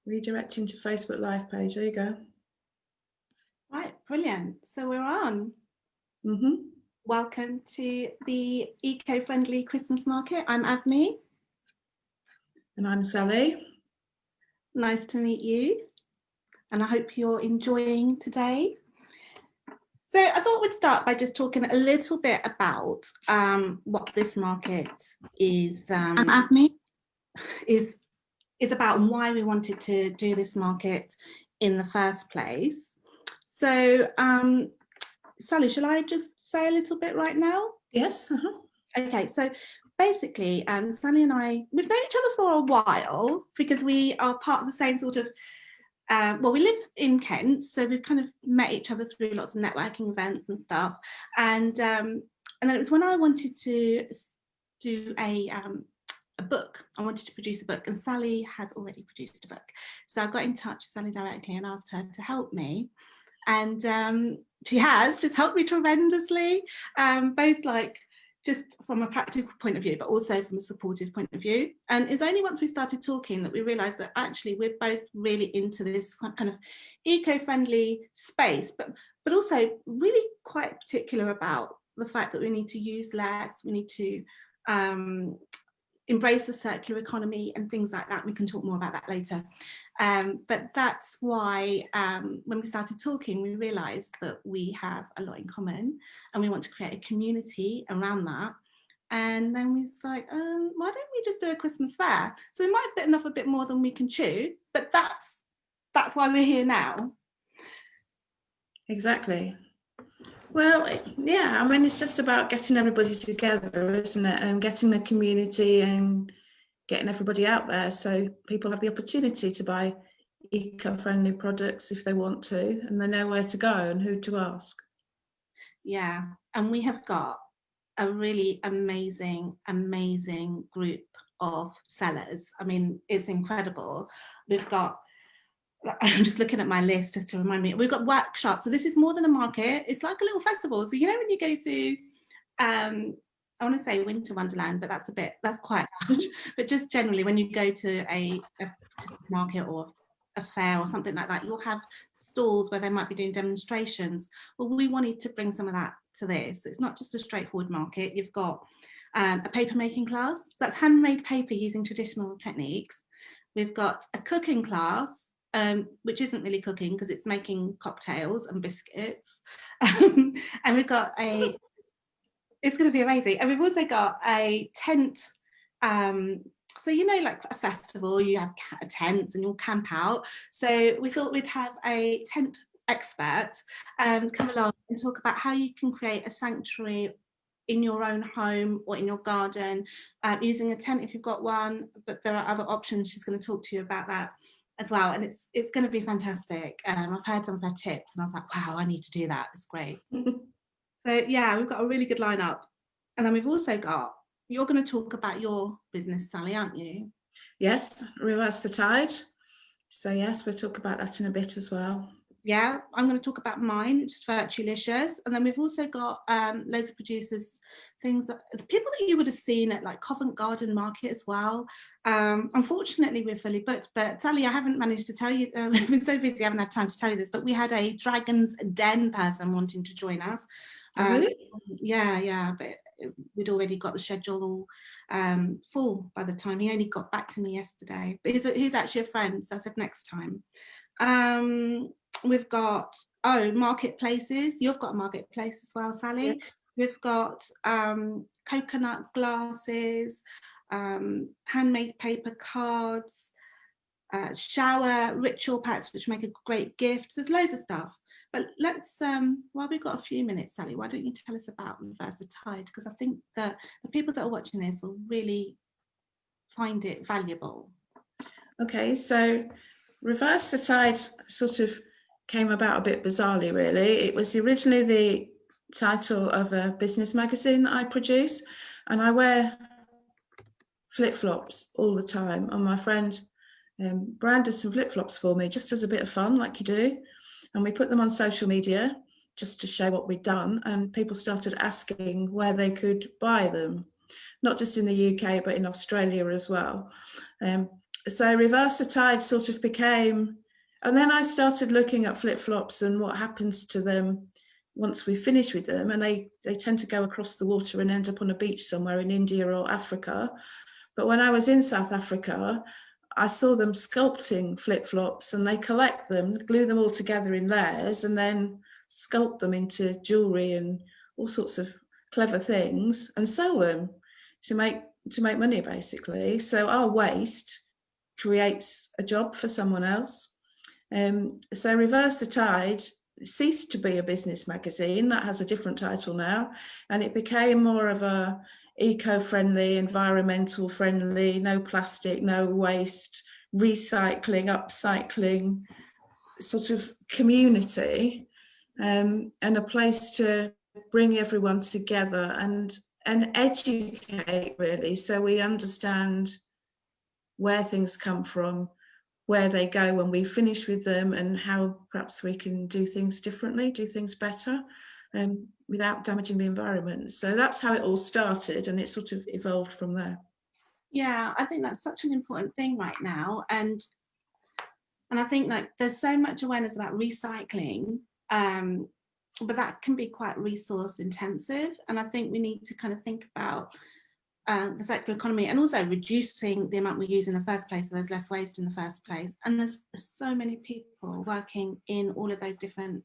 Redirecting to Facebook Live page. There you go. Right, brilliant. So we're on. Welcome to the eco-friendly Christmas market. I'm Avni. And I'm Sally. Nice to meet you. And I hope you're enjoying today. So I thought we'd start by just talking a little bit about what this market is. Avni is about and why we wanted to do this market in the first place. So, Sally, shall I just say a little bit right now? Yes. Okay, so basically, Sally and I, we've known each other for a while because we are part of the same sort of, well, we live in Kent, so we've kind of met each other through lots of networking events and stuff. And then it was when I wanted to do a book. I wanted to produce a book, and Sally has already produced a book. So I got in touch with Sally directly and asked her to help me. And she has just helped me tremendously, both like just from a practical point of view, but also from a supportive point of view. And it's only once we started talking that we realized that actually we're both really into this kind of eco-friendly space, but also really quite particular about the fact that we need to use less, we need to embrace the circular economy and things like that. We can talk more about that later. But that's why when we started talking, we realized that we have a lot in common and we want to create a community around that. And then we was like, why don't we just do a Christmas fair? So we might have bitten off a bit more than we can chew, but that's why we're here now. Exactly. Well, yeah, I mean, it's just about getting everybody together, isn't it? And getting the community and getting everybody out there so people have the opportunity to buy eco-friendly products if they want to, and they know where to go and who to ask. Yeah, and we have got a really amazing group of sellers. I mean, it's incredible. We've got, I'm just looking at my list just to remind me, we've got workshops. So this is more than a market, it's like a little festival. So you know when you go to, I want to say Winter Wonderland, but that's quite large. But just generally when you go to a market or a fair or something like that, you'll have stalls where they might be doing demonstrations. Well, we wanted to bring some of that to this. It's not just a straightforward market. You've got a paper making class. So that's handmade paper using traditional techniques. We've got a cooking class, which isn't really cooking because it's making cocktails and biscuits. And we've got it's going to be amazing. And we've also got a tent. So, you know, like a festival, you have tents and you'll camp out. So we thought we'd have a tent expert come along and talk about how you can create a sanctuary in your own home or in your garden using a tent if you've got one, but there are other options. She's going to talk to you about that as well, and it's going to be fantastic. I've heard some of her tips and I was like, wow, I need to do that. It's great. So yeah, we've got a really good lineup. And then we've also got, you're going to talk about your business, Sally, aren't you? Yes, Reverse the Tide. So yes, we'll talk about that in a bit as well. Yeah, I'm going to talk about mine, which is Virtualicious. And then we've also got loads of producers, things that people that you would have seen at like Covent Garden Market as well. Unfortunately, we're fully booked, but Sally, I haven't managed to tell you, we've been so busy, I haven't had time to tell you this, but we had a Dragon's Den person wanting to join us. Really? Yeah, but we'd already got the schedule all full by the time. He only got back to me yesterday, but he's actually a friend, so I said next time. We've got marketplaces. You've got a marketplace as well, Sally. Yes. We've got coconut glasses, handmade paper cards, shower ritual packs which make a great gift. There's loads of stuff. But let's, while we've got a few minutes, Sally, why don't you tell us about Reverse the Tide? Because I think that the people that are watching this will really find it valuable. Okay, so Reverse the Tide sort of came about a bit bizarrely, really. It was originally the title of a business magazine that I produce, and I wear flip-flops all the time, and my friend branded some flip-flops for me just as a bit of fun, like you do, and we put them on social media just to show what we'd done, and people started asking where they could buy them, not just in the UK but in Australia as well. So Reverse the Tide sort of became, and then I started looking at flip-flops and what happens to them once we finish with them, and they tend to go across the water and end up on a beach somewhere in India or Africa. But when I was in South Africa, I saw them sculpting flip-flops, and they collect them, glue them all together in layers, and then sculpt them into jewelry and all sorts of clever things and sell them to make money, basically. So our waste creates a job for someone else. So Reverse the Tide ceased to be a business magazine. That has a different title now, and it became more of a eco-friendly, environmental friendly, no plastic, no waste, recycling, upcycling sort of community, and a place to bring everyone together and educate, really, so we understand where things come from, where they go when we finish with them, and how perhaps we can do things differently, do things better, without damaging the environment. So that's how it all started, and it sort of evolved from there. Yeah, I think that's such an important thing right now. And I think like there's so much awareness about recycling, but that can be quite resource intensive. And I think we need to kind of think about the circular economy, and also reducing the amount we use in the first place, so there's less waste in the first place. And there's so many people working in all of those different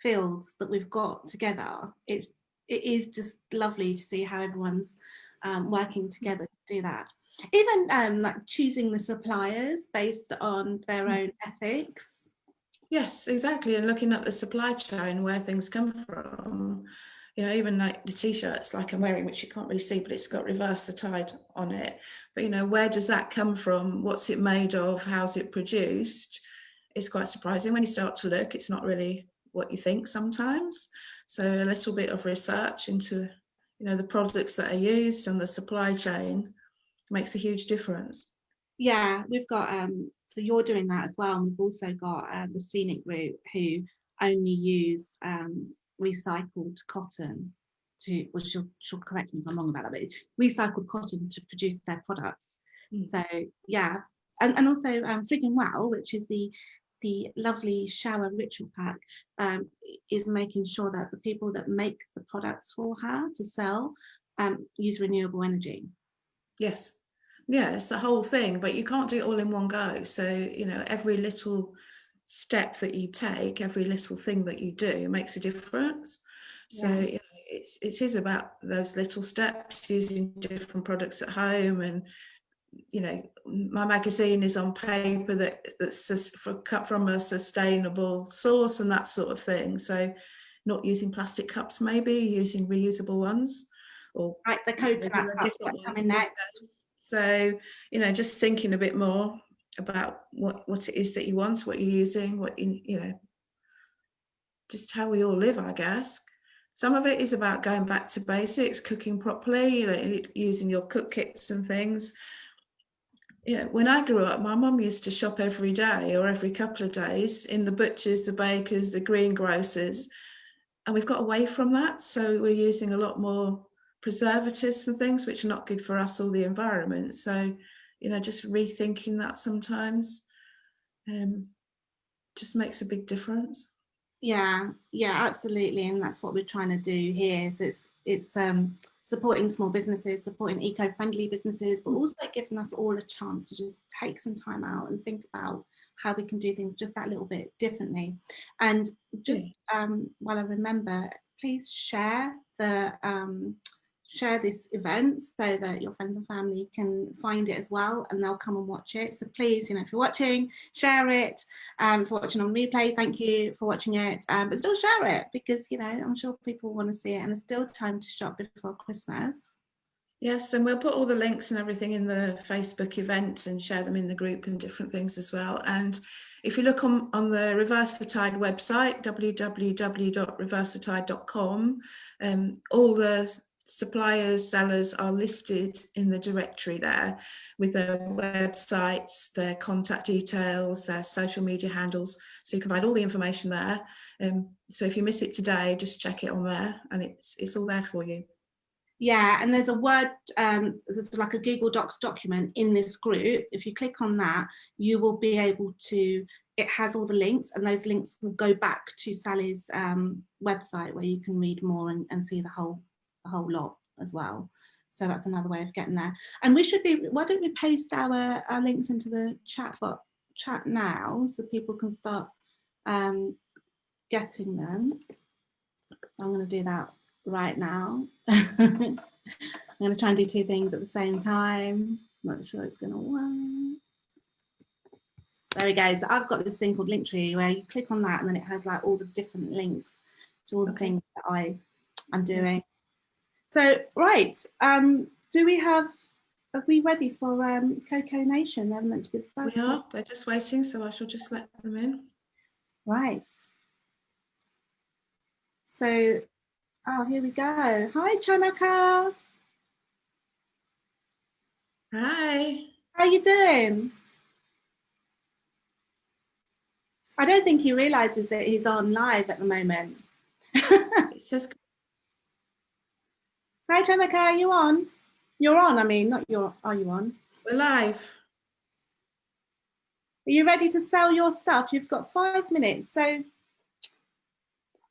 fields that we've got together. It is just lovely to see how everyone's working together to do that. Even like choosing the suppliers based on their own ethics. Yes, exactly. And looking at the supply chain, where things come from. You know, even like the t-shirts like I'm wearing, which you can't really see, but it's got Reverse the Tide on it. But, you know, where does that come from? What's it made of? How's it produced? It's quite surprising when you start to look. It's not really what you think sometimes. So a little bit of research into, you know, the products that are used and the supply chain makes a huge difference. Yeah, we've got, so you're doing that as well. And we've also got the Scenic Route, who only use recycled cotton to, well, she'll correct me if I'm wrong about that, but recycled cotton to produce their products. So yeah, and also Friggin' Well, which is the lovely shower ritual pack, is making sure that the people that make the products for her to sell use renewable energy. Yes. Yeah, it's the whole thing, but you can't do it all in one go. So, you know, every little step that you take, every little thing that you do makes a difference. So, you know, it is about those little steps, using different products at home. And, you know, my magazine is on paper that's cut from a sustainable source and that sort of thing. So not using plastic cups, maybe using reusable ones, or like the coconut cups that come in next. So, you know, just thinking a bit more about what it is that you want, what you're using, you know, just how we all live, I guess. Some of it is about going back to basics, cooking properly, you know, using your cook kits and things. You know, when I grew up, my mum used to shop every day or every couple of days in the butchers, the bakers, the greengrocers, and we've got away from that. So we're using a lot more preservatives and things which are not good for us or the environment. So, you know, just rethinking that sometimes just makes a big difference. Yeah, absolutely, and that's what we're trying to do here. So it's supporting small businesses, supporting eco-friendly businesses, but also giving us all a chance to just take some time out and think about how we can do things just that little bit differently. And just while I remember, please share this event so that your friends and family can find it as well, and they'll come and watch it. So please, you know, if you're watching, share it. If you're watching on replay, thank you for watching it, but still share it, because, you know, I'm sure people want to see it, and there's still time to shop before Christmas. Yes, and we'll put all the links and everything in the Facebook event and share them in the group and different things as well. And if you look on the Reverse the Tide website, www.reversethetide.com, all the suppliers, sellers are listed in the directory there with their websites, their contact details, their social media handles. So you can find all the information there. So if you miss it today, just check it on there, and it's all there for you. Yeah, and there's a Word, there's like a Google Docs document in this group. If you click on that, you will be able to, it has all the links, and those links will go back to Sally's website, where you can read more and see the whole lot as well. So that's another way of getting there. And we should be, why don't we paste our links into the chat now, so people can start getting them. So I'm going to do that right now. I'm going to try and do two things at the same time. Not sure it's going to work. There we go. So I've got this thing called Linktree, where you click on that and then it has like all the different links to all the things that I'm doing. So, right. Do we have, are we ready for CoCo Nation? They're meant to be the first. We are. They're just waiting, so I shall just let them in. Right. So, oh, here we go. Hi, Chanaka. Hi. How you doing? I don't think he realizes that he's on live at the moment. It says, Hi, Chanaka, are you on? You're on, I mean, not you're, are you on? we're live. Are you ready to sell your stuff? You've got 5 minutes. So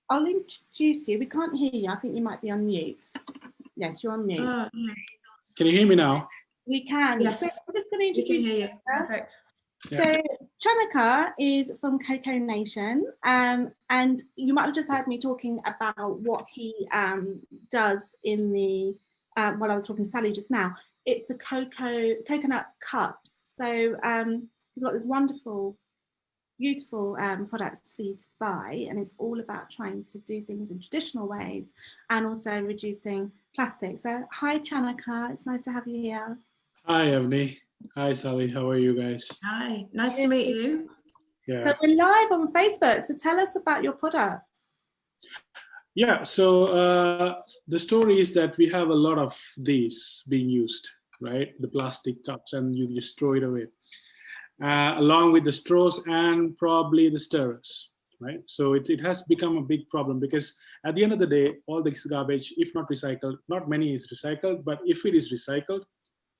I'll introduce you. We can't hear you. I think you might be on mute. Yes, you're on mute. Oh, Can you hear me now? We can. yes, So I'm just going to we can introduce hear you. you. Perfect. So Chanaka is from CoCo Nation, and you might have just heard me talking about what he does in the, while I was talking to Sally just now. It's the coconut cups. So he's got this wonderful, beautiful products for you to buy, and it's all about trying to do things in traditional ways and also reducing plastic. So hi Chanaka, it's nice to have you here. Hi, Avni. Hi, Sally. How are you guys? Hi, nice to meet you. Yeah. So we're live on Facebook, so tell us about your products. Yeah. So the story is that we have a lot of these being used, right? The plastic cups, and you just throw it away, along with the straws and probably the stirrers, right? So it has become a big problem, because at the end of the day, all this garbage, if not recycled, not many is recycled, but if it is recycled,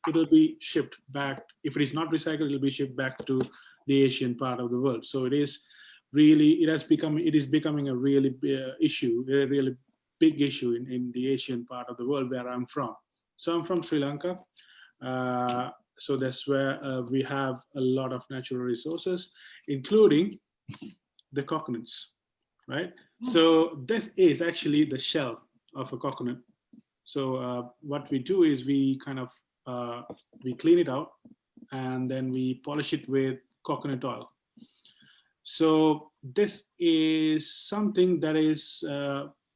it'll be shipped back. If it is not recycled, it'll be shipped back to the Asian part of the world. So it is really, it is becoming a really issue, a really big issue in the Asian part of the world where I'm from. So I'm from Sri Lanka. So that's where we have a lot of natural resources, including the coconuts, right? So this is actually the shell of a coconut. So what we do is we kind of we clean it out, and then we polish it with coconut oil. So this is something that is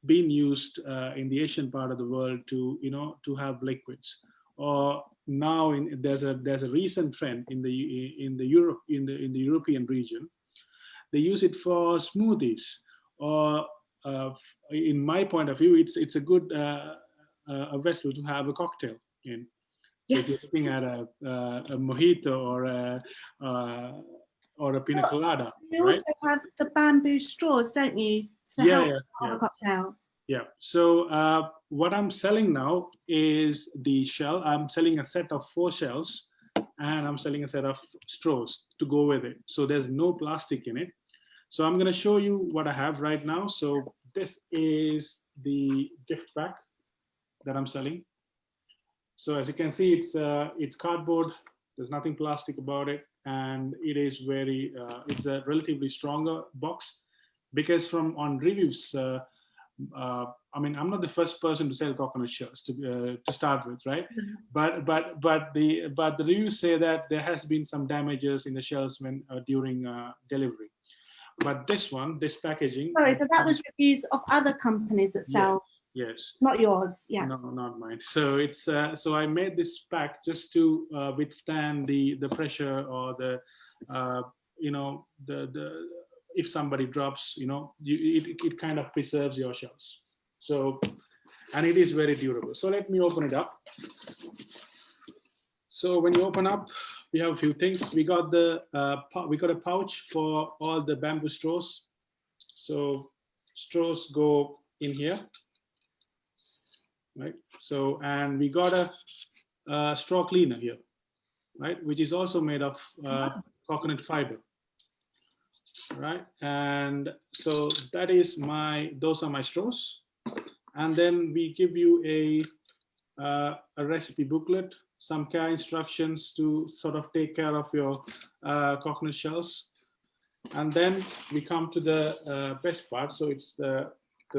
being used in the Asian part of the world to, to have liquids. Or now there's a recent trend in the European region. They use it for smoothies, or in my point of view, it's a good a vessel to have a cocktail in. So if you're Yes. looking at a mojito or a pina colada, You right? also have the bamboo straws, don't you, to help have a cocktail? Yeah. So what I'm selling now is the shell. I'm selling a set of 4 shells, and I'm selling a set of straws to go with it. So there's no plastic in it. So I'm going to show you what I have right now. So this is the gift pack that I'm selling. So as you can see, it's cardboard. There's nothing plastic about it, and it is very. It's a relatively stronger box, because on reviews, I mean, I'm not the first person to sell coconut shells to start with, right? Mm-hmm. But the reviews say that there has been some damages in the shells when during delivery. But this packaging. Sorry, so that was reviews of other companies that sell. Yes. Not yours. Yeah. No, not mine. So it's so I made this pack just to withstand the pressure, or the the if somebody drops, it kind of preserves your shells. So, and it is very durable. So let me open it up. So when you open up, we have a few things. We got a pouch for all the bamboo straws. So straws go in here. right? So, and we got a straw cleaner here, right, which is also made of coconut fiber, right? And so that is those are my straws. And then we give you a recipe booklet, some care instructions to sort of take care of your coconut shells. And then we come to the best part. So it's the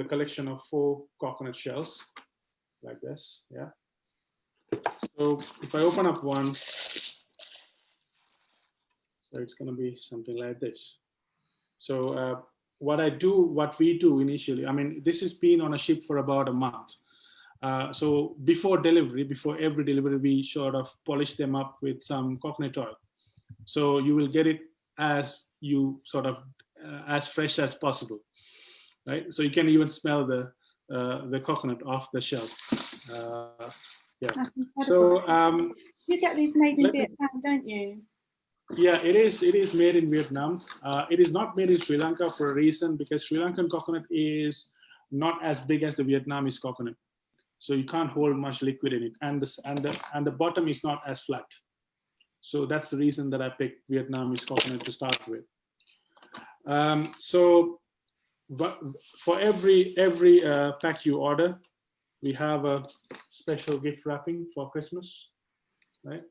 collection of 4 coconut shells like this. Yeah. So if I open up one, so it's going to be something like this. So what we do initially, I mean, this has been on a ship for about a month. So before every delivery, we sort of polish them up with some coconut oil. So you will get it as as fresh as possible, right? So you can even smell the coconut off the shell. Yeah. So you get these made in Vietnam, don't you? Yeah, it is made in Vietnam. It is not made in Sri Lanka for a reason, because Sri Lankan coconut is not as big as the Vietnamese coconut. So you can't hold much liquid in it, and the bottom is not as flat. So that's the reason that I picked Vietnamese coconut to start with. So for every pack you order, we have a special gift wrapping for Christmas, right?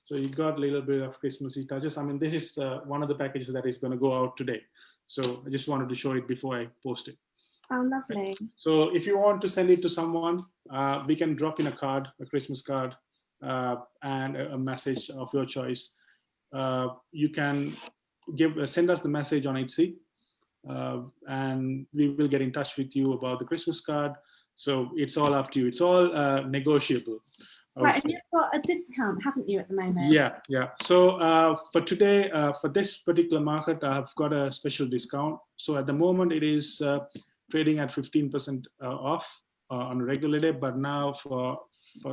So you got a little bit of Christmassy touches. I mean, this is one of the packages that is going to go out today. So I just wanted to show it before I post it. Oh, lovely. So if you want to send it to someone, we can drop in a card, a Christmas card, and a message of your choice. You can send us the message on Etsy, and we will get in touch with you about the Christmas card. So it's all up to you. It's all negotiable. Right, and you've got a discount, haven't you, at the moment? Yeah. So for today, for this particular market, I've got a special discount. So at the moment, it is trading at 15% off on a regular day. But now for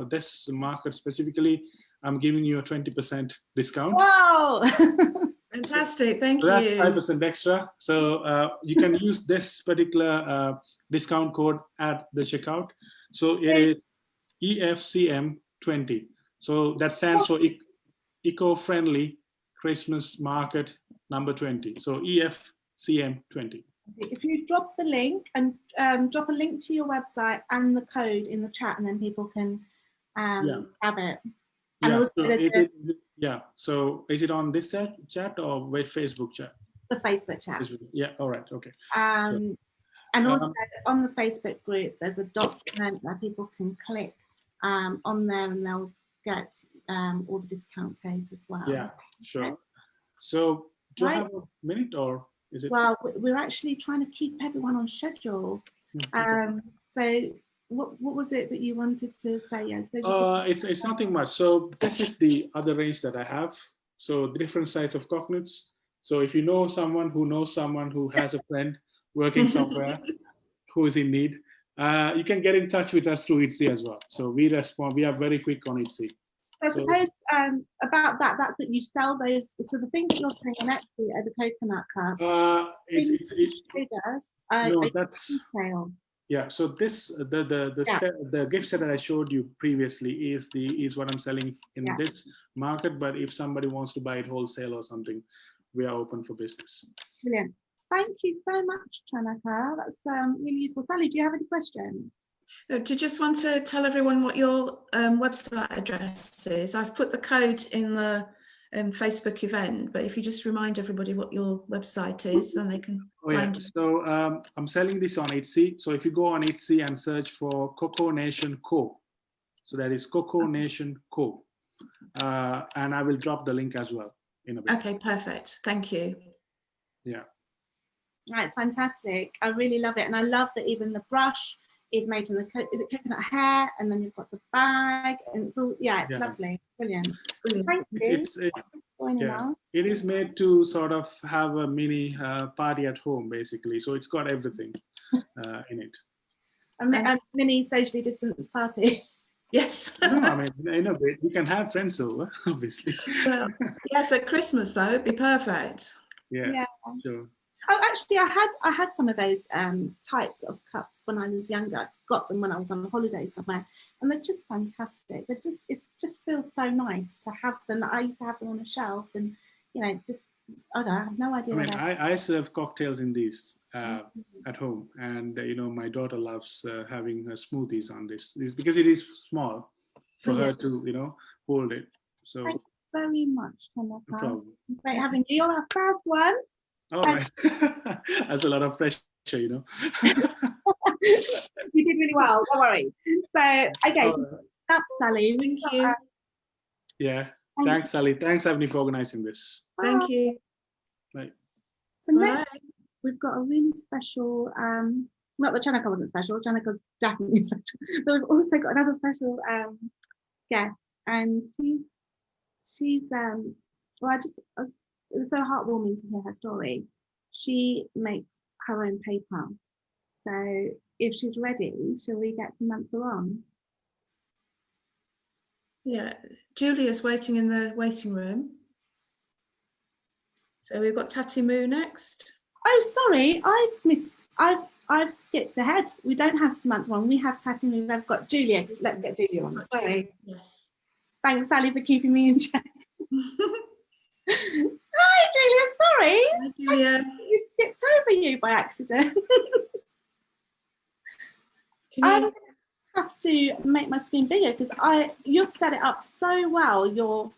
this market specifically, I'm giving you a 20% discount. Wow! Fantastic, thank so you. That's 5% extra. So you can use this particular discount code at the checkout. So it is EFCM20. So that stands for Eco-Friendly Christmas Market number 20. So EFCM20. If you drop the link and drop a link to your website and the code in the chat, and then people can have it. And also so is it on this chat or with Facebook chat? The Facebook chat. Yeah, all right, okay. And also on the Facebook group, there's a document that people can click on there, and they'll get all the discount codes as well. Yeah, sure. Okay. So do you have a minute, or is it? Well, we're actually trying to keep everyone on schedule. So what was it that you wanted to say? Yes. It's nothing much. So this is the other range that I have. So different size of coconuts. So if you know someone who knows someone who has a friend working somewhere who is in need, you can get in touch with us through Etsy as well. So we respond. We are very quick on Etsy. So I suppose about that's that you sell those. So the things that you're selling on Etsy are the coconut cups. No, that's sale. Yeah. So this the gift set that I showed you previously is what I'm selling in this market. But if somebody wants to buy it wholesale or something, we are open for business. Brilliant. Thank you so much, Chanaka. That's really useful. Sally, do you have any questions? Do you just want to tell everyone what your website address is? I've put the code in the Facebook event, but if you just remind everybody what your website is, then they can find it. So I'm selling this on Etsy. So if you go on Etsy and search for CoCo Nation Co. So that is CoCo Nation Co. And I will drop the link as well in a bit. Okay, perfect. Thank you. Yeah. Right, it's fantastic. I really love it. And I love that even the brush is made from is it coconut hair, and then you've got the bag, and it's all it's lovely. Brilliant. Thank you. It is made to sort of have a mini party at home, basically. So it's got everything in it. A mini socially distanced party. Yes. No, I mean, in a way, you can have friends over, obviously. Well, yes, at Christmas though, it'd be perfect. Yeah. Sure. Oh, actually, I had some of those types of cups when I was younger. I got them when I was on holiday somewhere, and they're just fantastic. It just feels so nice to have them. I used to have them on a shelf, and just I don't know, I have no idea. I mean, I serve cocktails in these at home, and my daughter loves having her smoothies on this because it is small for her to hold it. So thank you very much, Chanaka. no problem. Great having you. You're our first one. All right. That's a lot of pressure, You did really well. Don't worry. So okay, up, Sally. Thank you. Yeah. Thanks, Sally. Thanks, Avni, for organizing this. Thank you. Right. So next, we've got a really special. Not that Chanaka wasn't special. Chanaka's definitely special, but we've also got another special guest, and she's well, it was so heartwarming to hear her story. She makes her own paper. So if she's ready, shall we get Samantha on? Yeah, Julia's waiting in the waiting room. So we've got Tattymoo next. Oh, sorry, I've skipped ahead. We don't have Samantha on. We have Tattymoo. We've got Julia. Let's get Julia on. Sorry. Yes. Thanks, Sally, for keeping me in check. Hi, Julia. Sorry. Hi, Julia. You skipped over you by accident. Can you have to make my screen bigger because you've set it up so well. Your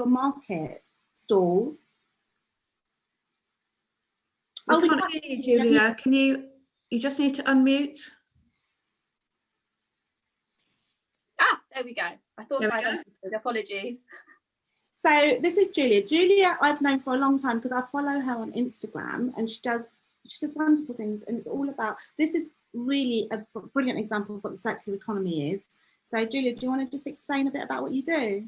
market stall. We can't hear you, Julia. Can you just need to unmute? There we go. I thought I'd answered. Apologies. So this is Julia. Julia, I've known for a long time because I follow her on Instagram, and she does wonderful things. And it's all about, this is really a brilliant example of what the circular economy is. So Julia, do you want to just explain a bit about what you do?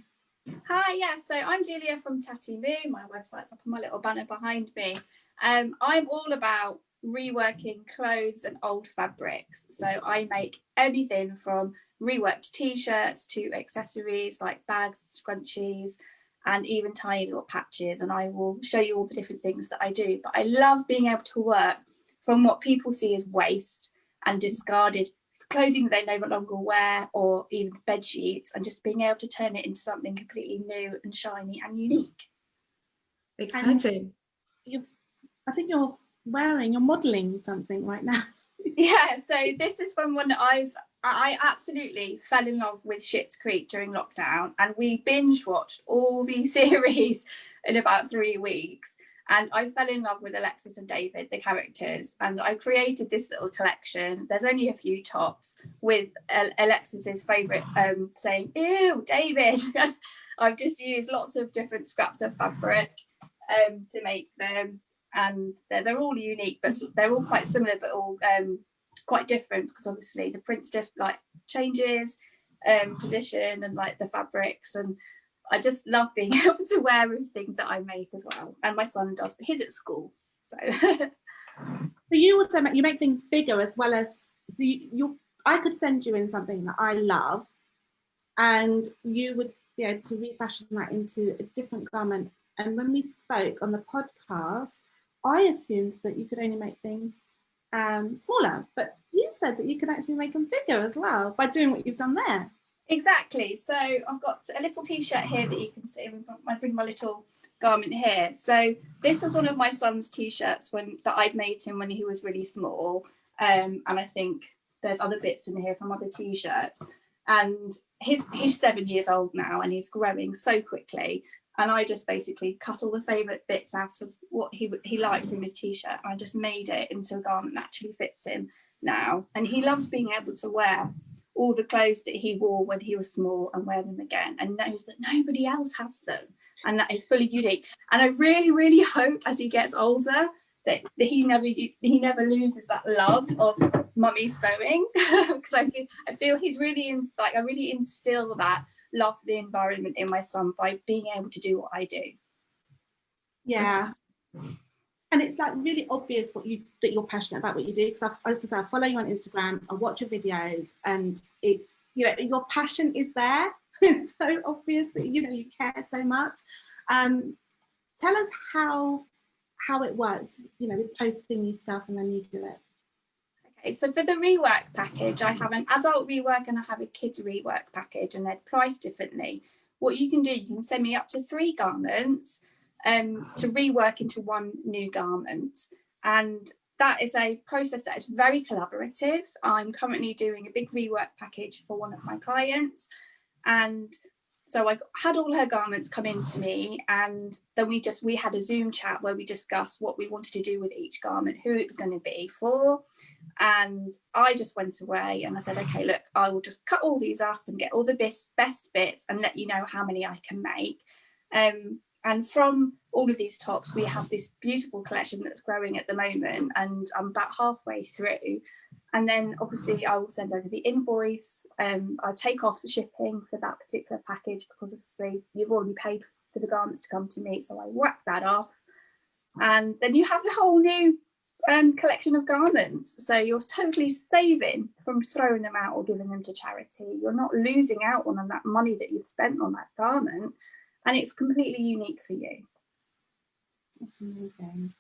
Hi, yeah. So I'm Julia from Tattymoo. My website's up on my little banner behind me. I'm all about reworking clothes and old fabrics. So I make anything from reworked t-shirts to accessories like bags, scrunchies, and even tiny little patches. And I will show you all the different things that I do. But I love being able to work from what people see as waste and discarded clothing that they no longer wear, or even bed sheets, and just being able to turn it into something completely new and shiny and unique. Exciting. I think you're modelling something right now. Yeah, so this is from one that I absolutely fell in love with Schitt's Creek during lockdown, and we binge watched all these series in about 3 weeks. And I fell in love with Alexis and David, the characters, and I created this little collection. There's only a few tops with Alexis's favourite saying, "Ew, David." I've just used lots of different scraps of fabric to make them, and they're all unique, but they're all quite similar, but all quite different, because obviously the print's changes position and like the fabrics, and I just love being able to wear everything that I make as well. And my son does, but he's at school. So you also make things bigger as well as, so I could send you in something that I love, and you would be able to refashion that into a different garment. And when we spoke on the podcast, I assumed that you could only make things smaller, but you said that you could actually make them bigger as well by doing what you've done there. Exactly. So I've got a little t-shirt here that you can see. I bring my little garment here. So this was one of my son's t-shirts that I'd made him when he was really small. And I think there's other bits in here from other t-shirts. And he's 7 years old now, and he's growing so quickly. And I just basically cut all the favourite bits out of what he liked from his t-shirt. I just made it into a garment that actually fits him now. And he loves being able to wear all the clothes that he wore when he was small and wear them again, and knows that nobody else has them, and that is fully unique. And I really, really hope as he gets older that he never loses that love of mummy sewing, because I feel he's really I really instill that love for the environment in my son by being able to do what I do. Yeah. And it's like really obvious that you're passionate about what you do, because I follow you on Instagram, I watch your videos, and it's, your passion is there. It's so obvious that you care so much. Tell us how how it works, you know, with posting new stuff and then you do it. Okay, so for the rework package, I have an adult rework and I have a kids rework package, and they're priced differently. What you can do, you can send me up to 3 garments to rework into one new garment. And that is a process that is very collaborative. I'm currently doing a big rework package for one of my clients. And so I had all her garments come in to me, and then we had a Zoom chat where we discussed what we wanted to do with each garment, who it was going to be for. And I just went away and I said, okay, look, I will just cut all these up and get all the best bits and let you know how many I can make. And from all of these tops, we have this beautiful collection that's growing at the moment, and I'm about halfway through. And then obviously I will send over the invoice. I take off the shipping for that particular package because obviously you've already paid for the garments to come to me. So I whack that off. And then you have the whole new collection of garments. So you're totally saving from throwing them out or giving them to charity. You're not losing out on that money that you've spent on that garment. And it's completely unique for you. That's amazing.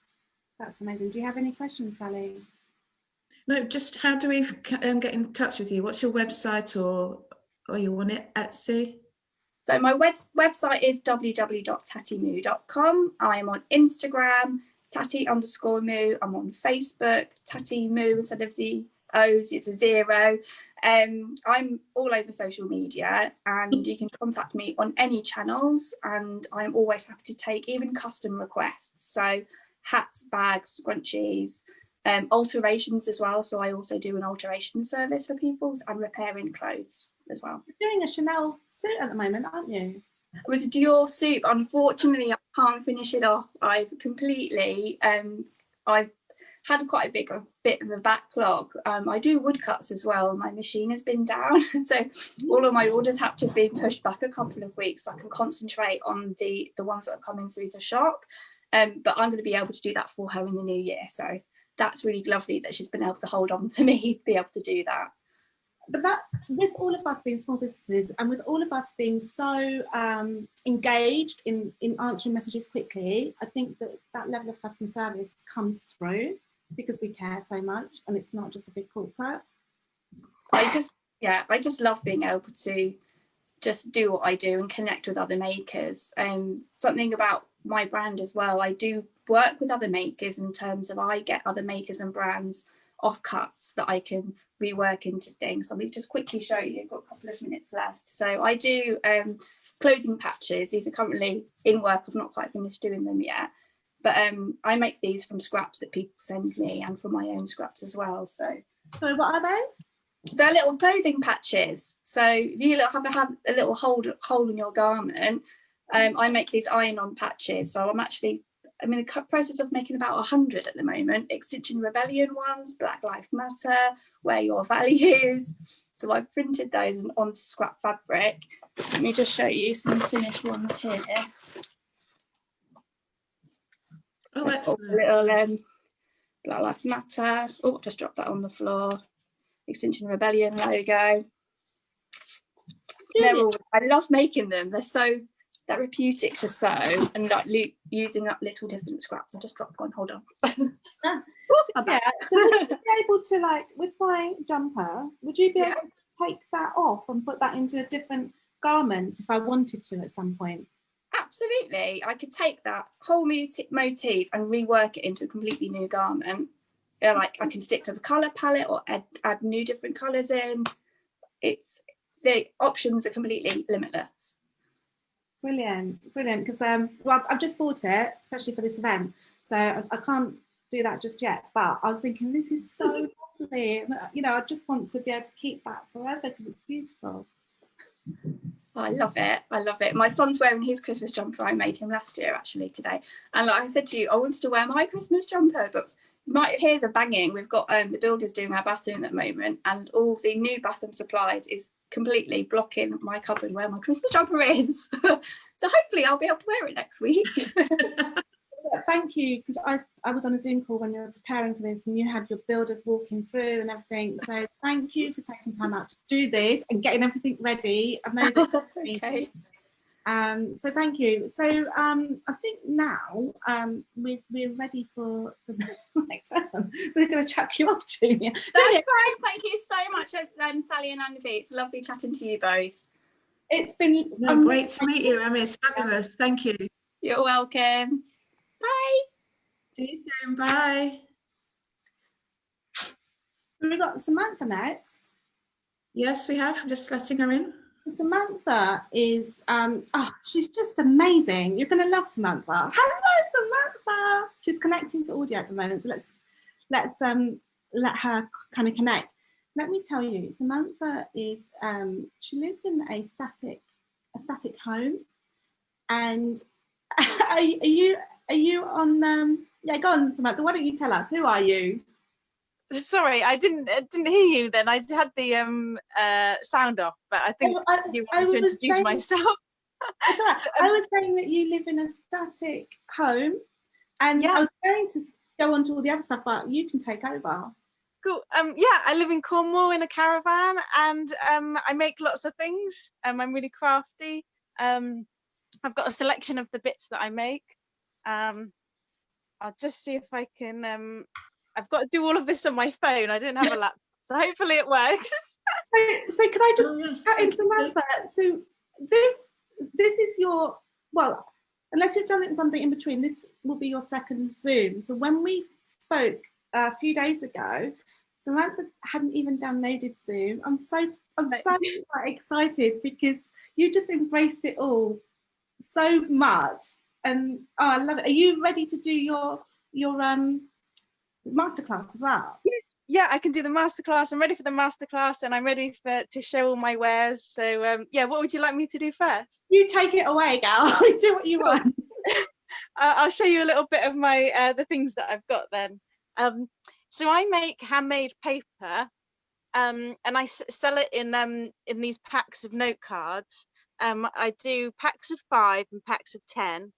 That's amazing. Do you have any questions, Sally? No, just how do we get in touch with you? What's your website, or are you on it, Etsy? So my website is www.tattymoo.com. I am on Instagram, Tatty_moo. I'm on Facebook, Tattymoo instead of the O's, it's a 0. I'm all over social media, and you can contact me on any channels, and I'm always happy to take even custom requests. So hats, bags, scrunchies, alterations as well. So I also do an alteration service for people and repairing clothes as well. You're doing a Chanel suit at the moment, aren't you? It was a Dior suit. Unfortunately, I can't finish it off. I've completely, I've had quite a bit of a backlog. I do woodcuts as well. My machine has been down, so all of my orders have to be pushed back a couple of weeks so I can concentrate on the ones that are coming through the shop. But I'm going to be able to do that for her in the new year. So that's really lovely that she's been able to hold on for me to be able to do that. But that, with all of us being small businesses and with all of us being so engaged in answering messages quickly, I think that level of customer service comes through because we care so much, and it's not just a big corporate. I just love being able to just do what I do and connect with other makers. Something about my brand as well, I do work with other makers in terms of I get other makers and brands offcuts that I can rework into things. So let me just quickly show you, I've got a couple of minutes left. So I do clothing patches. These are currently in work, I've not quite finished doing them yet, but I make these from scraps that people send me and from my own scraps as well. So what are they? They're little clothing patches. So if you have a little hole in your garment, I make these iron-on patches. So I'm in the process of making about 100 at the moment. Extinction Rebellion ones, Black Lives Matter, Wear Your Values. So I've printed those onto scrap fabric. Let me just show you some finished ones here. Oh, excellent. Little Black Lives Matter. Oh, just dropped that on the floor. Extinction Rebellion logo. I love making them. They're so therapeutic to sew, and like using up little different scraps. I just dropped one. Hold on. Yeah. So would you be able to, like with my jumper, would you be able to take that off and put that into a different garment if I wanted to at some point? Absolutely. I could take that whole motif and rework it into a completely new garment. Like I can stick to the colour palette or add new different colours in. The options are completely limitless. Brilliant, because well, I've just bought it, especially for this event, so I can't do that just yet. But I was thinking, this is so lovely. You know, I just want to be able to keep that forever because it's beautiful. I love it. I love it. My son's wearing his Christmas jumper. I made him last year, actually, today. And like I said to you, I wanted to wear my Christmas jumper, but you might hear the banging. We've got the builders doing our bathroom at the moment, and all the new bathroom supplies is completely blocking my cupboard where my Christmas jumper is. So hopefully I'll be able to wear it next week. Thank you, because I was on a Zoom call when you were preparing for this, and you had your builders walking through and everything. So thank you for taking time out to do this and getting everything ready. I know that okay. So thank you. So I think now we're ready for the next person. So we're going to chuck you off, Julia. That's fine. Thank you so much, Sally and Andy. It's lovely chatting to you both. It's been Great to meet you, Emma. It's fabulous. Thank you. You're welcome. Bye. See you soon. Bye. So we've got Samantha next. Yes, we have. Just letting her in. So Samantha is, she's just amazing. You're going to love Samantha. Hello, Samantha. She's connecting to audio at the moment. So let's let her kind of connect. Let me tell you, Samantha is, she lives in a static home. And are you on, yeah, go on, Samantha. Why don't you tell us, who are you? Sorry, I didn't hear you then. I had the sound off, but I think you wanted to introduce myself. That's all right. I was saying that you live in a static home, and I was going to go on to all the other stuff, but you can take over. Cool. Yeah, I live in Cornwall in a caravan, and I make lots of things. I'm really crafty. I've got a selection of the bits that I make. I'll just see if I can. I've got to do all of this on my phone. I don't have a laptop, so hopefully it works. So can I just cut into Samantha? So this is your, well, unless you've done something in between, this will be your second Zoom. So when we spoke a few days ago, Samantha hadn't even downloaded Zoom. I'm so excited because you just embraced it all so much, and I love it. Are you ready to do your masterclass as well? Yeah, I can do the masterclass. I'm ready for the masterclass, and I'm ready to show all my wares. So yeah, what would you like me to do first? You take it away, gal. Do what you want. I'll show you a little bit of my the things that I've got then. So I make handmade paper, and I sell it in these packs of note cards. I do packs of 5 and packs of 10.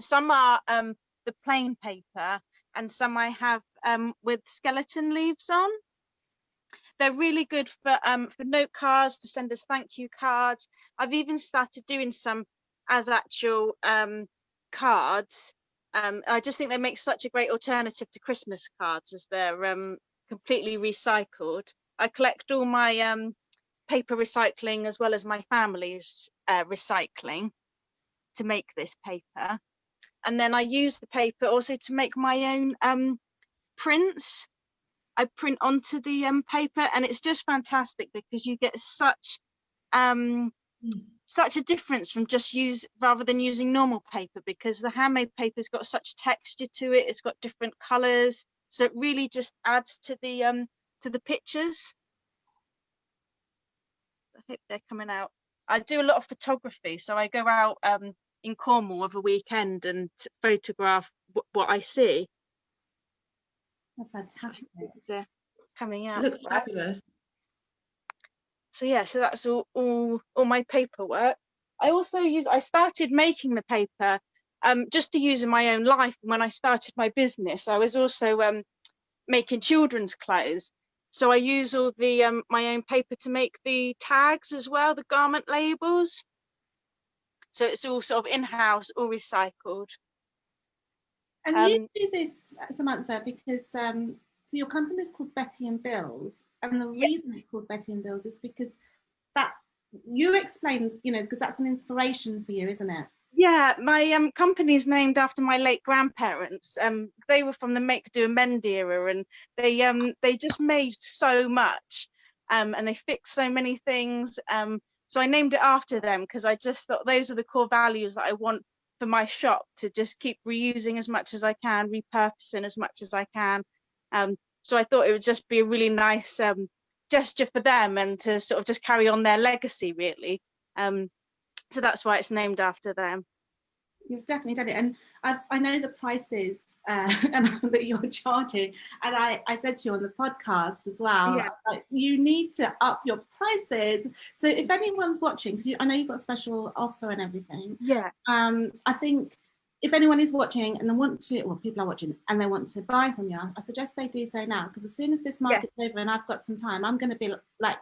Some are the plain paper, and some I have with skeleton leaves on. They're really good for note cards, to send us thank you cards. I've even started doing some as actual cards. I just think they make such a great alternative to Christmas cards, as they're completely recycled. I collect all my paper recycling as well as my family's recycling to make this paper. And then I use the paper also to make my own prints. I print onto the paper, and it's just fantastic because you get such a difference from rather than using normal paper, because the handmade paper's got such texture to it. It's got different colours, so it really just adds to the pictures. I hope they're coming out. I do a lot of photography, so I go out in Cornwall over a weekend and photograph what I see. Oh, fantastic. They're coming out. It looks fabulous. So yeah, so that's all my paperwork. I started making the paper just to use in my own life. When I started my business, I was also making children's clothes. So I use all the my own paper to make the tags as well, the garment labels. So it's all sort of in-house, all recycled. And you do this, Samantha, because so your company is called Betty and Bills, and the reason it's called Betty and Bills is because that you explain, because that's an inspiration for you, isn't it? Yeah, my company is named after my late grandparents. They were from the make, do, and mend era, and they just made so much, and they fixed so many things. So I named it after them because I just thought those are the core values that I want for my shop, to just keep reusing as much as I can, repurposing as much as I can. So I thought it would just be a really nice gesture for them, and to sort of just carry on their legacy, really. So that's why it's named after them. You've definitely done it, and I know the prices and that you're charging, and I said to you on the podcast as well, like, you need to up your prices. So if anyone's watching, because I know you've got a special offer and everything, I think if anyone is watching and they want to, well, people are watching and they want to buy from you, I suggest they do so now, because as soon as this market's over and I've got some time, I'm going to be like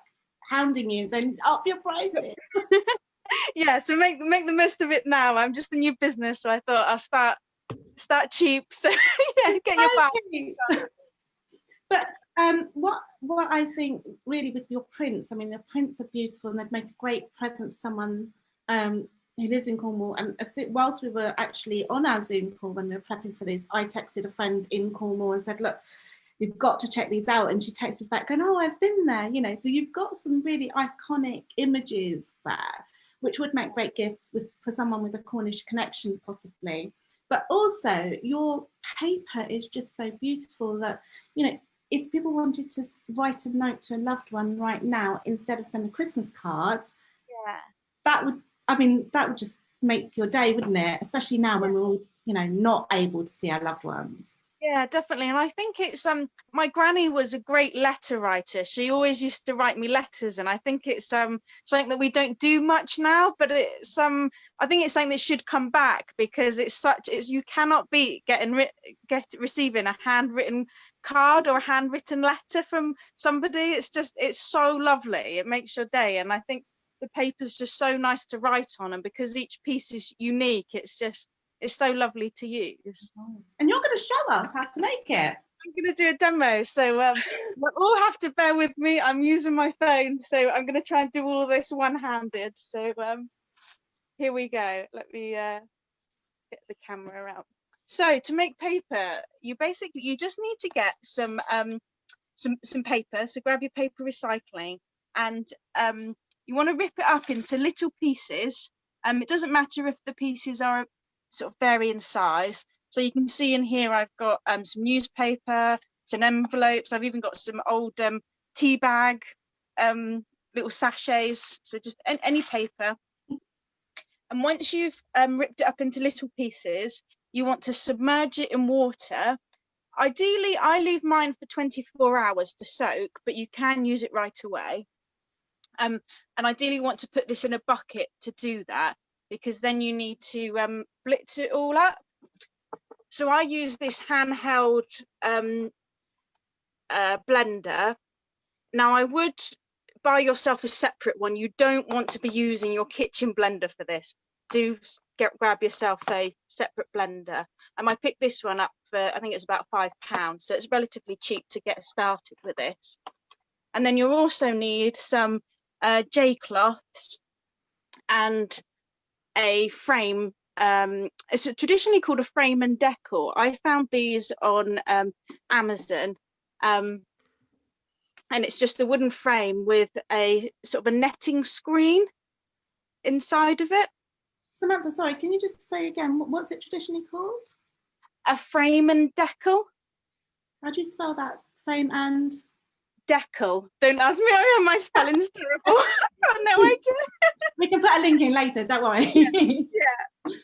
hounding you, saying up your prices. Yeah, so make the most of it now. I'm just a new business, so I thought I'll start cheap. So yeah, get your back. But what I think really with your prints, I mean, the prints are beautiful and they'd make a great present for someone who lives in Cornwall. And whilst we were actually on our Zoom call when we were prepping for this, I texted a friend in Cornwall and said, look, you've got to check these out. And she texted back going, oh, I've been there, you know. So you've got some really iconic images there, which would make great gifts for someone with a Cornish connection, possibly. But also your paper is just so beautiful that, you know, if people wanted to write a note to a loved one right now, instead of sending a Christmas card, that would just make your day, wouldn't it? Especially now when we're all, you know, not able to see our loved ones. Yeah, definitely. And I think it's my granny was a great letter writer. She always used to write me letters, and I think it's something that we don't do much now, but it's I think it's something that should come back, because you cannot beat receiving a handwritten card or a handwritten letter from somebody. It's so lovely. It makes your day. And I think the paper's just so nice to write on, and because each piece is unique, it's so lovely to use. And you're going to show us how to make it. I'm going to do a demo, so you'll all have to bear with me. I'm using my phone, so I'm going to try and do all of this one-handed. So here we go. Let me get the camera out. So to make paper, you just need to get some paper. So grab your paper recycling, and you want to rip it up into little pieces. It doesn't matter if the pieces are sort of vary in size. So you can see in here I've got some newspaper, some envelopes. I've even got some old tea bag, little sachets. So just any paper. And once you've ripped it up into little pieces, you want to submerge it in water. Ideally, I leave mine for 24 hours to soak, but you can use it right away. And ideally you want to put this in a bucket to do that, because then you need to blitz it all up. So I use this handheld blender. Now I would buy yourself a separate one. You don't want to be using your kitchen blender for this. Do grab yourself a separate blender. And I picked this one up for, I think it's about £5, so it's relatively cheap to get started with this. And then you'll also need some J-cloths and a frame. It's traditionally called a frame and decor. I found these on Amazon, and it's just a wooden frame with a sort of a netting screen inside of it. Samantha, sorry, can you just say again, what's it traditionally called? A frame and decal. How do you spell that? Frame and decal. Don't ask me, my spelling's terrible. I've got no idea. We can put a link in later, don't worry. Yeah.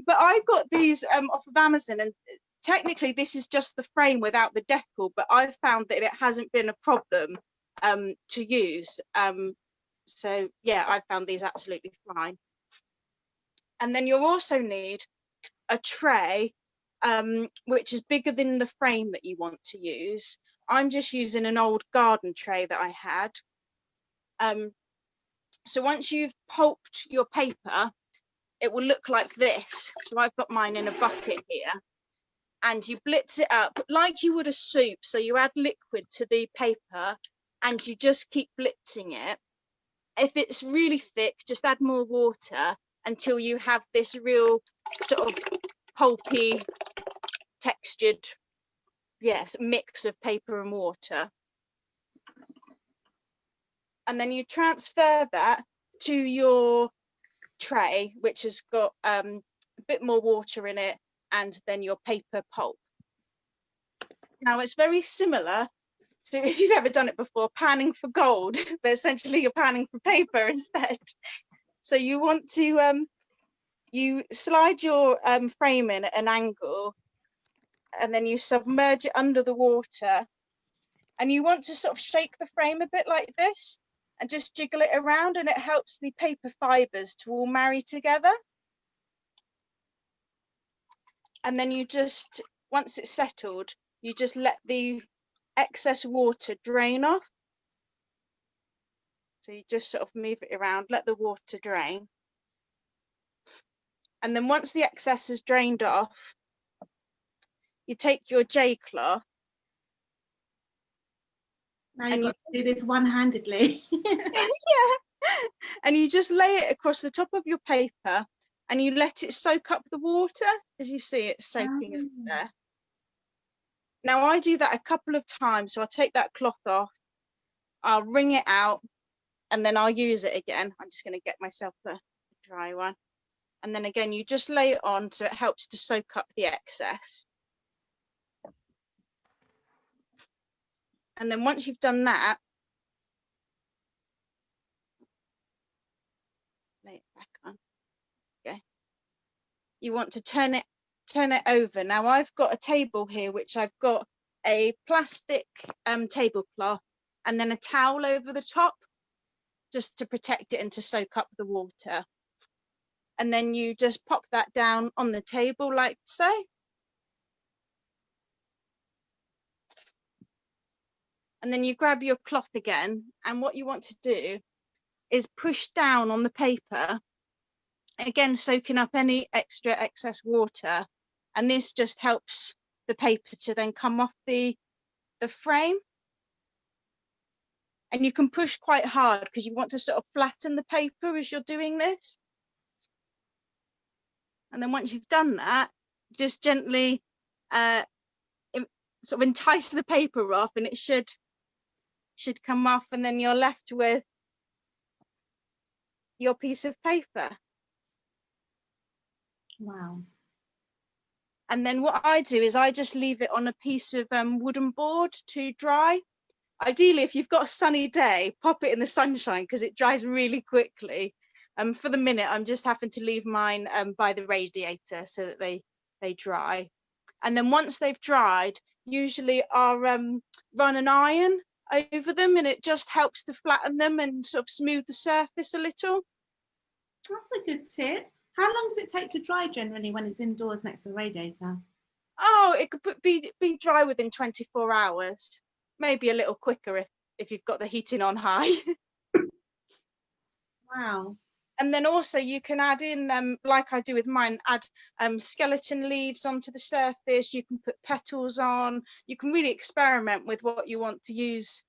But I got these off of Amazon, and technically this is just the frame without the decal, but I've found that it hasn't been a problem to use. So yeah, I found these absolutely fine. And then you'll also need a tray which is bigger than the frame that you want to use. I'm just using an old garden tray that I had. So once you've pulped your paper, it will look like this. So I've got mine in a bucket here, and you blitz it up like you would a soup. So you add liquid to the paper and you just keep blitzing it. If it's really thick, just add more water until you have this real sort of pulpy, textured, yes, mix of paper and water. And then you transfer that to your tray, which has got a bit more water in it, and then your paper pulp. Now it's very similar to, if you've ever done it before, panning for gold, but essentially you're panning for paper instead. So you want to you slide your frame in at an angle, and then you submerge it under the water, and you want to sort of shake the frame a bit like this and just jiggle it around, and it helps the paper fibers to all marry together. And then you just, once it's settled, you just let the excess water drain off. So you just sort of move it around, let the water drain. And then once the excess is drained off, you take your J cloth. Now you've got to do this one-handedly. Yeah, and you just lay it across the top of your paper and you let it soak up the water. As you see, it's soaking up there. Now I do that a couple of times, so I'll take that cloth off, I'll wring it out, and then I'll use it again. I'm just going to get myself a dry one, and then again you just lay it on so it helps to soak up the excess. And then once you've done that, lay it back on. Okay, you want to turn it over. Now I've got a table here which I've got a plastic tablecloth and then a towel over the top just to protect it and to soak up the water. And then you just pop that down on the table like so. And then you grab your cloth again, and what you want to do is push down on the paper, again soaking up any extra excess water, and this just helps the paper to then come off the frame. And you can push quite hard because you want to sort of flatten the paper as you're doing this. And then once you've done that, just gently sort of entice the paper off, and it should come off, and then you're left with your piece of paper. Wow. And then what I do is I just leave it on a piece of wooden board to dry. Ideally, if you've got a sunny day, pop it in the sunshine because it dries really quickly. For the minute, I'm just having to leave mine by the radiator so that they dry. And then once they've dried, usually I'll run an iron over them, and it just helps to flatten them and sort of smooth the surface a little. That's a good tip. How long does it take to dry generally when it's indoors next to the radiator? Oh, it could be dry within 24 hours. Maybe a little quicker if you've got the heating on high. Wow. And then also you can add in, like I do with mine, add skeleton leaves onto the surface. You can put petals on. You can really experiment with what you want to use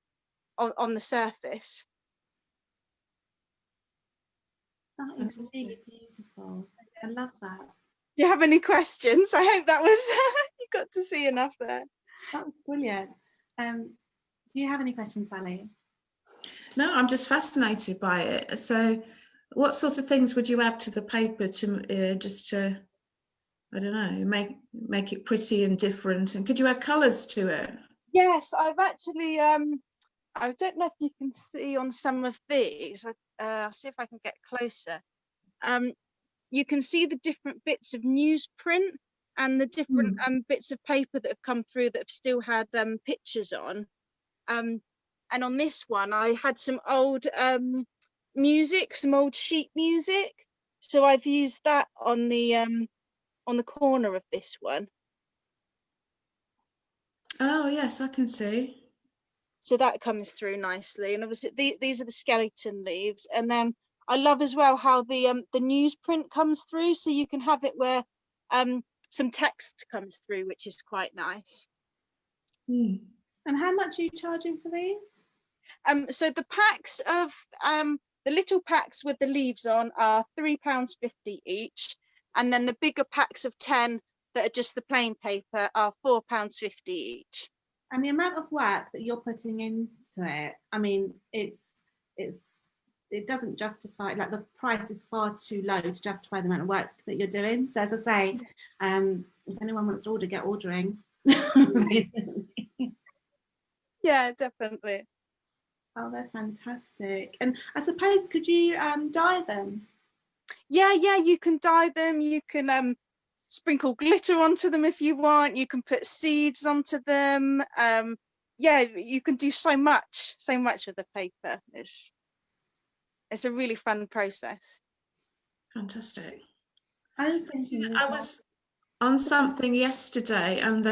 on the surface. That is really beautiful. I love that. Do you have any questions? I hope that was, you got to see enough there. That was brilliant. Do you have any questions, Sally? No, I'm just fascinated by it. So what sort of things would you add to the paper to just to, I don't know, make it pretty and different? And could you add colours to it? Yes, I've actually, I don't know if you can see on some of these. I'll see if I can get closer. You can see the different bits of newsprint and the different bits of paper that have come through that have still had pictures on. And on this one, I had some old music, some old sheet music. So I've used that on the corner of this one. Oh yes, I can see. So that comes through nicely. And obviously these are the skeleton leaves. And then I love as well how the newsprint comes through. So you can have it where some text comes through, which is quite nice. And how much are you charging for these? So the packs of the little packs with the leaves on are £3.50 each, and then the bigger packs of 10 that are just the plain paper are £4.50 each. And the amount of work that you're putting into it, I mean, it doesn't justify, like the price is far too low to justify the amount of work that you're doing. So as I say, if anyone wants to order, get ordering. Yeah, definitely. Oh, they're fantastic. And I suppose, could you dye them? Yeah, you can dye them. You can sprinkle glitter onto them if you want. You can put seeds onto them. Yeah, you can do so much with the paper. It's a really fun process. Fantastic. I was thinking, I was on something yesterday, and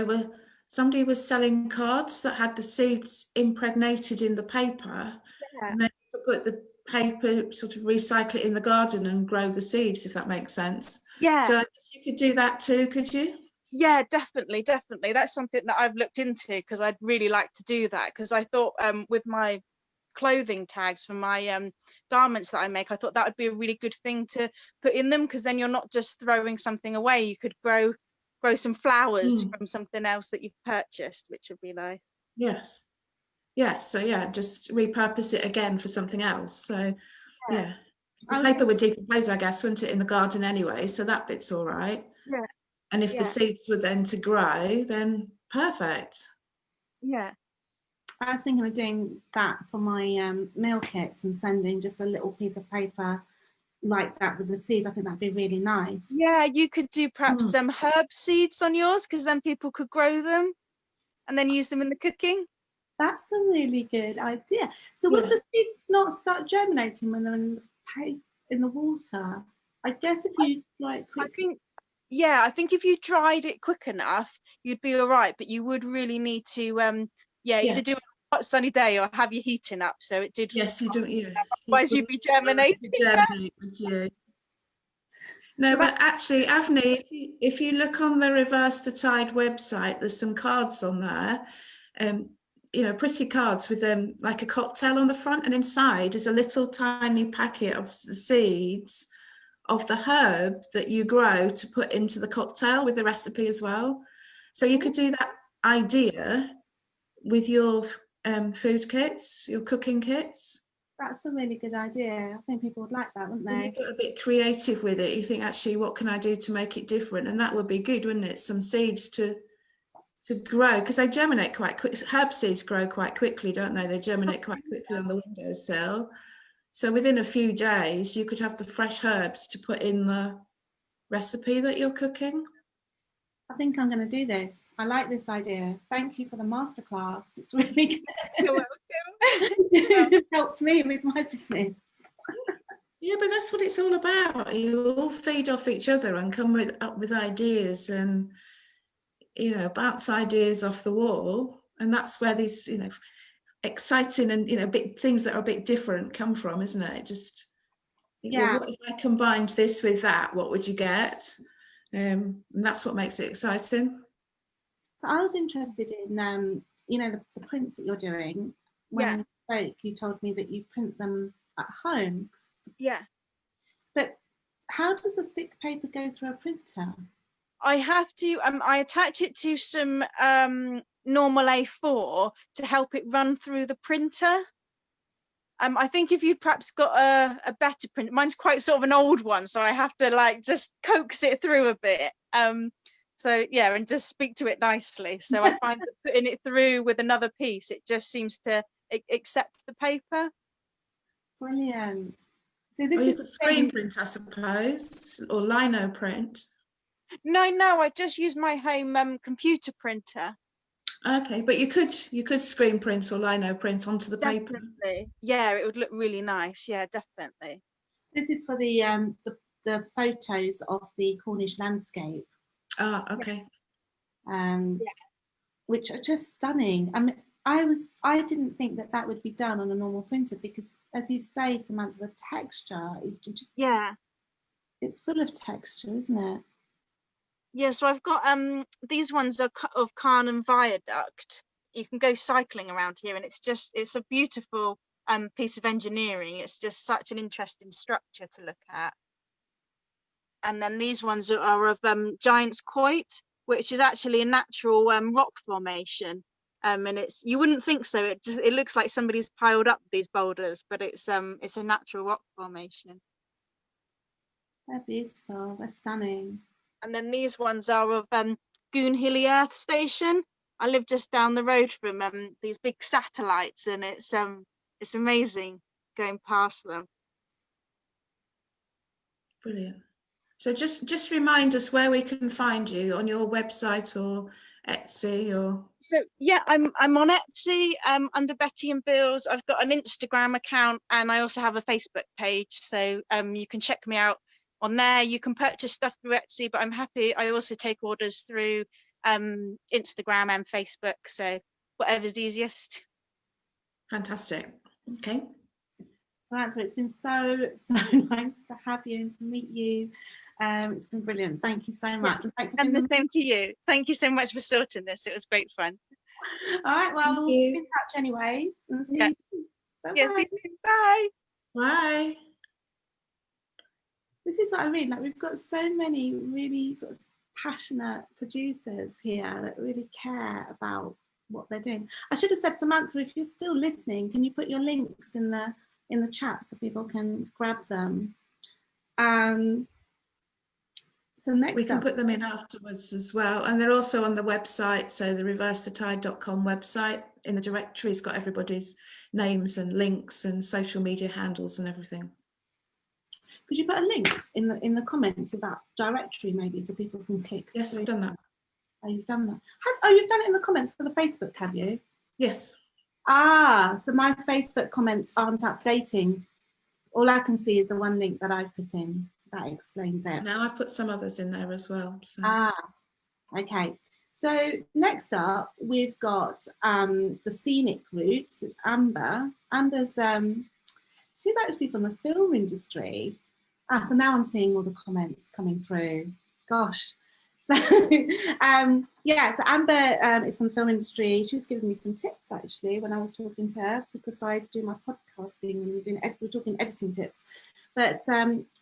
somebody was selling cards that had the seeds impregnated in the paper, and then you could put the paper, sort of recycle it in the garden and grow the seeds, if that makes sense. Yeah. So I guess you could do that too, could you? Yeah, definitely. That's something that I've looked into, because I'd really like to do that, because I thought with my clothing tags for my garments that I make, I thought that would be a really good thing to put in them, because then you're not just throwing something away. You could grow some flowers from something else that you've purchased, which would be nice. Yes. Yes. So yeah, just repurpose it again for something else. So yeah. The paper would decompose, I guess, wouldn't it, in the garden anyway? So that bit's all right. Yeah. And if the seeds were then to grow, then perfect. Yeah. I was thinking of doing that for my meal kits and sending just a little piece of paper like that with the seeds. I think that'd be really nice. Yeah, you could do perhaps some herb seeds on yours, because then people could grow them and then use them in the cooking. That's a really good idea. So would the seeds not start germinating when they're in the water? I guess if you I think if you dried it quick enough, you'd be all right, but you would really need to either do it on a hot sunny day or have your heating up so it did. Yes, you don't. Yeah. Otherwise, you'd be germinating. Would you? No, but actually, Avni, if you look on the Reverse the Tide website, there's some cards on there, you know, pretty cards with like a cocktail on the front, and inside is a little tiny packet of the seeds of the herb that you grow to put into the cocktail with the recipe as well. So you could do that idea with your food kits, your cooking kits. That's a really good idea. I think people would like that, wouldn't they? You get a bit creative with it. You think, actually, what can I do to make it different? And that would be good, wouldn't it? Some seeds to grow, because they germinate quite quick. Herb seeds grow quite quickly, don't they? They germinate quite quickly on the windowsill. So within a few days, you could have the fresh herbs to put in the recipe that you're cooking. I think I'm going to do this. I like this idea. Thank you for the masterclass. It's really good. You're welcome. It helped me with my business. Yeah, but that's what it's all about. You all feed off each other and come up with ideas, and you know, bounce ideas off the wall. And that's where these, you know, exciting and, you know, big things that are a bit different come from, isn't it? Just, well, what if I combined this with that? What would you get? And that's what makes it exciting. So I was interested in, you know, the prints that you're doing. When you spoke, you told me that you print them at home. Yeah. But how does a thick paper go through a printer? I have to, I attach it to some normal A4 to help it run through the printer. I think if you'd perhaps got a better print, mine's quite sort of an old one, so I have to like just coax it through a bit. So yeah, and just speak to it nicely. So I find that putting it through with another piece, it just seems to accept the paper. Brilliant. So this you is could screen print, I suppose, or lino print. No, I just use my home computer printer. Okay, but you could screen print or lino print onto the paper. Definitely. Yeah, it would look really nice. Yeah, definitely. This is for the photos of the Cornish landscape. Ah, okay. Which are just stunning. I mean, I didn't think that would be done on a normal printer because, as you say, Samantha, the texture, it's full of texture, isn't it? Yeah, so I've got these ones are of Carn and Viaduct. You can go cycling around here, and it's a beautiful piece of engineering. It's just such an interesting structure to look at. And then these ones are of Giant's Quoit, which is actually a natural rock formation. And you wouldn't think so. It looks like somebody's piled up these boulders, but it's a natural rock formation. They're beautiful. They're stunning. And then these ones are of Goonhilly Earth Station. I live just down the road from these big satellites, and it's amazing going past them. Brilliant. So just remind us where we can find you on your website or Etsy or. So yeah, I'm on Etsy under Betty and Bill's. I've got an Instagram account, and I also have a Facebook page. So you can check me out on there. You can purchase stuff through Etsy, but I'm happy. I also take orders through Instagram and Facebook. So whatever's easiest. Fantastic. Okay. Samantha, it's been so nice to have you and to meet you. It's been brilliant. Thank you so much. And thanks for And the being same to you. Thank you so much for sorting this. It was great fun. All right, well, Thank we'll be in you. touch anyway. And see Yeah. you soon. Bye-bye. Yeah, see you soon. Bye. Bye. This is what I mean. Like, we've got so many really sort of passionate producers here that really care about what they're doing. I should have said, Samantha, if you're still listening, can you put your links in the chat so people can grab them? So next We can up, put them in afterwards as well. And they're also on the website. So the reversethetide.com website, in the directory, has got everybody's names and links and social media handles and everything. could you put a link in the comment to that directory maybe, so people can click Yes, through? I've done that. Oh, you've done that. Oh, you've done it in the comments for the Facebook, have you? Yes. Ah, so my Facebook comments aren't updating. All I can see is the one link that I've put in. That explains it. Now I've put some others in there as well. So. Ah, okay. So next up, we've got the Scenic Route. It's Amber. Amber's, she's actually from the film industry. Ah, so now I'm seeing all the comments coming through. Gosh. So, yeah, so Amber is from the film industry. She was giving me some tips actually when I was talking to her, because I do my podcasting and we're talking editing tips. But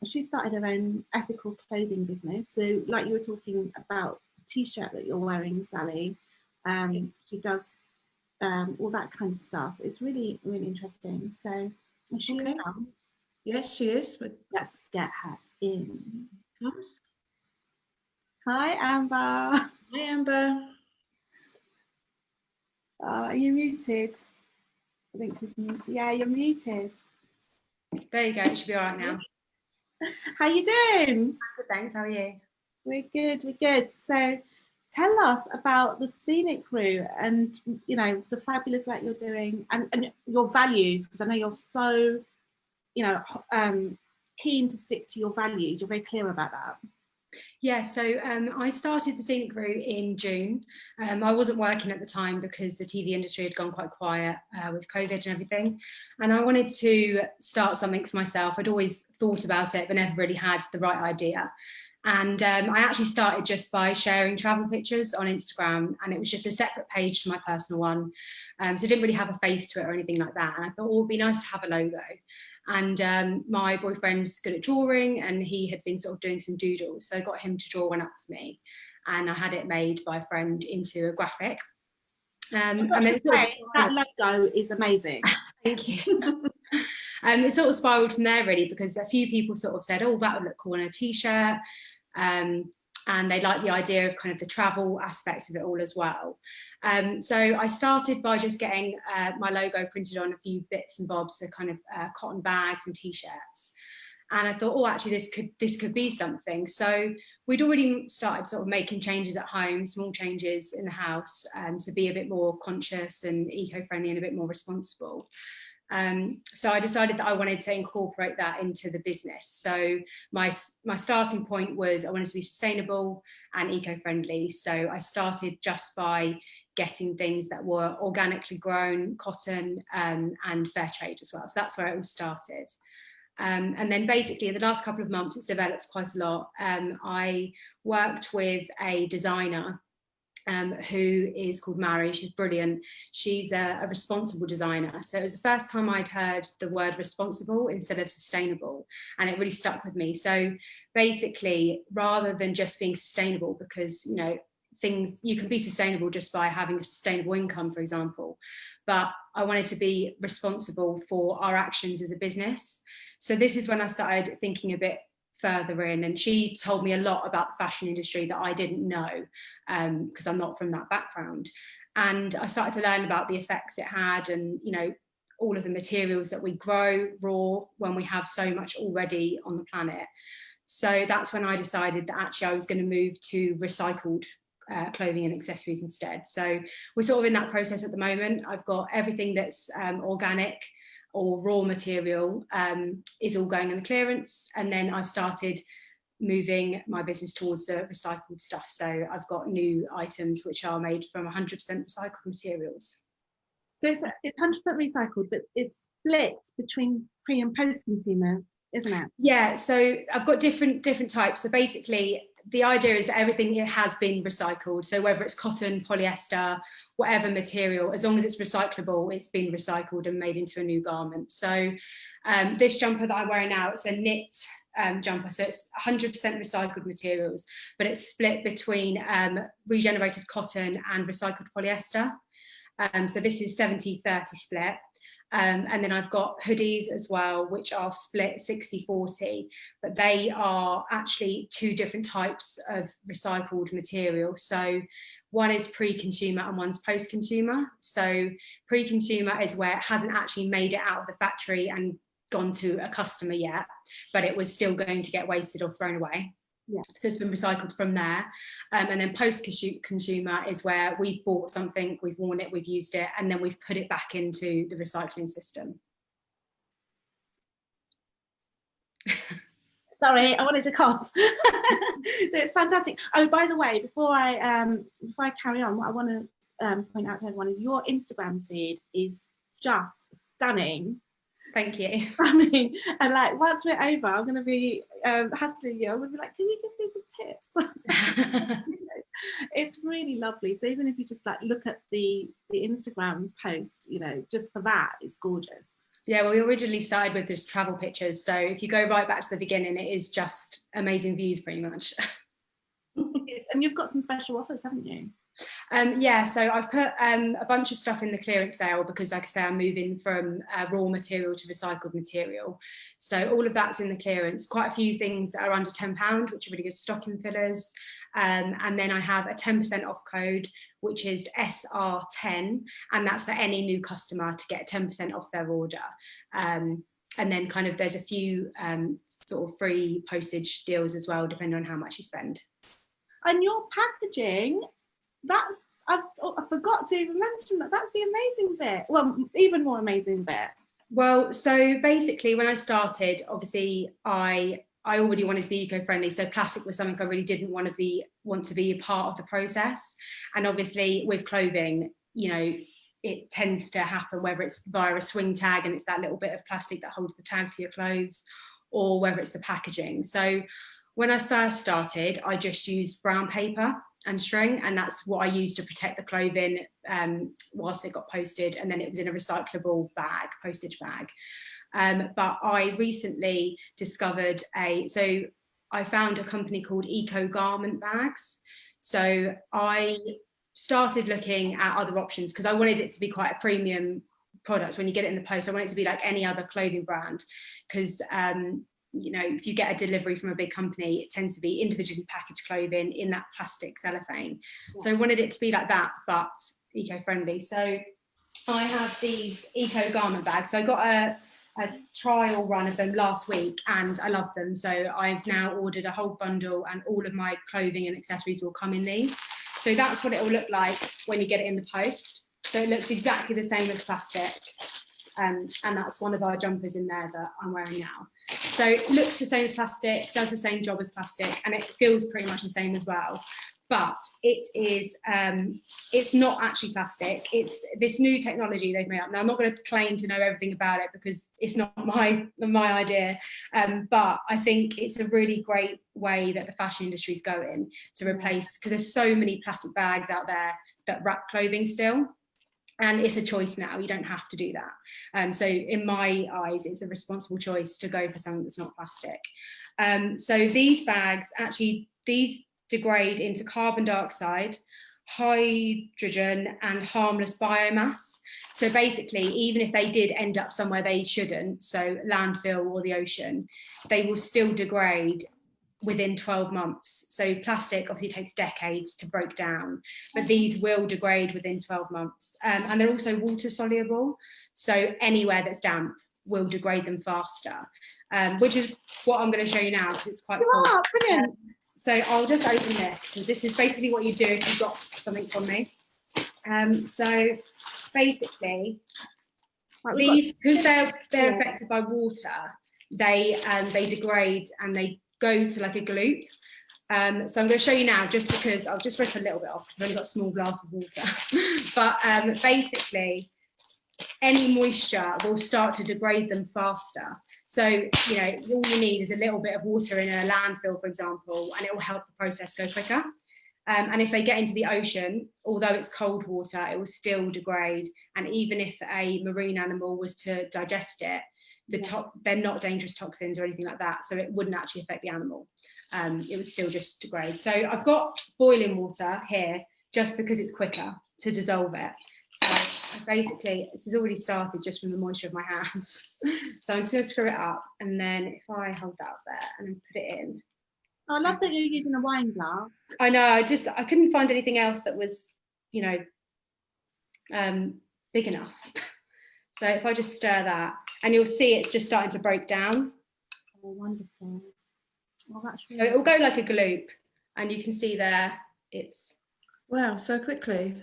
she started her own ethical clothing business. So like you were talking about the t-shirt that you're wearing, Sally, she does all that kind of stuff. It's really, really interesting. So is she Okay. around? Yes, she is. But Let's get her in. comes. Hi, Amber. Hi, Amber. Are you muted? I think she's muted. Yeah, you're muted. There you go, it should be all right now. How you doing? Good, thanks, how are you? We're good, we're good. So tell us about the Scenic Route and, you know, the fabulous work you're doing and your values, because I know you're so, you know, keen to stick to your values. You're very clear about that. Yeah, so I started the Scenic Route in June. I wasn't working at the time because the TV industry had gone quite quiet with COVID and everything. And I wanted to start something for myself. I'd always thought about it, but never really had the right idea. And I actually started just by sharing travel pictures on Instagram, and it was just a separate page to my personal one. So it didn't really have a face to it or anything like that. And I thought, oh, it would be nice to have a logo. And my boyfriend's good at drawing, and he had been sort of doing some doodles. So I got him to draw one up for me, and I had it made by a friend into a graphic. And then that logo is amazing. Thank you. It sort of spiraled from there really, because a few people sort of said, oh, that would look cool on a t-shirt. And they liked the idea of kind of the travel aspect of it all as well. So I started by just getting my logo printed on a few bits and bobs, so kind of cotton bags and t-shirts. And I thought, oh, actually, this could be something. So we'd already started sort of making changes at home, small changes in the house, to be a bit more conscious and eco-friendly and a bit more responsible. So I decided that I wanted to incorporate that into the business. So my starting point was I wanted to be sustainable and eco-friendly. So I started just by getting things that were organically grown, cotton, and fair trade as well. So that's where it all started. And then basically the last couple of months it's developed quite a lot. I worked with a designer who is called Mary. She's brilliant. She's a responsible designer. So it was the first time I'd heard the word responsible instead of sustainable, and it really stuck with me. So basically, rather than just being sustainable, because, you know, you can be sustainable just by having a sustainable income, for example, but I wanted to be responsible for our actions as a business. So this is when I started thinking a bit further in, and she told me a lot about the fashion industry that I didn't know, because I'm not from that background. And I started to learn about the effects it had, and, you know, all of the materials that we grow raw when we have so much already on the planet. So that's when I decided that actually I was going to move to recycled clothing and accessories instead. So we're sort of in that process at the moment. I've got everything that's organic or raw material is all going in the clearance, and then I've started moving my business towards the recycled stuff. So I've got new items which are made from 100% recycled materials. So it's 100% recycled, but it's split between pre and post consumer, isn't it? Yeah, so I've got different types. So basically the idea is that everything has been recycled. So whether it's cotton, polyester, whatever material, as long as it's recyclable, it's been recycled and made into a new garment. So this jumper that I'm wearing now, it's a knit jumper, so it's 100% recycled materials, but it's split between regenerated cotton and recycled polyester. So this is 70-30 split. And then I've got hoodies as well, which are split 60-40, but they are actually two different types of recycled material. So one is pre-consumer and one's post-consumer. So pre-consumer is where it hasn't actually made it out of the factory and gone to a customer yet, but it was still going to get wasted or thrown away. Yeah. So it's been recycled from there. And then post-consumer is where we've bought something, we've worn it, we've used it, and then we've put it back into the recycling system. Sorry, I wanted to cough. So it's fantastic. Oh, by the way, before I carry on, what I want to point out to everyone is your Instagram feed is just stunning. Thank you. I mean, and like once we're over, I'm going to be hassling you. I'm going to be like, can you give me some tips? It's really lovely. So even if you just like look at the Instagram post, you know, just for that, it's gorgeous. Yeah, well, we originally started with just travel pictures. So if you go right back to the beginning, it is just amazing views pretty much. And you've got some special offers, haven't you? Yeah, so I've put a bunch of stuff in the clearance sale because, like I say, I'm moving from raw material to recycled material. So all of that's in the clearance. Quite a few things that are under £10, which are really good stocking fillers. And then I have a 10% off code, which is SR10, and that's for any new customer to get 10% off their order. And then kind of there's a few sort of free postage deals as well, depending on how much you spend. And your packaging, I forgot to even mention that. That's the amazing bit. Well, even more amazing bit. Well, so basically when I started, obviously I already wanted to be eco-friendly, so plastic was something I really didn't want to be a part of the process. And obviously with clothing, you know, it tends to happen whether it's via a swing tag and it's that little bit of plastic that holds the tag to your clothes, or whether it's the packaging. So when I first started, I just used brown paper and string, and that's what I used to protect the clothing whilst it got posted, and then it was in a recyclable bag, postage bag. But I recently discovered so I found a company called Eco Garment Bags. So I started looking at other options because I wanted it to be quite a premium product. When you get it in the post, I want it to be like any other clothing brand, because you know, if you get a delivery from a big company, it tends to be individually packaged clothing in that plastic cellophane. Yeah. So I wanted it to be like that, but eco-friendly. So I have these eco garment bags. So I got a trial run of them last week and I love them. So I've now ordered a whole bundle and all of my clothing and accessories will come in these. So that's what it will look like when you get it in the post. So it looks exactly the same as plastic. And that's one of our jumpers in there that I'm wearing now. So it looks the same as plastic, does the same job as plastic, and it feels pretty much the same as well. But it is, it's not actually plastic. It's this new technology they've made up. Now, I'm not going to claim to know everything about it because it's not my idea. But I think it's a really great way that the fashion industry is going to replace, because there's so many plastic bags out there that wrap clothing still. And it's a choice now, you don't have to do that. So in my eyes, it's a responsible choice to go for something that's not plastic. So these bags, actually, these degrade into carbon dioxide, hydrogen and harmless biomass. So basically, even if they did end up somewhere they shouldn't, so landfill or the ocean, they will still degrade within 12 months. So plastic obviously takes decades to break down, but these will degrade within 12 months. And they're also water soluble. So anywhere that's damp will degrade them faster, which is what I'm going to show you now because it's quite cool. Oh, brilliant. So I'll just open this. So this is basically what you do if you've got something from me. So basically, these, because they're affected by water, they degrade and they go to like a gloop. So I'm going to show you now, just because I'll just rip a little bit off because I've only got a small glass of water. But basically, any moisture will start to degrade them faster. So, you know, all you need is a little bit of water in a landfill, for example, and it will help the process go quicker. And if they get into the ocean, although it's cold water, it will still degrade. And even if a marine animal was to digest it, they're not dangerous toxins or anything like that. So it wouldn't actually affect the animal. It would still just degrade. So I've got boiling water here just because it's quicker to dissolve it. So basically, this has already started just from the moisture of my hands. So I'm just going to screw it up. And then if I hold that up there and then put it in. I love that you're using a wine glass. I know, I couldn't find anything else that was, you know, big enough. So if I just stir that, and you'll see it's just starting to break down. Oh, wonderful. Well, that's really So it will go like a gloop, and you can see there it's... Wow, so quickly.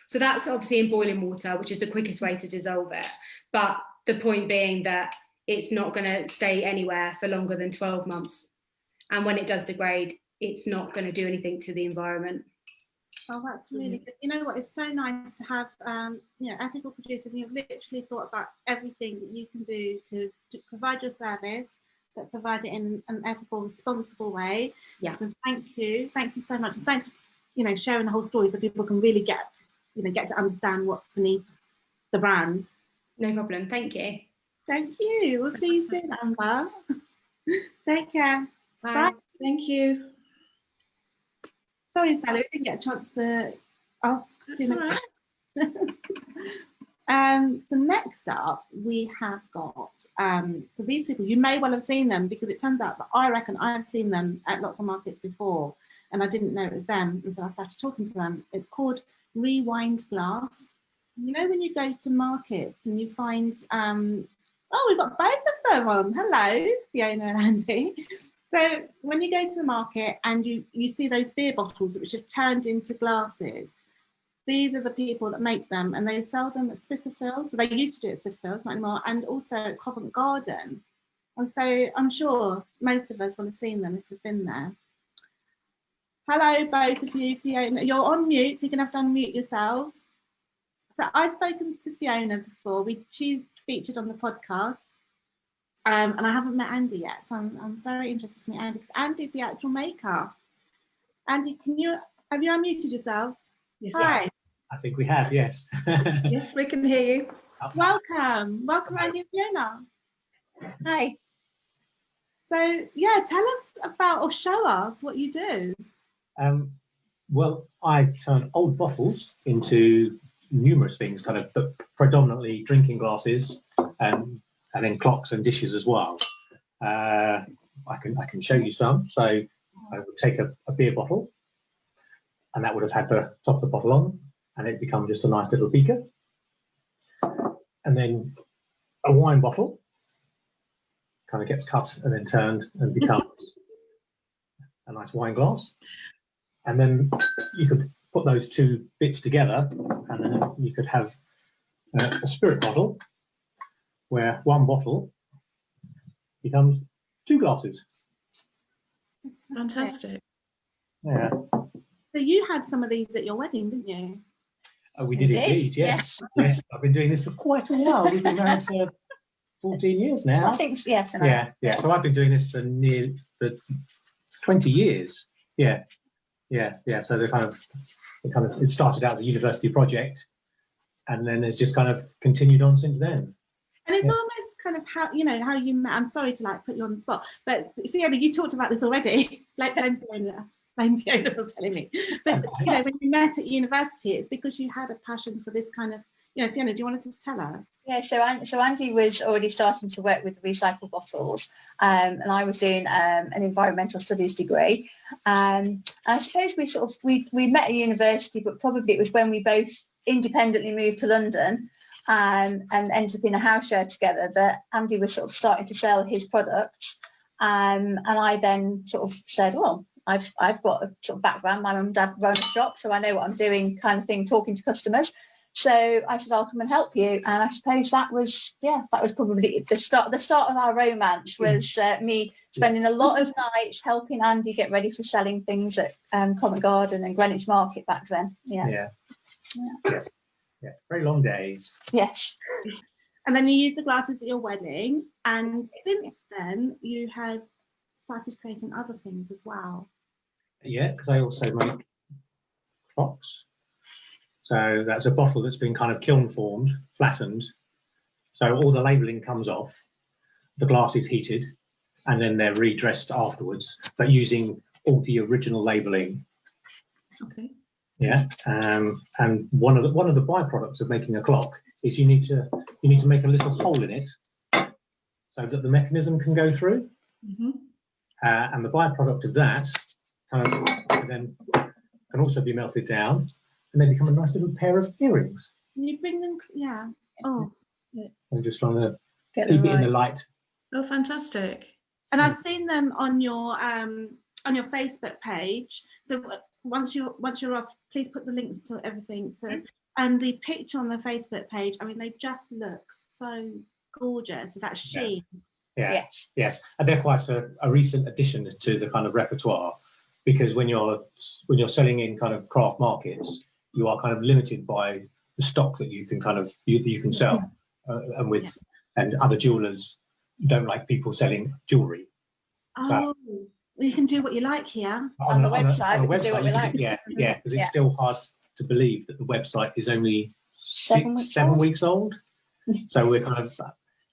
So that's obviously in boiling water, which is the quickest way to dissolve it. But the point being that it's not going to stay anywhere for longer than 12 months. And when it does degrade, it's not going to do anything to the environment. Oh, that's really good. You know what? It's so nice to have, you know, ethical producers. You've literally thought about everything that you can do to provide your service, but provide it in an ethical, responsible way. Yeah. So thank you so much. And thanks for, you know, sharing the whole story so people can really get to understand what's beneath the brand. No problem. Thank you. Thank you. We'll see you soon, Amber. Take care. Bye. Bye. Thank you. Sorry, Sally, we didn't get a chance to ask too That's many. So next up, we have got, so these people, you may well have seen them because it turns out that I reckon I've seen them at lots of markets before and I didn't know it was them until I started talking to them. It's called Rewind Glass. You know, when you go to markets and you find, oh, we've got both of them on. Hello, Fiona and Andy. So when you go to the market and you see those beer bottles which are turned into glasses, these are the people that make them, and they sell them at Spitalfields. So they used to do it at Spitalfields, not anymore, and also at Covent Garden. And so I'm sure most of us will have seen them if we've been there. Hello, both of you. Fiona, you're on mute, so you're going to have to unmute yourselves. So I've spoken to Fiona before. She featured on the podcast. And I haven't met Andy yet, so I'm very interested to meet Andy because Andy's the actual maker. Andy, have you unmuted yourselves? Yes. Hi. I think we have, yes. Yes, we can hear you. Welcome Andy and Fiona. Hi. So yeah, tell us about or show us what you do. Well, I turn old bottles into numerous things, kind of, but predominantly drinking glasses and then clocks and dishes as well. I can show you some. So I would take a beer bottle, and that would have had the top of the bottle on, and it becomes just a nice little beaker. And then a wine bottle kind of gets cut and then turned and becomes a nice wine glass. And then you could put those two bits together, and then you could have a spirit bottle, where one bottle becomes two glasses. Fantastic. Yeah. So you had some of these at your wedding, didn't you? We did indeed, yes. Yes, I've been doing this for quite a while. We've been married for 14 years now. I think, yes. Yeah. So I've been doing this for 20 years. Yeah. So it started out as a university project, and then it's just kind of continued on since then. And it's almost kind of how you met. I'm sorry to put you on the spot, but Fiona, you talked about this already. Blame Fiona for telling me. But when you met at university, it's because you had a passion for this kind of. Fiona, do you want to just tell us? Yeah, so Andy was already starting to work with recycled bottles, and I was doing an environmental studies degree. And I suppose we met at university, but probably it was when we both independently moved to London. And ended up in a house share together that Andy was sort of starting to sell his products, and I then sort of said, well, I've got a sort of background. My mum and dad run a shop, so I know what I'm doing, kind of thing, talking to customers. So I said, I'll come and help you. And I suppose that was probably the start of our romance, was me spending a lot of nights helping Andy get ready for selling things at Covent Garden and Greenwich Market back then. Yeah. Yes, very long days. Yes. And then you used the glasses at your wedding, and since then you have started creating other things as well. Yeah, because I also make clocks. So that's a bottle that's been kind of kiln formed, flattened. So all the labelling comes off, the glass is heated, and then they're redressed afterwards, but using all the original labelling. Okay. Yeah, and one of the byproducts of making a clock is you need to make a little hole in it so that the mechanism can go through. Mm-hmm. And the byproduct of that kind of then can also be melted down, and they become a nice little pair of earrings. Can you bring them? Yeah. Oh. I'm just trying to Get keep them it in the right. light. Oh, fantastic. And I've seen them on your Facebook page. So once you're off, please put the links to everything. So and the picture on the Facebook page, I mean, they just look so gorgeous with that sheen. Yeah. Yes, and they're quite a recent addition to the kind of repertoire, because when you're selling in kind of craft markets, you are kind of limited by the stock that you can you can sell, and other jewelers don't like people selling jewelry. Oh, you can do what you like here On the website. On a we can do what we like. because it's still hard to believe that the website is only 7 weeks old. So we're kind of,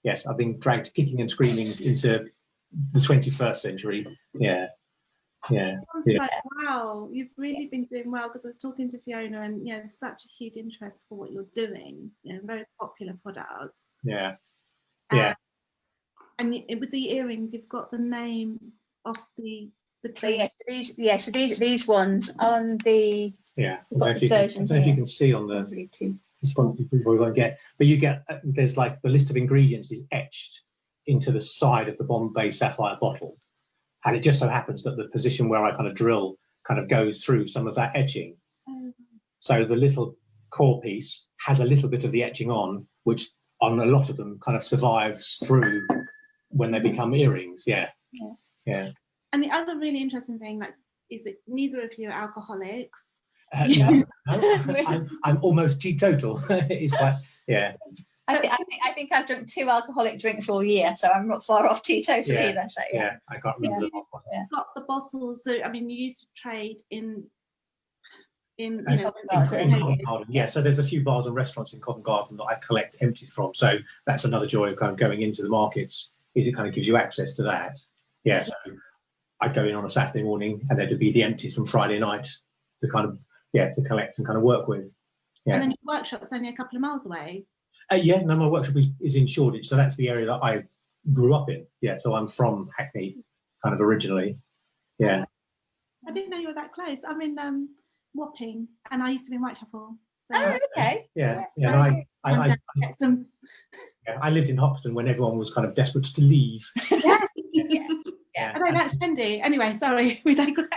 yes, I've been dragged kicking and screaming into the 21st century. Yeah. Like, wow, you've really been doing well, because I was talking to Fiona, and there's such a huge interest for what you're doing. Very popular products. Yeah. And with the earrings, you've got the name of the So these ones on the I don't know if you can see on the we won't get, but you get there's like the list of ingredients is etched into the side of the Bombay sapphire bottle, and it just so happens that the position where I kind of drill kind of goes through some of that etching. So the little core piece has a little bit of the etching on, which on a lot of them kind of survives through when they become earrings. Yeah. And the other really interesting thing is that neither of you are alcoholics. No, I'm almost teetotal. It's quite, I think I've drunk 2 alcoholic drinks all year, so I'm not far off teetotal either. So I can't remember the last one. Got the bottles. So I mean, you used to trade in Covent Garden. Yeah, so there's a few bars and restaurants in Covent Garden that I collect empties from. So that's another joy of kind of going into the markets, is it kind of gives you access to that. Yeah, so I go in on a Saturday morning, and there'd be the empties from Friday night to kind of to collect and kind of work with. Yeah. And then your workshop's only a couple of miles away. No, my workshop is in Shoreditch, so that's the area that I grew up in. Yeah, so I'm from Hackney, kind of originally. Yeah. I didn't know you were that close. I'm in Wapping, and I used to be in Whitechapel. So okay. Yeah. I lived in Hoxton when everyone was kind of desperate to leave. I know that's trendy. Anyway, sorry, we digress.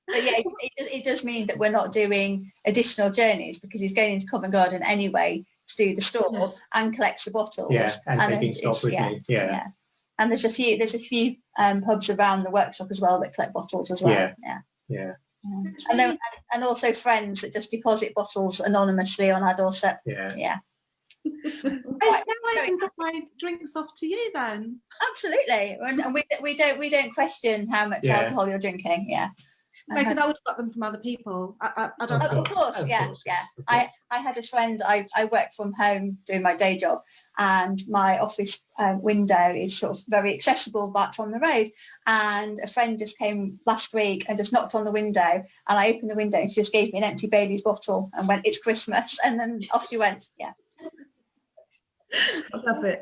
But it does mean that we're not doing additional journeys, because he's going into Covent Garden anyway to do the store and collects the bottles. Yeah, and taking stock with me. Yeah. And there's a few pubs around the workshop as well that collect bottles as well. Yeah. And also friends that just deposit bottles anonymously on our doorstep. Yeah. So now I can drop my drinks off to you then. Absolutely, and we don't question how much alcohol you're drinking. Yeah. No, because I would have got them from other people. Of course. I had a friend. I work from home doing my day job, and my office window is sort of very accessible back from the road. And a friend just came last week and just knocked on the window, and I opened the window, and she just gave me an empty Bailey's bottle and went, "It's Christmas," and then off she went. Yeah. I love it.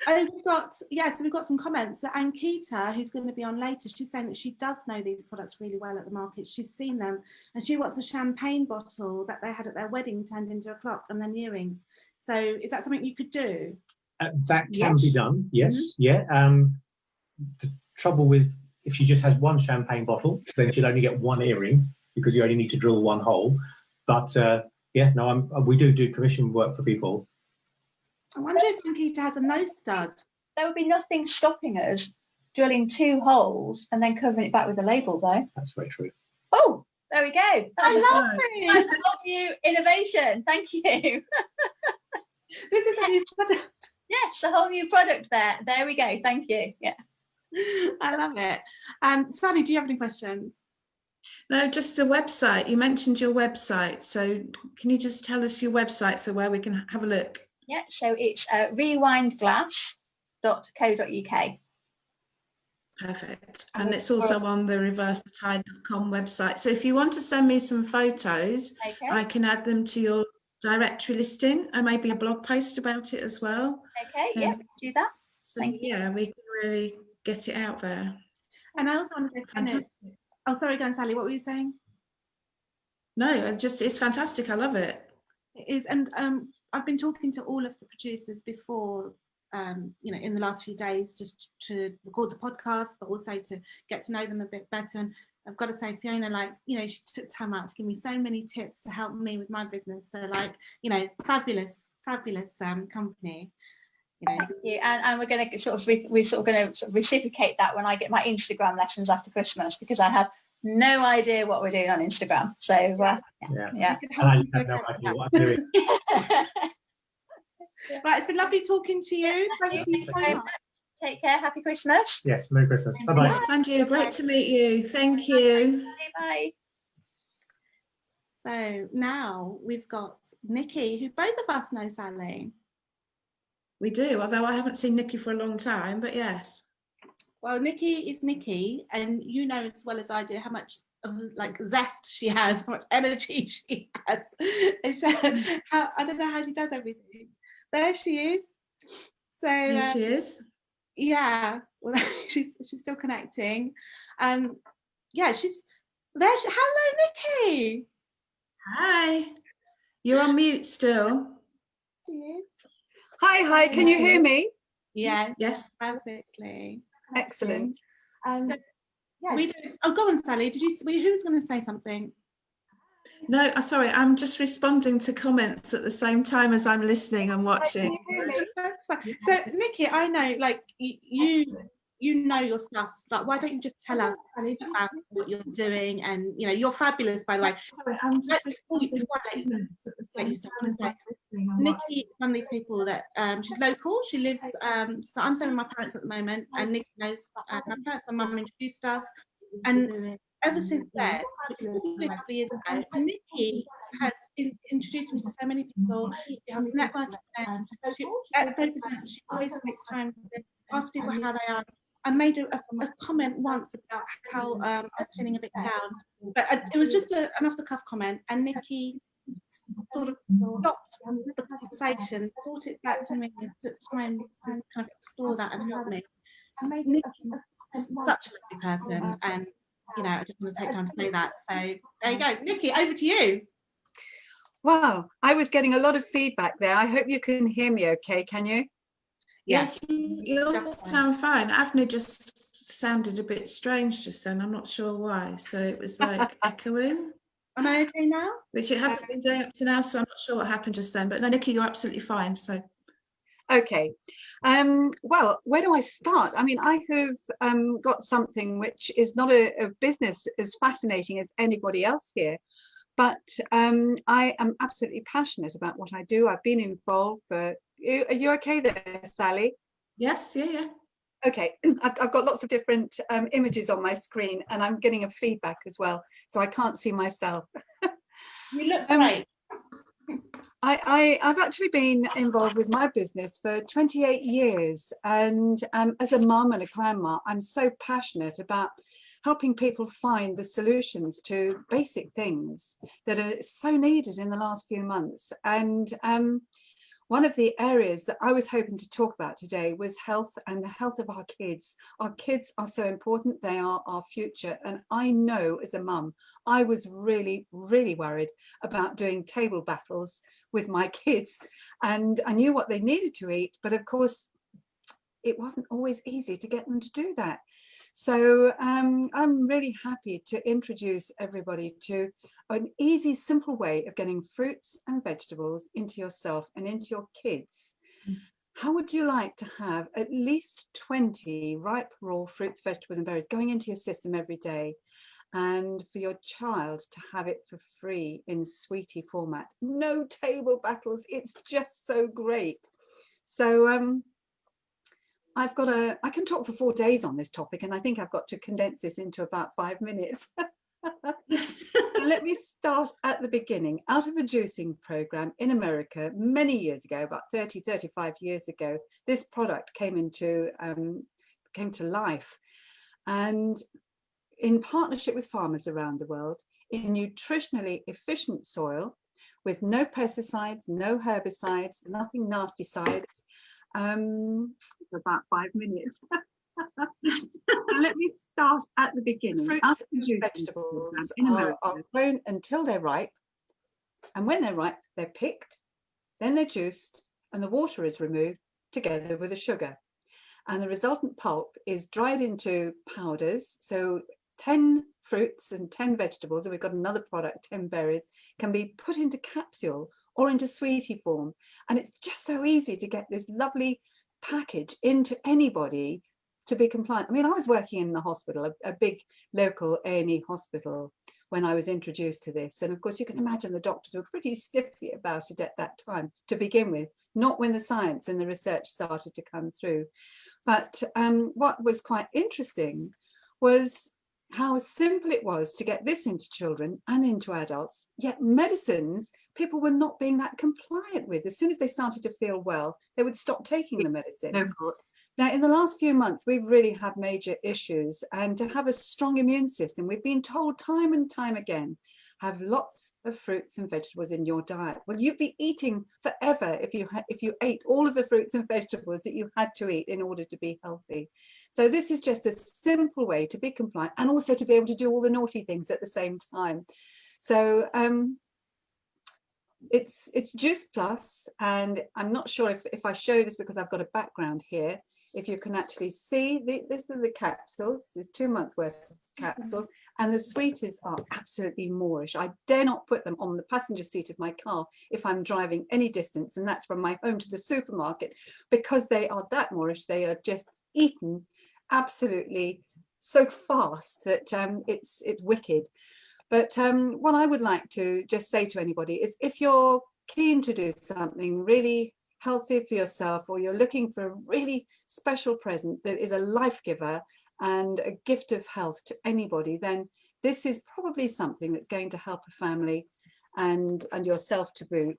We've got some comments. So Ankita, who's going to be on later, she's saying that she does know these products really well at the market. She's seen them, and she wants a champagne bottle that they had at their wedding turned into a clock, and then earrings. So is that something you could do? That can be done. Yes. The trouble with, if she just has one champagne bottle, then she'll only get one earring, because you only need to drill one hole. But we do commission work for people. I wonder if Ankita has a nose stud. There would be nothing stopping us drilling 2 holes and then covering it back with a label, though. That's very true. Oh, There we go. That's a whole new innovation. Thank you. This is a new product. Yes, a whole new product there. There we go. Thank you. Yeah. I love it. Sally, do you have any questions? No, just the website. You mentioned your website. So can you just tell us your website so where we can have a look? Yeah, so it's rewindglass.co.uk. Perfect. And it's also on the reversetide.com website. So if you want to send me some photos, Okay. I can add them to your directory listing and maybe a blog post about it as well. Okay, yeah, do that. So yeah, we can really get it out there. And I also want to say, Fantastic. oh, sorry, go on, Sally, what were you saying? No, it's fantastic. I love it. It is, and I've been talking to all of the producers before, in the last few days, just to record the podcast, but also to get to know them a bit better. And I've got to say, Fiona, she took time out to give me so many tips to help me with my business. So, fabulous company. Thank you. And we're going to reciprocate that when I get my Instagram lessons after Christmas, because I have no idea what we're doing on Instagram. So yeah. And I have no idea what I'm doing. Right, it's been lovely talking to you. Thank you so much. Take care. Happy Christmas. Yes, Merry Christmas. Bye-bye. Yes, Andrew, great to meet you. Thank you. Bye. So now we've got Nikki, who both of us know Sally. We do, although I haven't seen Nikki for a long time, but yes. Well, Nikki is Nikki, and you know as well as I do how much of zest she has, how much energy she has. I don't know how she does everything. There she is. So Here she is. Yeah, well, she's still connecting. Yeah, she's there. Hello, Nikki. Hi. You're on mute still. Hi, can you hear me? Yes, perfectly. Excellent. So, we don't, oh, go on, Sally. Who was going to say something? No, sorry, I'm just responding to comments at the same time as I'm listening and watching. That's fine. So, Nikki, I know, you know your stuff. Why don't you just tell us about what you're doing? And you're fabulous, by the way. Sorry, I'm just Nikki is one of these people that she's local. She lives. So I'm staying with my parents at the moment, and Nikki knows my parents. My mum introduced us, and ever since then, probably a couple of years ago, Nikki has introduced me to so many people. She has networking events. At those events, she always takes time to ask people how they are. I made a comment once about how I was feeling a bit down, but it was just an off-the-cuff comment, and Nikki sort of stopped the conversation, brought it back to me, and took time to kind of explore that and help me. Nikki's such a lovely person, and I just want to take time to say that. So there you go, Nikki. Over to you. Wow, I was getting a lot of feedback there. I hope you can hear me okay, can you? Yes, you sound fine. Avni just sounded a bit strange just then. I'm not sure why. So it was echoing. Am I okay now? Which it hasn't been doing up to now, so I'm not sure what happened just then. But no, Nikki, you're absolutely fine. So okay. Well, where do I start? I mean, I have got something which is not a business as fascinating as anybody else here, but I am absolutely passionate about what I do. I've been involved for. Are you okay there, Sally? Yes, yeah. Okay, I've got lots of different images on my screen, and I'm getting a feedback as well, so I can't see myself. You look great. I've actually been involved with my business for 28 years, and as a mum and a grandma, I'm so passionate about helping people find the solutions to basic things that are so needed in the last few months. And one of the areas that I was hoping to talk about today was health and the health of our kids. Our kids are so important. They are our future. And I know as a mum, I was really, really worried about doing table battles with my kids. And I knew what they needed to eat. But of course, it wasn't always easy to get them to do that. So I'm really happy to introduce everybody to an easy, simple way of getting fruits and vegetables into yourself and into your kids. How would you like to have at least 20 ripe raw fruits, vegetables and berries going into your system every day? and for your child to have it for free in sweetie format. No table battles. It's just so great. So I can talk for 4 days on this topic, and I think I've got to condense this into about 5 minutes. Yes. So let me start at the beginning. Out of a juicing program in America many years ago, about 35 years ago, this product came to life. And in partnership with farmers around the world, in nutritionally efficient soil, with no pesticides, no herbicides, nothing nasty sides, for about 5 minutes. So let me start at the beginning. Fruits and vegetables are grown until they're ripe, and when they're ripe, they're picked, then they're juiced, and the water is removed together with the sugar. And the resultant pulp is dried into powders. So 10 fruits and 10 vegetables, and we've got another product, 10 berries, can be put into capsule or into sweetie form. And it's just so easy to get this lovely package into anybody to be compliant. I mean, I was working in the hospital, a big local A&E hospital, when I was introduced to this. And of course, you can imagine the doctors were pretty stiffy about it at that time to begin with, not when the science and the research started to come through. But what was quite interesting was how simple it was to get this into children and into adults, yet medicines, people were not being that compliant with. As soon as they started to feel well, they would stop taking the medicine. Now, in the last few months, we've really had major issues, and to have a strong immune system, we've been told time and time again, have lots of fruits and vegetables in your diet. Well, you'd be eating forever if you ate all of the fruits and vegetables that you had to eat in order to be healthy. So this is just a simple way to be compliant and also to be able to do all the naughty things at the same time. So it's Juice Plus, and I'm not sure if I show this because I've got a background here, if you can actually see, this is the capsules. There's 2 months worth of capsules, and the sweeties are absolutely Moorish. I dare not put them on the passenger seat of my car if I'm driving any distance, and that's from my home to the supermarket, because they are that Moorish. They are just eaten absolutely so fast that it's wicked. But what I would like to just say to anybody is, if you're keen to do something really healthy for yourself, or you're looking for a really special present that is a life giver and a gift of health to anybody, then this is probably something that's going to help a family and yourself to boot.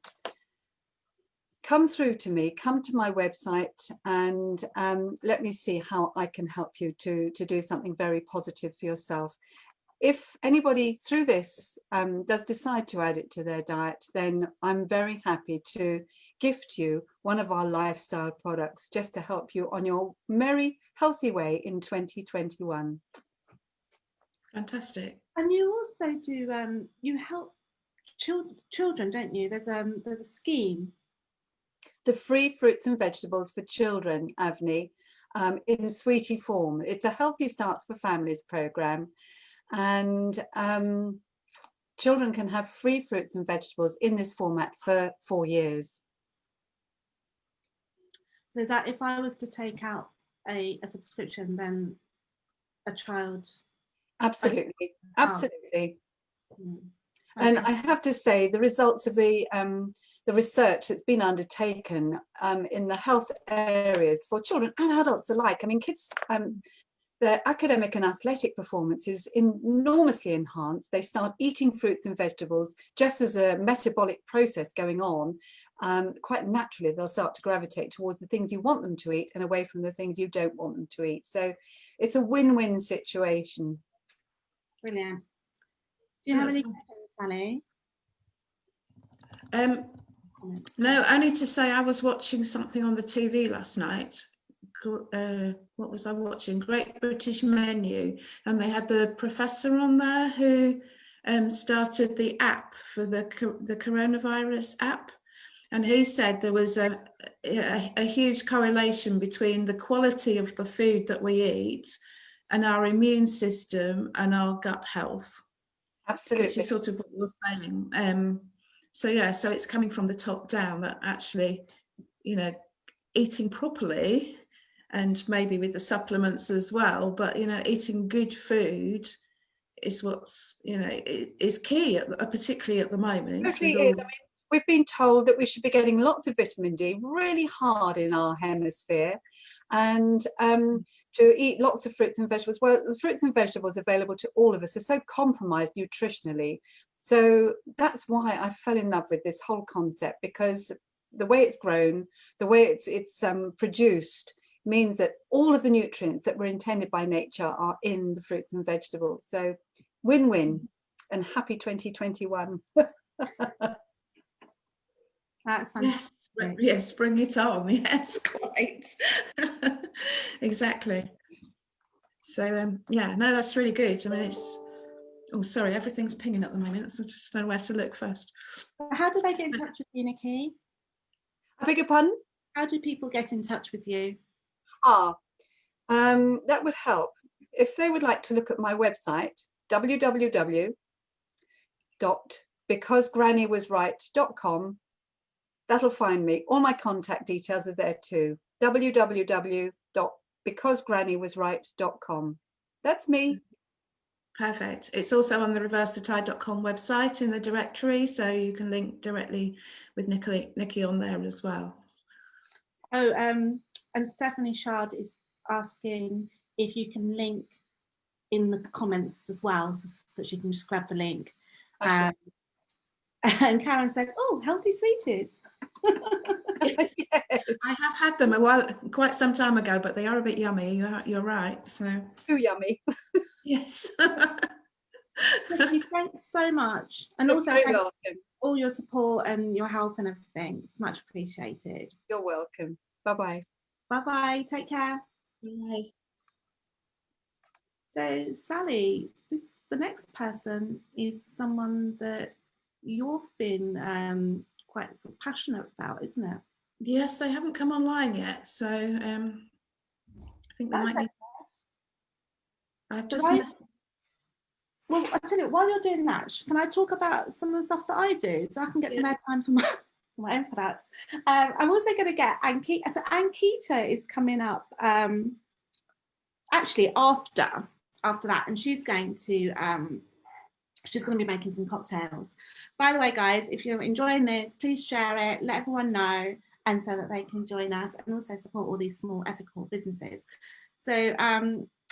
Come through to me, come to my website, and let me see how I can help you to do something very positive for yourself. If anybody through this does decide to add it to their diet, then I'm very happy to gift you one of our lifestyle products just to help you on your merry, healthy way in 2021. Fantastic. And you also do, you help children, don't you? There's a scheme. The free fruits and vegetables for children, Avni, in sweetie form. It's a Healthy Starts for Families program. And children can have free fruits and vegetables in this format for 4 years. So is that if I was to take out a subscription, then a child? Absolutely, absolutely. And I have to say, the results of the research that's been undertaken in the health areas for children and adults alike. I mean, kids, their academic and athletic performance is enormously enhanced. They start eating fruits and vegetables just as a metabolic process going on. Quite naturally, they'll start to gravitate towards the things you want them to eat and away from the things you don't want them to eat. So it's a win-win situation. Brilliant. Do you have any questions, Sally? No, only to say I was watching something on the TV last night. What was I watching? Great British Menu, and they had the professor on there who started the app for the coronavirus app, and he said there was a huge correlation between the quality of the food that we eat and our immune system and our gut health. Absolutely. Which is sort of what you're saying. So yeah, so it's coming from the top down, that actually, you know, eating properly, and maybe with the supplements as well, but you know, eating good food is what's, you know, is key, particularly at the moment. Totally is. I mean, we've been told that we should be getting lots of vitamin D really hard in our hemisphere, and to eat lots of fruits and vegetables. Well, the fruits and vegetables available to all of us are so compromised nutritionally. So that's why I fell in love with this whole concept, because the way it's grown, the way it's produced, means that all of the nutrients that were intended by nature are in the fruits and vegetables. So win-win, and happy 2021. That's fantastic. Yes, bring it on. Yes, quite. Exactly. So yeah, no, that's really good. I mean, it's, oh, sorry, everything's pinging at the moment, so I just don't know where to look first. How do they get in touch with you, Nikki? I beg your pardon? How do people get in touch with you? That would help. If they would like to look at my website, www.becausegranny.com, that'll find me. All my contact details are there too. www.becausegranny.com. That's me. Perfect. It's also on the reversethetide.com website in the directory, so you can link directly with Nikki on there as well. Oh, and Stephanie Shard is asking if you can link in the comments as well, so that she can just grab the link. And Karen said, "Oh, healthy sweeties." Yes. I have had them quite some time ago, but they are a bit yummy. You're right. So too yummy. Yes. Thanks so much, and You're also very thanks welcome. for all your support and your help and everything. It's much appreciated. You're welcome. Bye-bye. Bye-bye. Take care. Bye. So Sally, the next person is someone that you've been quite sort of passionate about, isn't it? Yes, they haven't come online yet, so I think they might need. I've just. Well, I tell you, while you're doing that, can I talk about some of the stuff that I do, so I can get some airtime for my own products? I'm also going to get Ankita. So Ankita is coming up actually after that, and she's going to be making some cocktails. By the way, guys, if you're enjoying this, please share it, let everyone know, and so that they can join us and also support all these small ethical businesses. So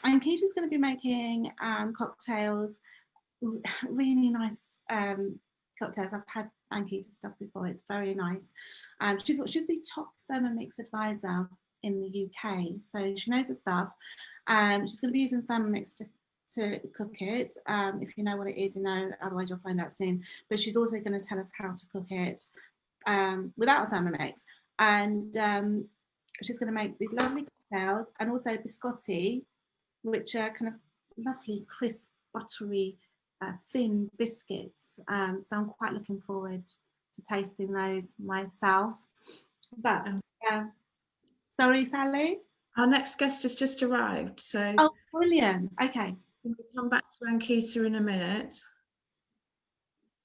Ankita's going to be making cocktails, really nice cocktails. I've had Ankita's stuff before. It's very nice. She's the top Thermomix advisor in the UK, so she knows the stuff. She's going to be using Thermomix to cook it. If you know what it is, you know, otherwise you'll find out soon. But she's also going to tell us how to cook it without Thermomix. And she's going to make these lovely cocktails, and also biscotti, which are kind of lovely, crisp, buttery, thin biscuits. So I'm quite looking forward to tasting those myself. But sorry, Sally? Our next guest has just arrived, so. Oh, brilliant. Okay. We'll come back to Ankita in a minute.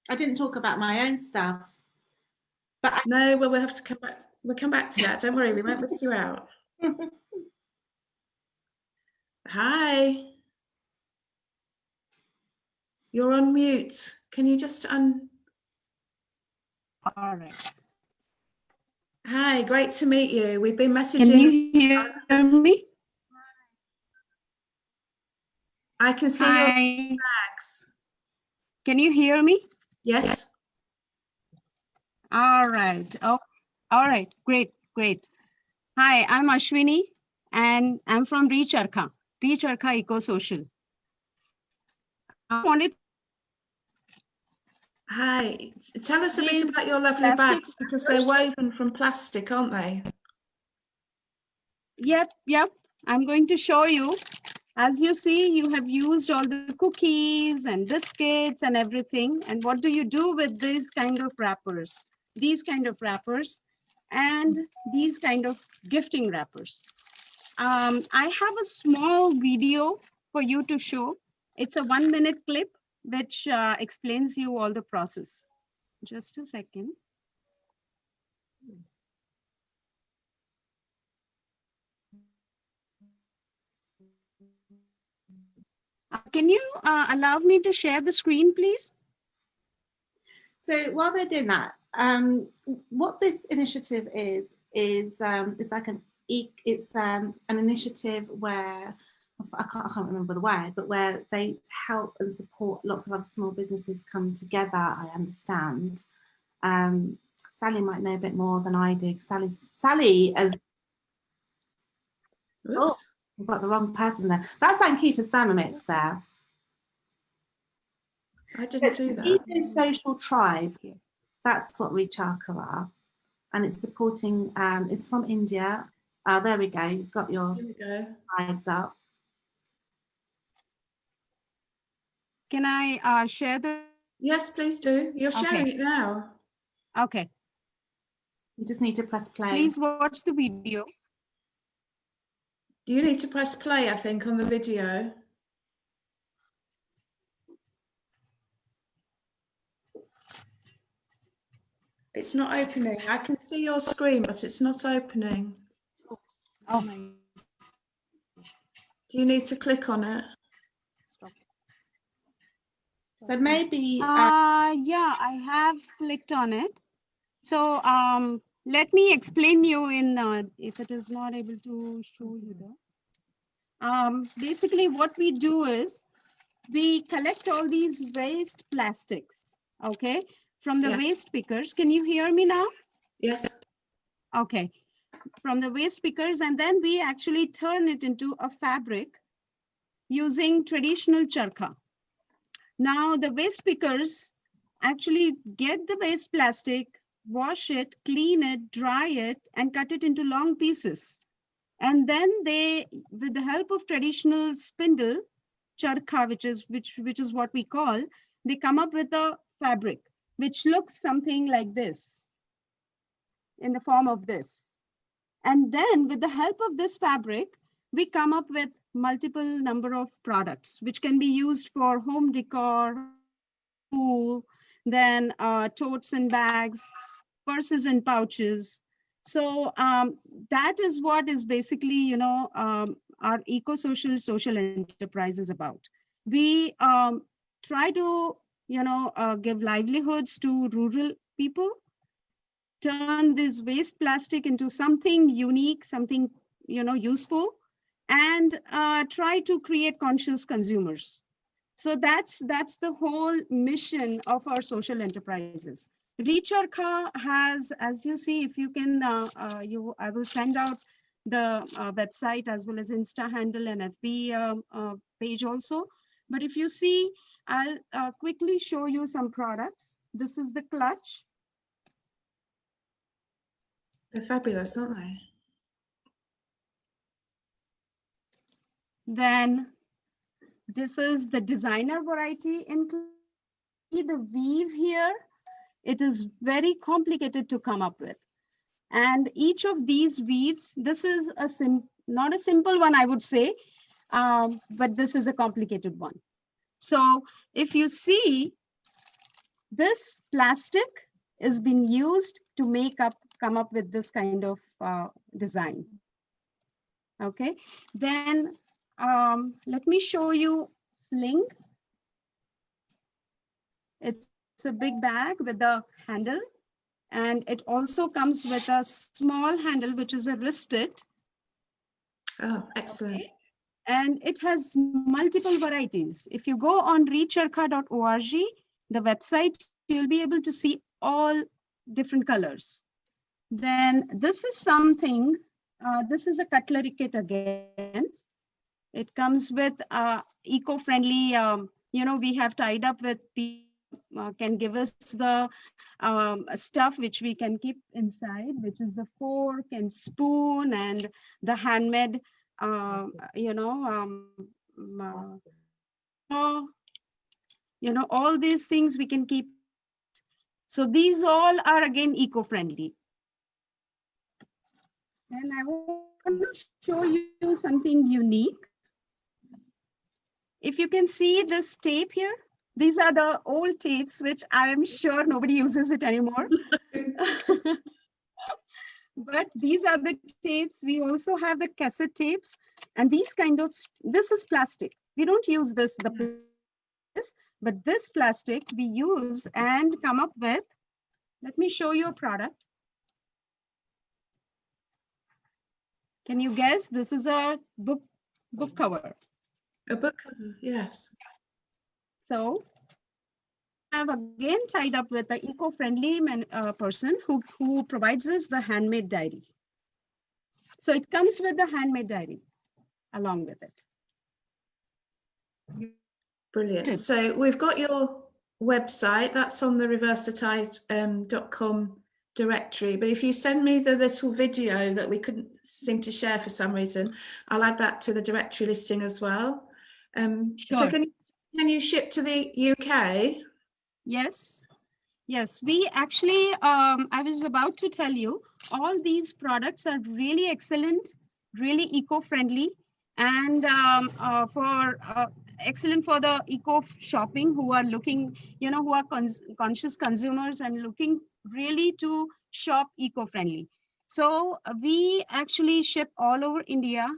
I didn't talk about my own stuff. But no, well, we'll have to come back. We'll come back to that. Don't worry, we won't miss you out. Hi. You're on mute. Can you just All right. Hi, great to meet you. We've been messaging. Can you hear me? I can see your bags. Can you hear me? Yes. All right. Oh, all right. Great, great. Hi, I'm Ashwini, and I'm from Recharka Eco Social. I wanted. Hi, tell us a bit about your lovely bags, because they're woven from plastic, aren't they? Yep. I'm going to show you. As you see, you have used all the cookies and biscuits and everything. And what do you do with these kind of wrappers? These kind of wrappers and these kind of gifting wrappers. I have a small video for you to show. It's a 1-minute clip which explains you all the process. Just a second. Can you allow me to share the screen, please? So while they're doing that, what this initiative is like an initiative where I can't remember the word, but where they help and support lots of other small businesses come together. I understand. Sally might know a bit more than I do. Sally as oh, we've got the wrong person there. That's Ankita's Thermomix there. I didn't do that. Eco Social Tribe. That's what Recharka are, and it's supporting. It's from India. There we go. You've got your slides up. Can I share the? Yes, please do. You're sharing it now. Okay. You just need to press play. Please watch the video. You need to press play, I think, on the video. It's not opening. I can see your screen, but it's not opening. Oh my. Do you need to click on it? So maybe. Yeah, I have clicked on it. So let me explain you in if it is not able to show you there. Basically, what we do is we collect all these waste plastics, okay, from the waste pickers. Can you hear me now? Yes. Okay. From the waste pickers, and then we actually turn it into a fabric using traditional charkha. Now, the waste pickers actually get the waste plastic, wash it, clean it, dry it, and cut it into long pieces. And then they, with the help of traditional spindle, charkha, which is what we call, they come up with a fabric, which looks something like this, in the form of this. And then with the help of this fabric, we come up with multiple number of products, which can be used for home decor, pool, then totes and bags, purses and pouches. So that is what is basically, our eco-social social enterprise is about. We try to, give livelihoods to rural people, turn this waste plastic into something unique, something, useful, and try to create conscious consumers. So that's the whole mission of our social enterprises. Recharka has, as you see, if you can, I will send out the website as well as Insta handle and FB page also. But if you see, I'll quickly show you some products. This is the clutch. They're fabulous, aren't they? Then this is the designer variety in the weave here. It is very complicated to come up with. And each of these weaves, this is not a simple one, I would say, but this is a complicated one. So if you see, this plastic is being used to come up with this kind of design. Okay, then let me show you sling. It's a big bag with a handle, and it also comes with a small handle, which is a wristed. Oh, excellent. Okay. And it has multiple varieties. If you go on recharka.org, the website, you'll be able to see all different colors. Then this is something, this is a cutlery kit again. It comes with eco-friendly, we have tied up with people can give us the stuff which we can keep inside, which is the fork and spoon and the handmade, all these things we can keep. So these all are again eco-friendly. And I want to show you something unique. If you can see this tape here, these are the old tapes, which I am sure nobody uses it anymore. But these are the tapes. We also have the cassette tapes, and these this is plastic. We don't use this, but this plastic we use and come up with, let me show you a product. Can you guess? This is a book cover. A book cover, yes. So I've again tied up with an eco-friendly person who provides us the handmade diary. So it comes with the handmade diary along with it. Brilliant. So we've got your website, that's on the reversethetide.com directory. But if you send me the little video that we couldn't seem to share for some reason, I'll add that to the directory listing as well. Sure. So can you ship to the UK? Yes. Yes, we actually, I was about to tell you, all these products are really excellent, really eco-friendly, and excellent for the eco shopping who are looking, who are conscious consumers and looking really to shop eco-friendly. So we actually ship all over India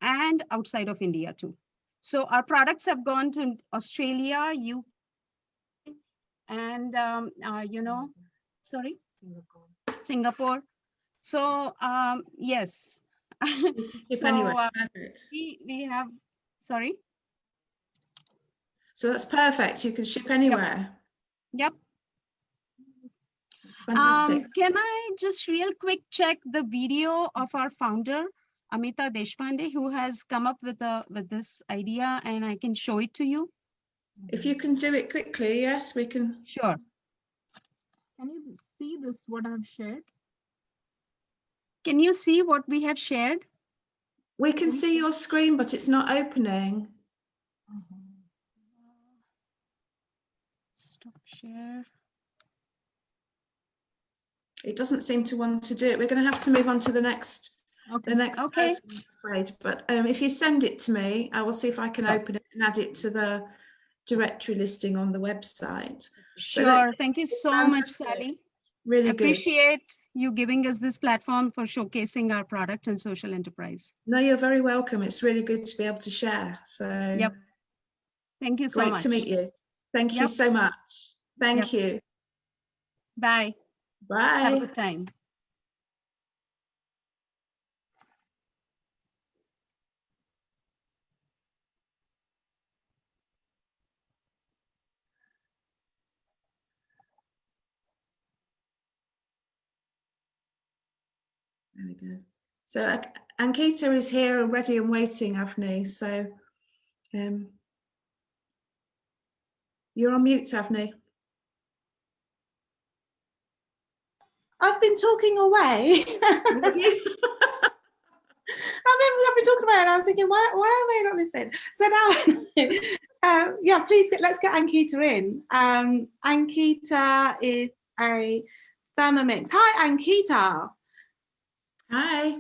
and outside of India too. So our products have gone to Australia, UK, and Singapore. So yes. If anywhere. We have, sorry. So that's perfect. You can ship anywhere. Yep. Fantastic. Can I just real quick check the video of our founder, Amita Deshpande, who has come up with this idea, and I can show it to you? If you can do it quickly, yes, we can. Sure. Can you see this, what I've shared? Can you see what we have shared? We can see your screen, but it's not opening. Stop share. It doesn't seem to want to do it. We're going to have to move on to the next. Okay. The next Okay. person, I'm afraid. But if you send it to me, I will see if I can open it and add it to the directory listing on the website. Sure. Thank you so much, Sally. Really appreciate you giving us this platform for showcasing our product and social enterprise. No, you're very welcome. It's really good to be able to share. So yep. Thank you so much. Great to meet you. Thank you so much. Thank you. Bye. Bye. Have a good time. There we go. So Ankita is here already and waiting, Avni. So you're on mute, Avni. I've been talking away. Have you? I've been talking about it and I was thinking, why are they not listening? So now, yeah, please, let's get Ankita in. Ankita is a Thermomix. Hi, Ankita. Hi.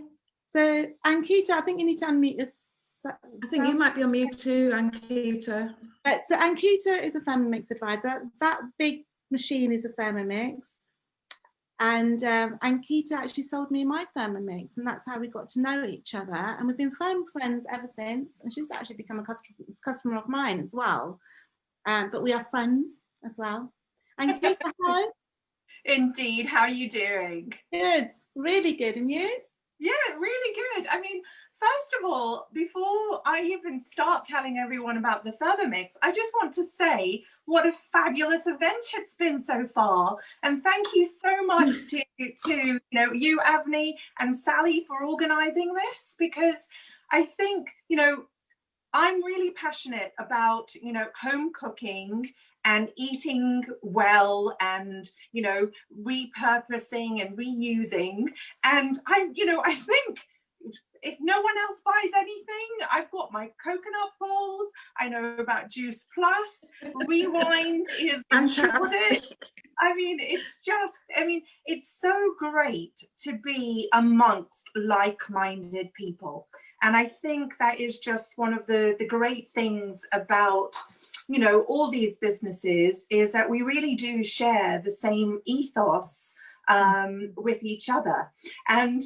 So Ankita, I think you need to unmute yourself. I think you might be on mute too, Ankita. So Ankita is a Thermomix advisor. That big machine is a Thermomix. And Ankita actually sold me my Thermomix, and that's how we got to know each other. And we've been firm friends ever since. And she's actually become a customer of mine as well. But we are friends as well. Ankita, hello. Indeed. How are you doing? Good. Really good. And you? Yeah, really good. I mean, first of all, before I even start telling everyone about the Thermomix, I just want to say what a fabulous event it's been so far. And thank you so much to you, Avni, and Sally for organizing this, because I think, I'm really passionate about, home cooking and eating well and, repurposing and reusing. And I think if no one else buys anything, I've got my coconut bowls. I know about Juice Plus. Rewind is included. I mean, it's so great to be amongst like-minded people. And I think that is just one of the great things about, all these businesses, is that we really do share the same ethos with each other. And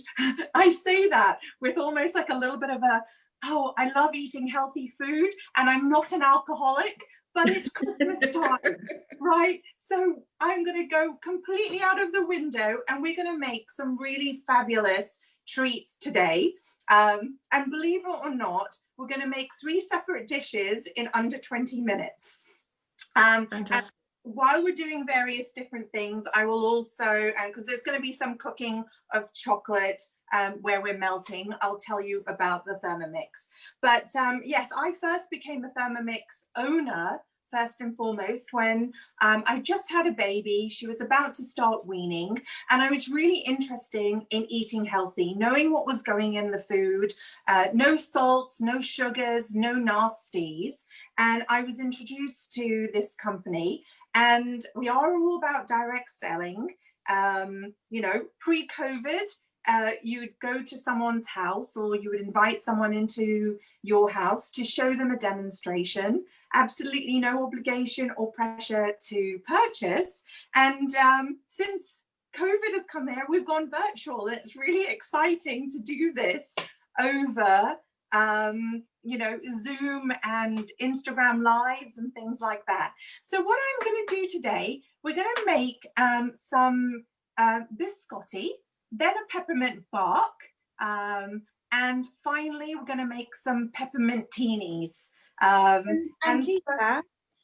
I say that with almost like a little bit of a oh, I love eating healthy food and I'm not an alcoholic, but it's Christmas time, right? So I'm going to go completely out of the window and we're going to make some really fabulous treats today. And believe it or not, we're going to make 3 separate dishes in under 20 minutes. And while we're doing various different things, I will also, because there's going to be some cooking of chocolate where we're melting, I'll tell you about the Thermomix. But yes, I first became a Thermomix owner first and foremost when I just had a baby. She was about to start weaning and I was really interested in eating healthy, knowing what was going in the food, no salts, no sugars, no nasties. And I was introduced to this company, and we are all about direct selling. You know, pre-COVID, you'd go to someone's house or you would invite someone into your house to show them a demonstration. Absolutely no obligation or pressure to purchase. And since COVID has come there, we've gone virtual. It's really exciting to do this over you know, Zoom and Instagram lives and things like that. So what I'm going to do today, we're going to make some biscotti, then a peppermint bark, and finally we're going to make some peppermintinis. And Lisa,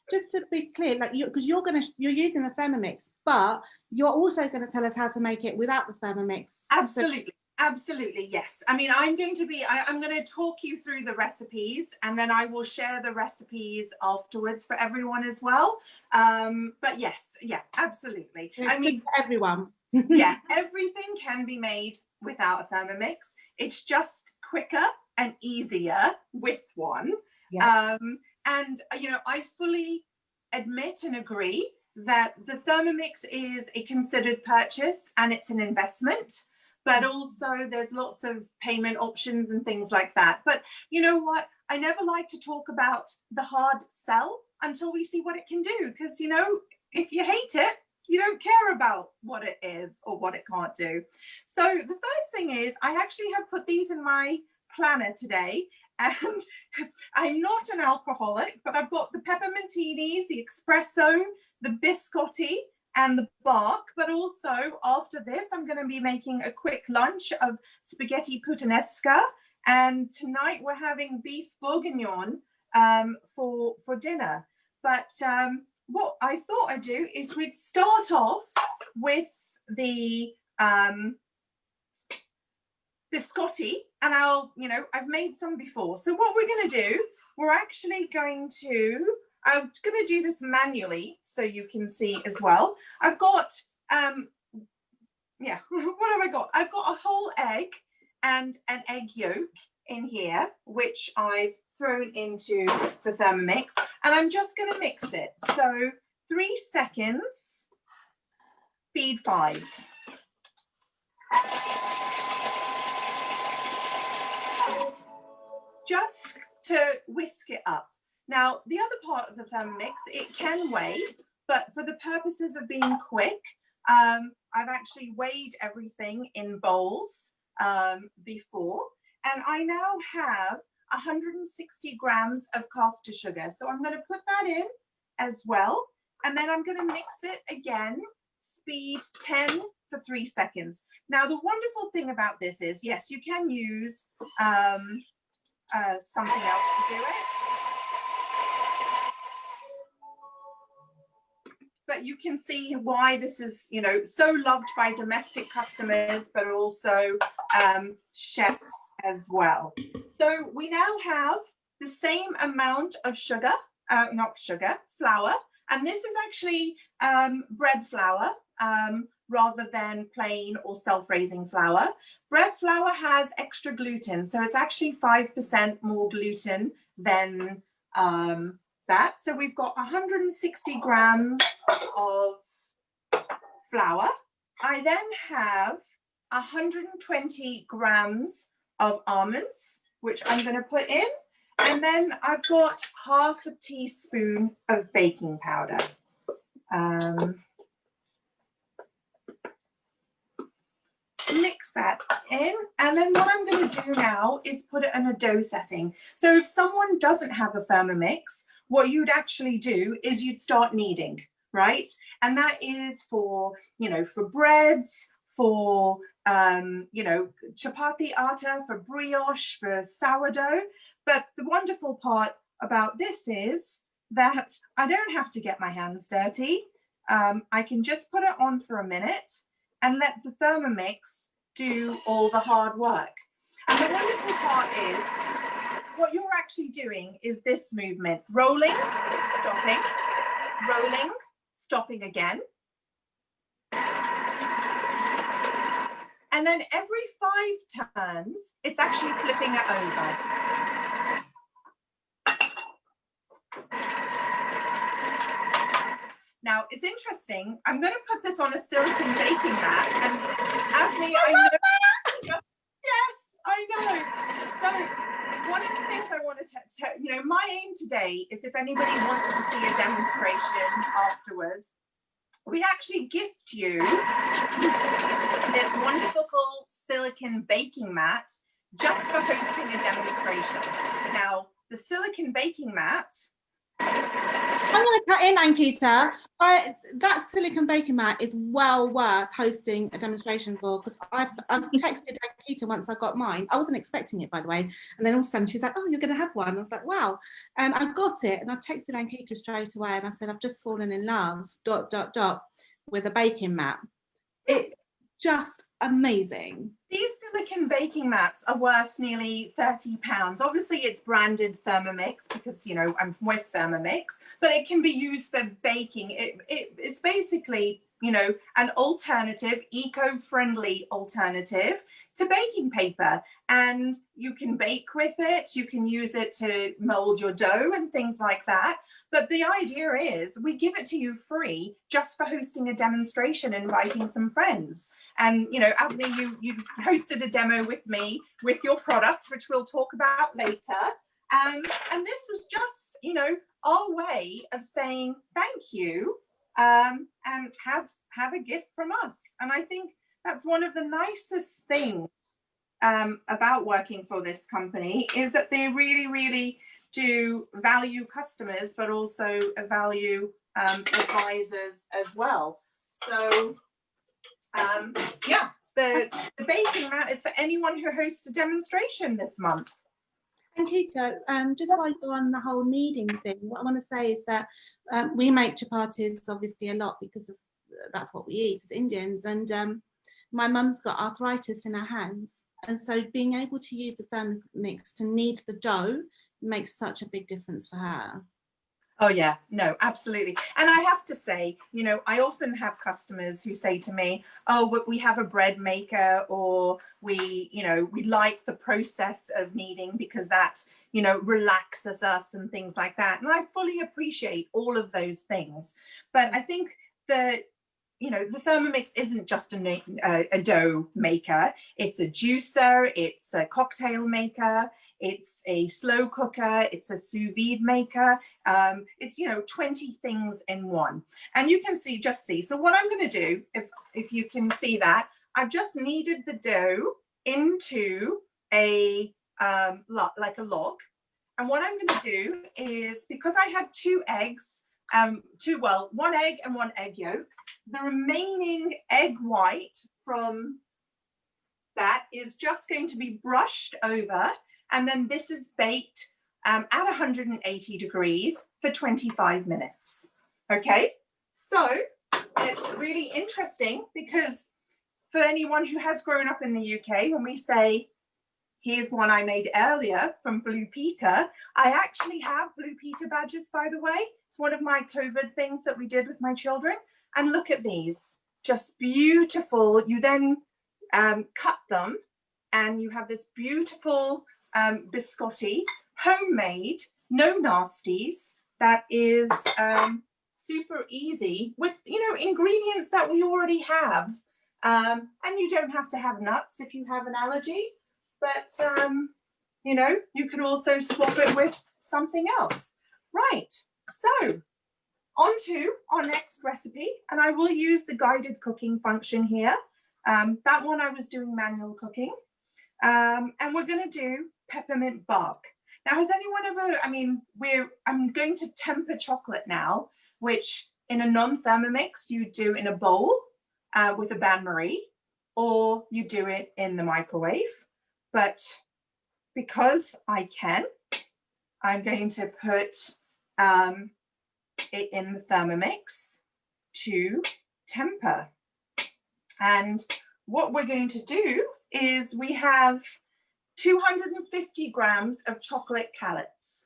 just to be clear, like because you're using the Thermomix, but you're also going to tell us how to make it without the Thermomix. Absolutely. Absolutely, yes. I mean, I'm going to talk you through the recipes and then I will share the recipes afterwards for everyone as well. But yes, yeah, absolutely. I mean, for everyone. Yeah, everything can be made without a Thermomix. It's just quicker and easier with one. Yeah. And, you know, I fully admit and agree that the Thermomix is a considered purchase and it's an investment. But also there's lots of payment options and things like that. But you know what? I never like to talk about the hard sell until we see what it can do. Because, you know, if you hate it, you don't care about what it is or what it can't do. So the first thing is I actually have put these in my planner today. And I'm not an alcoholic, but I've got the peppermintinis, the espresso, the biscotti, and the bark. But also after this, I'm going to be making a quick lunch of spaghetti puttanesca. And tonight we're having beef bourguignon for dinner. But what I thought I'd do is we'd start off with the biscotti, and I've made some before. So what we're going to do, we're actually going to, I'm going to do this manually so you can see as well. I've got, yeah, what have I got? I've got a whole egg and an egg yolk in here, which I've thrown into the Thermomix, and I'm just going to mix it. So 3 seconds, speed 5. Just to whisk it up. Now, the other part of the Thermomix, it can weigh, but for the purposes of being quick, I've actually weighed everything in bowls before, and I now have 160 grams of caster sugar. So I'm going to put that in as well, and then I'm going to mix it again, speed 10 for 3 seconds. Now, the wonderful thing about this is, yes, you can use something else to do it. But you can see why this is, you know, so loved by domestic customers, but also chefs as well. So we now have the same amount of sugar, flour, and this is actually bread flour rather than plain or self-raising flour. Bread flour has extra gluten, so it's actually 5% more gluten than that. So we've got 160 grams of flour. I then have 120 grams of almonds, which I'm going to put in. And then I've got half a teaspoon of baking powder. Mix that in, and then what I'm going to do now is put it in a dough setting. So if someone doesn't have a Thermomix, what you'd actually do is you'd start kneading, right? And that is for, you know, for breads, for, you know, chapati atta, for brioche, for sourdough. But the wonderful part about this is that I don't have to get my hands dirty. I can just put it on for a minute and let the Thermomix do all the hard work. And the wonderful part is what you're actually doing is this movement: rolling, stopping, rolling, stopping again. And then every 5 turns, it's actually flipping it over. Now, it's interesting. I'm going to put this on a silicone baking mat. And Avni, I know. Yes, I know. So one of the things I want to, you know, my aim today is if anybody wants to see a demonstration afterwards, we actually gift you this wonderful silicone baking mat just for hosting a demonstration. Now, the silicone baking mat. I'm going to cut in, Ankita. That silicone baking mat is well worth hosting a demonstration for, because I've texted Ankita once I got mine. I wasn't expecting it, by the way. And then all of a sudden she's like, oh, you're going to have one. I was like, wow. And I got it. And I texted Ankita straight away. And I said, I've just fallen in love, ... with a baking mat. It's just amazing. These silicone baking mats are worth nearly £30. Obviously, it's branded Thermomix because, you know, I'm with Thermomix, but it can be used for baking. It's basically, you know, an alternative, eco-friendly alternative to baking paper. And you can bake with it. You can use it to mold your dough and things like that. But the idea is we give it to you free just for hosting a demonstration, inviting some friends. And, you know, Avni, you hosted a demo with me with your products, which we'll talk about later. And this was just, you know, our way of saying thank you and have a gift from us. And I think that's one of the nicest things about working for this company, is that they really, really do value customers, but also value advisors as well. So yeah, the baking mat is for anyone who hosts a demonstration this month. And Keto, just while you're on the whole kneading thing, what I want to say is that we make chapatis obviously a lot because of that's what we eat as Indians. And my mum's got arthritis in her hands. And so being able to use the Thermomix to knead the dough makes such a big difference for her. Oh yeah, no, absolutely. And I have to say, you know, I often have customers who say to me, oh, we have a bread maker, or we, you know, we like the process of kneading because that, you know, relaxes us and things like that. And I fully appreciate all of those things. But I think that, you know, the Thermomix isn't just a dough maker. It's a juicer, it's a cocktail maker, it's a slow cooker, it's a sous vide maker. It's, you know, 20 things in one. And you can see, just see. So what I'm going to do, if you can see that, I've just kneaded the dough into a, like a log. And what I'm going to do is, because I had 2 eggs, one egg and 1 egg yolk, the remaining egg white from that is just going to be brushed over. And then this is baked at 180 degrees for 25 minutes. Okay, so it's really interesting because for anyone who has grown up in the UK, when we say, here's one I made earlier from Blue Peter, I actually have Blue Peter badges, by the way. It's one of my COVID things that we did with my children. And look at these, just beautiful. You then cut them and you have this beautiful biscotti, homemade, no nasties, that is super easy with, you know, ingredients that we already have. And you don't have to have nuts if you have an allergy, but you know, you could also swap it with something else. Right, so on to our next recipe, and I will use the guided cooking function here. That one I was doing manual cooking. And we're going to do peppermint bark. Now, has anyone ever, I'm going to temper chocolate now, which in a non-Thermomix you do in a bowl with a bain-marie, or you do it in the microwave. But because I can, I'm going to put it in the Thermomix to temper. And what we're going to do is we have 250 grams of chocolate callets,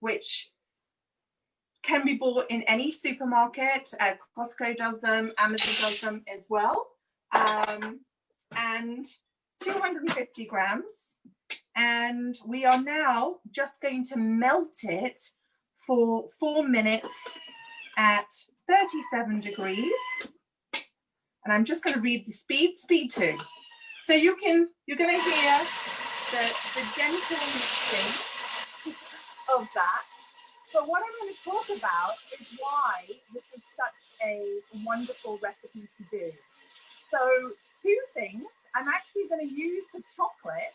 which can be bought in any supermarket. Costco does them, Amazon does them as well. And 250 grams. And we are now just going to melt it for 4 minutes at 37 degrees. And I'm just going to read the speed 2. So you're going to hear the gentle mixing of that. But what I'm going to talk about is why this is such a wonderful recipe to do. So 2 things. I'm actually going to use the chocolate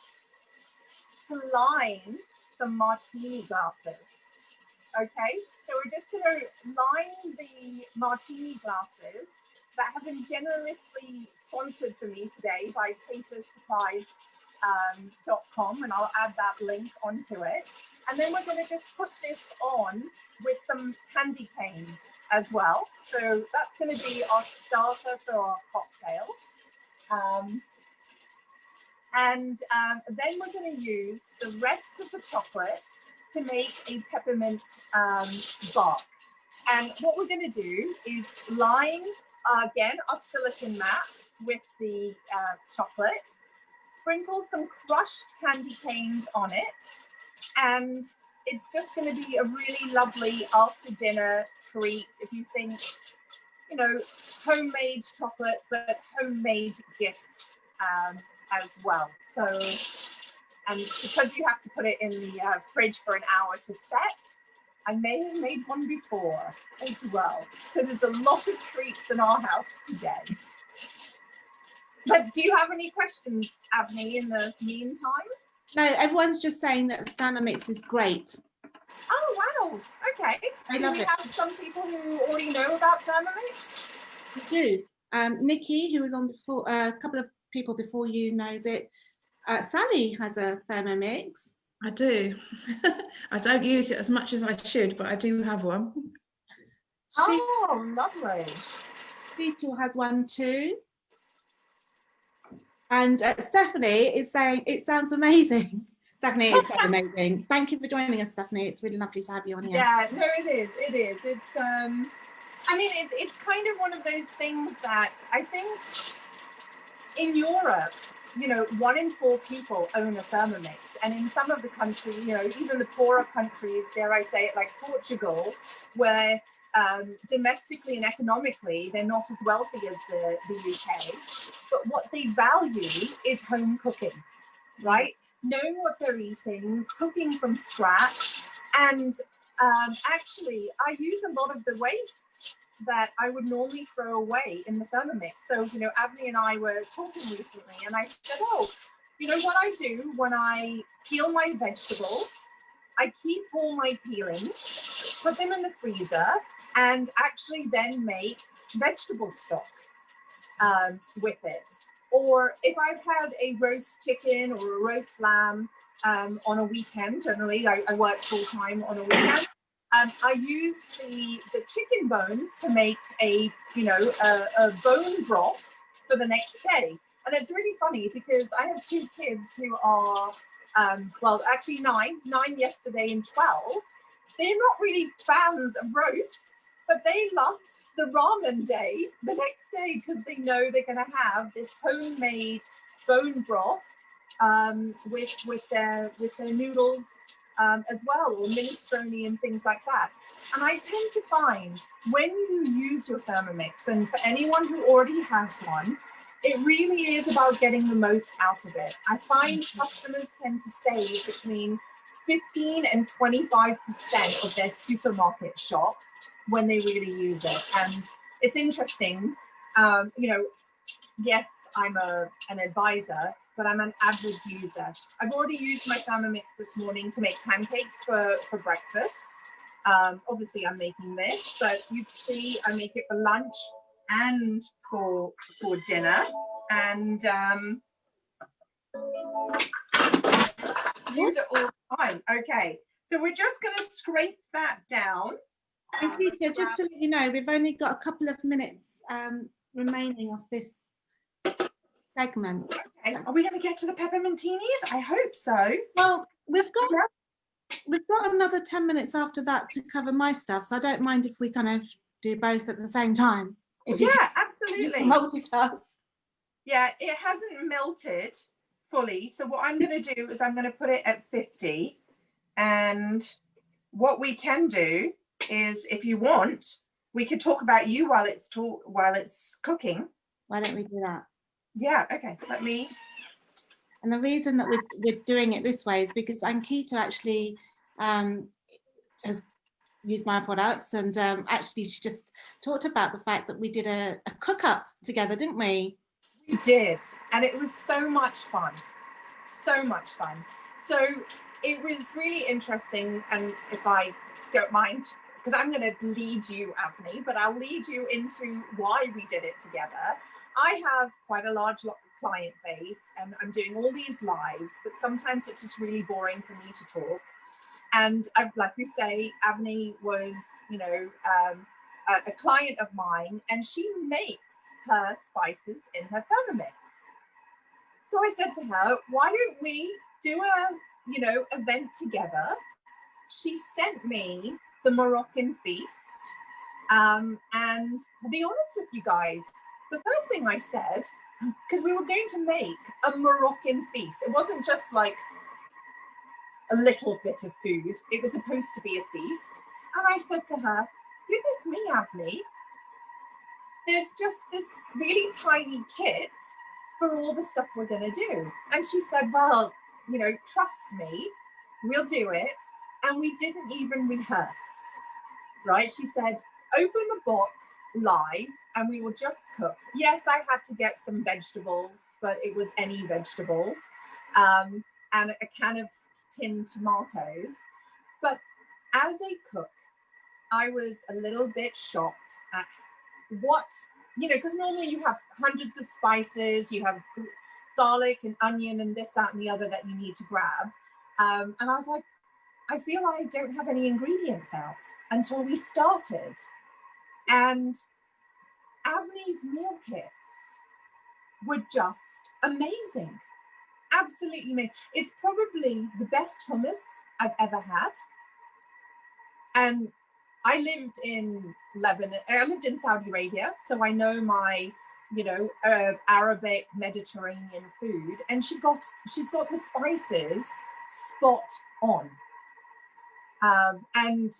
to line some martini glasses. Okay, so we're just going to line the martini glasses that have been generously sponsored for me today by papersupplies.com, and I'll add that link onto it. And then we're going to just put this on with some candy canes as well. So that's going to be our starter for our cocktail. Then we're going to use the rest of the chocolate to make a peppermint bark. And what we're going to do is line, again, our silicone mat with the chocolate, sprinkle some crushed candy canes on it, and it's just going to be a really lovely after dinner treat if you think, you know, homemade chocolate, but homemade gifts as well. So, and because you have to put it in the fridge for an hour to set, I may have made one before as well. So there's a lot of treats in our house today. But do you have any questions, Avni, in the meantime? No, everyone's just saying that the Thermomix is great. Oh, wow. Okay. I so love we it. have some people who already know about Thermomix. We do. Nikki, who was on before, a couple of people before you knows it. Sally has a Thermomix. I do. I don't use it as much as I should, but I do have one. Oh, lovely. Rachel has one too. And Stephanie is saying, it sounds amazing. Stephanie, it's so amazing. Thank you for joining us, Stephanie. It's really lovely to have you on here. Yeah, no, it is. It is. It's, I mean, it's kind of one of those things that I think in Europe, you know, 1 in 4 people own a Thermomix. And in some of the countries, you know, even the poorer countries, dare I say it, like Portugal, where domestically and economically, they're not as wealthy as the UK. But what they value is home cooking, right? Knowing what they're eating, cooking from scratch. And actually, I use a lot of the waste that I would normally throw away in the Thermomix. So, you know, Avni and I were talking recently, and I said, oh, you know what I do when I peel my vegetables? I keep all my peelings, put them in the freezer, and actually then make vegetable stock with it. Or if I've had a roast chicken or a roast lamb on a weekend, generally I work full time on a weekend, I use the chicken bones to make a bone broth for the next day. And it's really funny because I have 2 kids who are, well, actually 9 yesterday and 12. They're not really fans of roasts, but they love the ramen day the next day because they know they're going to have this homemade bone broth with their noodles as well, or minestrone and things like that. And I tend to find when you use your Thermomix, and for anyone who already has one, it really is about getting the most out of it. I find customers tend to save between 15 and 25% of their supermarket shop when they really use it. And it's interesting, you know, yes, I'm an advisor, but I'm an avid user. I've already used my Thermomix this morning to make pancakes for breakfast. Obviously I'm making this, but you can see I make it for lunch and for dinner. And use it all the time. Okay, so we're just going to scrape that down. And Keisha, just to let you know, we've only got a couple of minutes remaining of this segment. Okay, are we going to get to the peppermintinis? I hope so. Well, we've got another 10 minutes after that to cover my stuff, so I don't mind if we kind of do both at the same time. If you absolutely. Multitask. Yeah, it hasn't melted fully, so what I'm going to do is I'm going to put it at 50, and what we can do is, if you want, we could talk about you while it's cooking. Why don't we do that? Yeah, okay, let me. And the reason that we're doing it this way is because Ankita actually has used my products, and actually she just talked about the fact that we did a cook up together, didn't we? We did, and it was so much fun. So much fun. So it was really interesting, and if I don't mind, because I'm going to lead you, Avni, but I'll lead you into why we did it together. I have quite a large client base, and I'm doing all these lives, but sometimes it's just really boring for me to talk. And like you say, Avni was, a client of mine, and she makes her spices in her Thermomix. So I said to her, why don't we do a, event together? She sent me the Moroccan feast. And to be honest with you guys, the first thing I said, because we were going to make a Moroccan feast. It wasn't just like a little bit of food. It was supposed to be a feast. And I said to her, goodness me, Avni, there's just this really tiny kit for all the stuff we're going to do. And she said, well, trust me, we'll do it. And we didn't even rehearse, right? She said, open the box live and we will just cook. Yes, I had to get some vegetables, but it was any vegetables, and a can of tinned tomatoes. But as a cook, I was a little bit shocked at what, because normally you have hundreds of spices, you have garlic and onion and this, that, and the other that you need to grab. And I was like, I feel I don't have any ingredients out until we started. And Avni's meal kits were just amazing. Absolutely amazing. It's probably the best hummus I've ever had. And I lived in Lebanon, I lived in Saudi Arabia, so I know my, Arabic Mediterranean food, and she's got the spices spot on. And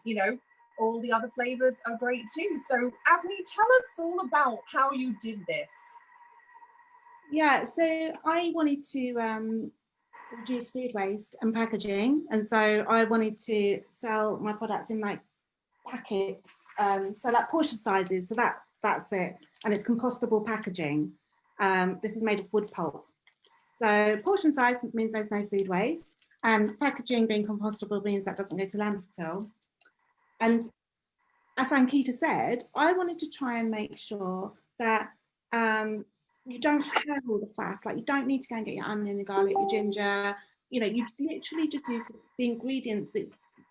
all the other flavors are great too. So Avni, tell us all about how you did this. Yeah, so I wanted to reduce food waste and packaging, and so I wanted to sell my products in like packets, so like portion sizes, so that's it, and it's compostable packaging. This is made of wood pulp, so portion size means there's no food waste, and packaging being compostable means that doesn't go to landfill. And as Ankita said, I wanted to try and make sure that you don't have all the faff, like you don't need to go and get your onion, your garlic, your ginger, you literally just use the ingredients,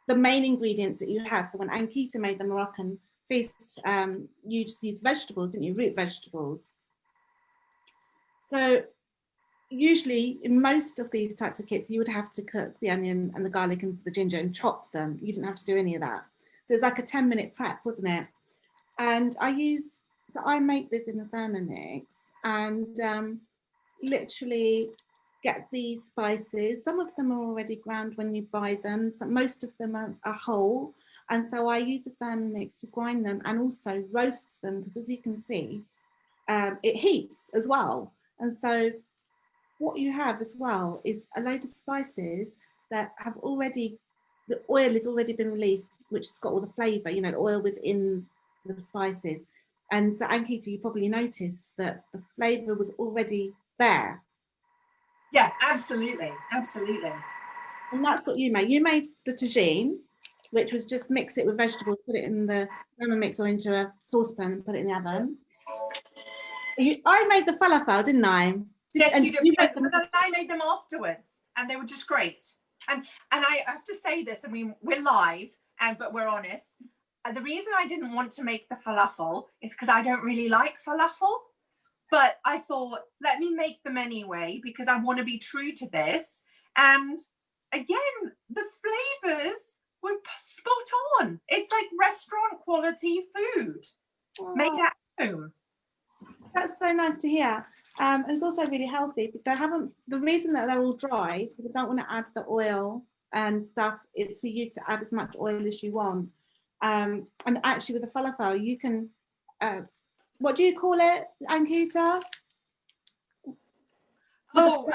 the main ingredients that you have. So when Ankita made the Moroccan feast, you just used vegetables, didn't you? Root vegetables. So usually in most of these types of kits, you would have to cook the onion and the garlic and the ginger and chop them. You didn't have to do any of that. So it's like a 10-minute prep, wasn't it? And I make this in the Thermomix, and literally get these spices. Some of them are already ground when you buy them. So most of them are whole. And so I use the Thermomix to grind them and also roast them, because as you can see, it heats as well. And so what you have as well is a load of spices that have already, the oil has already been released, which has got all the flavour, the oil within the spices. And so, Ankita, you probably noticed that the flavour was already there. Yeah, absolutely, absolutely. And that's what you made. You made the tagine, which was just mix it with vegetables, put it in the Thermomix or into a saucepan and put it in the oven. I made the falafel, didn't I? Yes, you did. But But then I made them afterwards, and they were just great. And I have to say this. I mean, we're live, but we're honest. The reason I didn't want to make the falafel is because I don't really like falafel. But I thought, let me make them anyway, because I want to be true to this. And again, the flavors were spot on. It's like restaurant quality food made at home. That's so nice to hear. And it's also really healthy because the reason that they're all dry is because I don't want to add the oil and stuff. It's for you to add as much oil as you want. And actually with the falafel, you can, what do you call it, Ankita? Oh,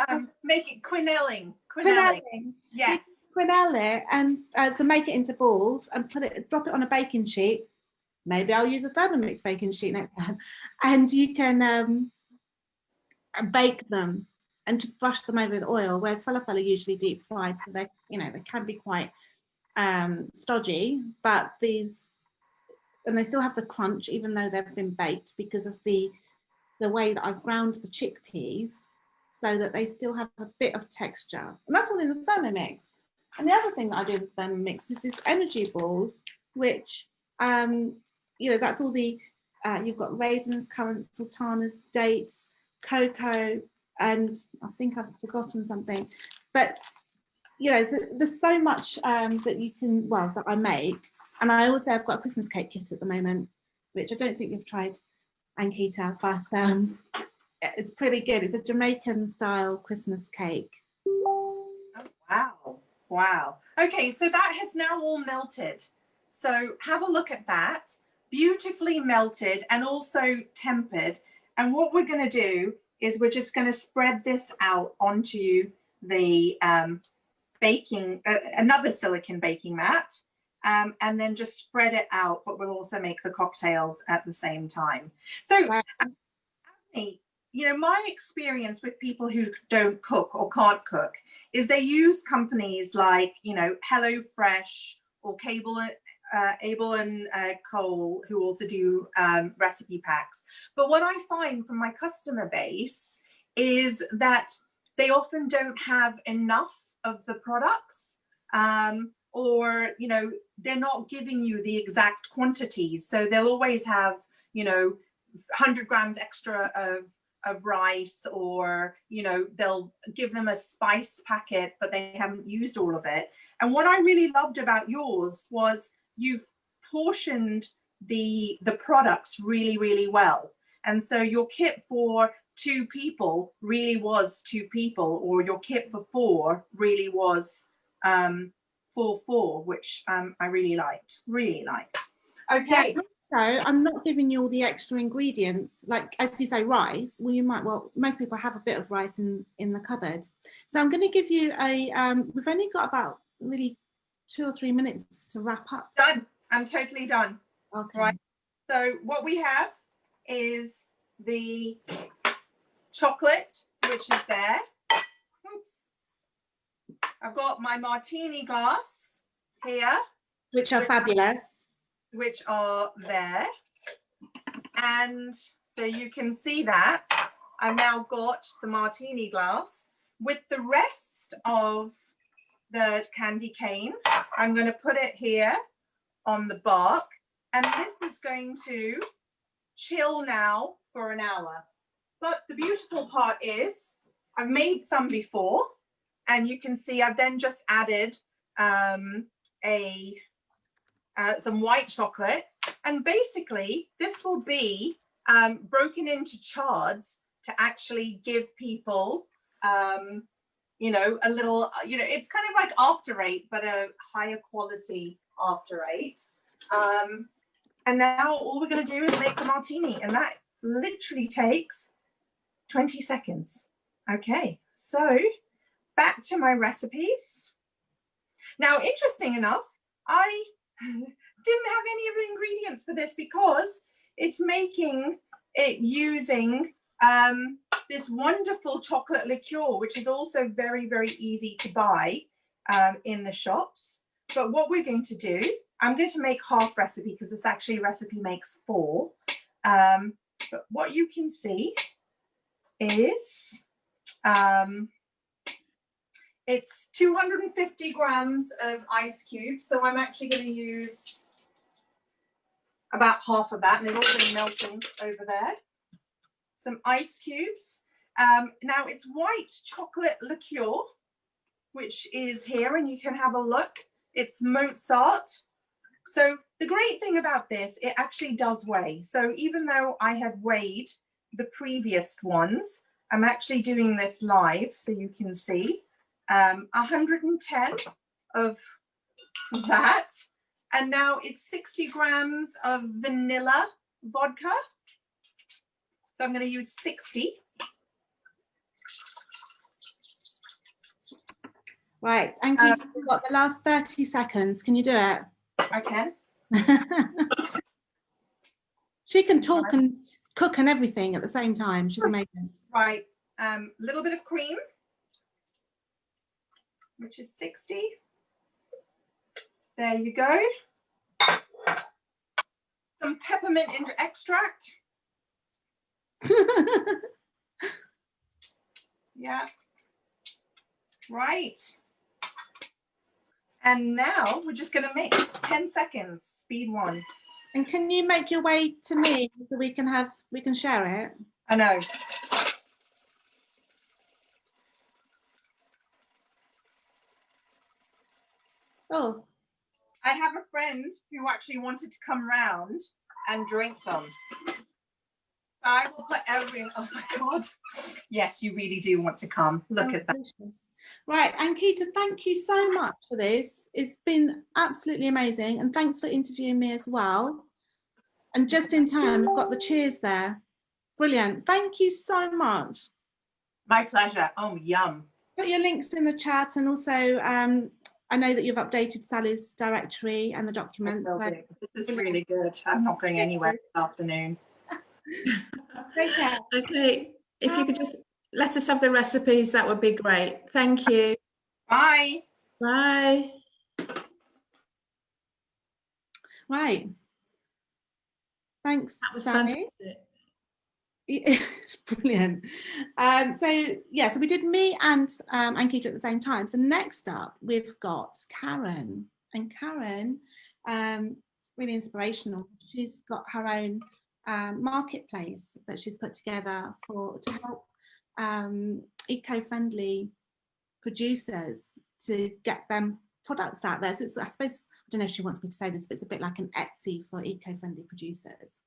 make it quinelling. Quinelling. Yes. Quinelle it, and so make it into balls and drop it on a baking sheet. Maybe I'll use a Thermomix baking sheet next time. And you can bake them and just brush them over with oil, whereas falafel are usually deep fried, so they can be quite stodgy, but and they still have the crunch even though they've been baked because of the way that I've ground the chickpeas so that they still have a bit of texture. And that's all in the Thermomix. And the other thing that I do with Thermomix is this energy balls, which that's all the you've got raisins, currants, sultanas, dates, cocoa, and I think I've forgotten something, but so there's so much that you can, that I make. And I also have got a Christmas cake kit at the moment, which I don't think you've tried, Ankita, but it's pretty good. It's a Jamaican style Christmas cake. Oh, wow. Okay, so that has now all melted. So have a look at that. Beautifully melted and also tempered. And what we're going to do is we're just going to spread this out onto the another silicone baking mat, and then just spread it out, but we'll also make the cocktails at the same time. So my experience with people who don't cook or can't cook is they use companies like, HelloFresh or Able and Cole, who also do recipe packs. But what I find from my customer base is that they often don't have enough of the products, or they're not giving you the exact quantities. So they'll always have 100 grams extra of rice, or they'll give them a spice packet, but they haven't used all of it. And what I really loved about yours was you've portioned the products really, really well. And so your kit for 2 people really was 2 people, or your kit for 4 really was for 4, which I really liked. Okay. Yeah, so I'm not giving you all the extra ingredients, like as you say, rice. Most people have a bit of rice in the cupboard. So I'm going to give you we've only got about really 2 or 3 minutes to wrap up. Done. I'm totally done. Okay. Right. So what we have is the chocolate, which is there. Oops. I've got my martini glass here. Which are fabulous. Which are there. And so you can see that I've now got the martini glass with the rest of the candy cane. I'm going to put it here on the bark, and this is going to chill now for an hour. But the beautiful part is I've made some before, and you can see I've then just added some white chocolate, and basically this will be broken into chards to actually give people a little, it's kind of like After 8, but a higher quality After 8. And now all we're going to do is make the martini, and that literally takes 20 seconds. Okay, so back to my recipes. Now, interesting enough, I didn't have any of the ingredients for this because it's making it using this wonderful chocolate liqueur, which is also very, very easy to buy in the shops. But what we're going to do, I'm going to make half recipe because this actually recipe makes 4. But what you can see is it's 250 grams of ice cubes. So I'm actually going to use about half of that, and they've all been melting over there. Some ice cubes. Now it's white chocolate liqueur, which is here, and you can have a look. It's Mozart. So the great thing about this, it actually does weigh. So even though I have weighed the previous ones, I'm actually doing this live so you can see. 110 of that. And now it's 60 grams of vanilla vodka. So I'm going to use 60. Right, and we've got the last 30 seconds. Can you do it? I can. She can talk and cook and everything at the same time. She's amazing. Right, little bit of cream, which is 60. There you go. Some peppermint extract. Yeah. Right. And now we're just going to mix 10 seconds, speed 1. And can you make your way to me so we can share it? I know. Oh. I have a friend who actually wanted to come round and drink them. I will put oh my God. Yes, you really do want to come. Look at that. Delicious. Right, Ankita, thank you so much for this. It's been absolutely amazing. And thanks for interviewing me as well. And just in time, we've got the cheers there. Brilliant. Thank you so much. My pleasure. Oh, yum. Put your links in the chat, and also I know that you've updated Sally's directory and the document. So this is really good. I'm not going anywhere this afternoon. Take care. Okay, if you could just let us have the recipes, that would be great. Thank you. Bye. Bye. Right. Thanks, That was Sally. fantastic. It's brilliant. So we did me and Ankita at the same time. So next up, we've got Karen. And Karen, really inspirational. She's got her own marketplace that she's put together to help eco-friendly producers to get them products out there. So it's, I suppose, I don't know if she wants me to say this, but it's a bit like an Etsy for eco-friendly producers.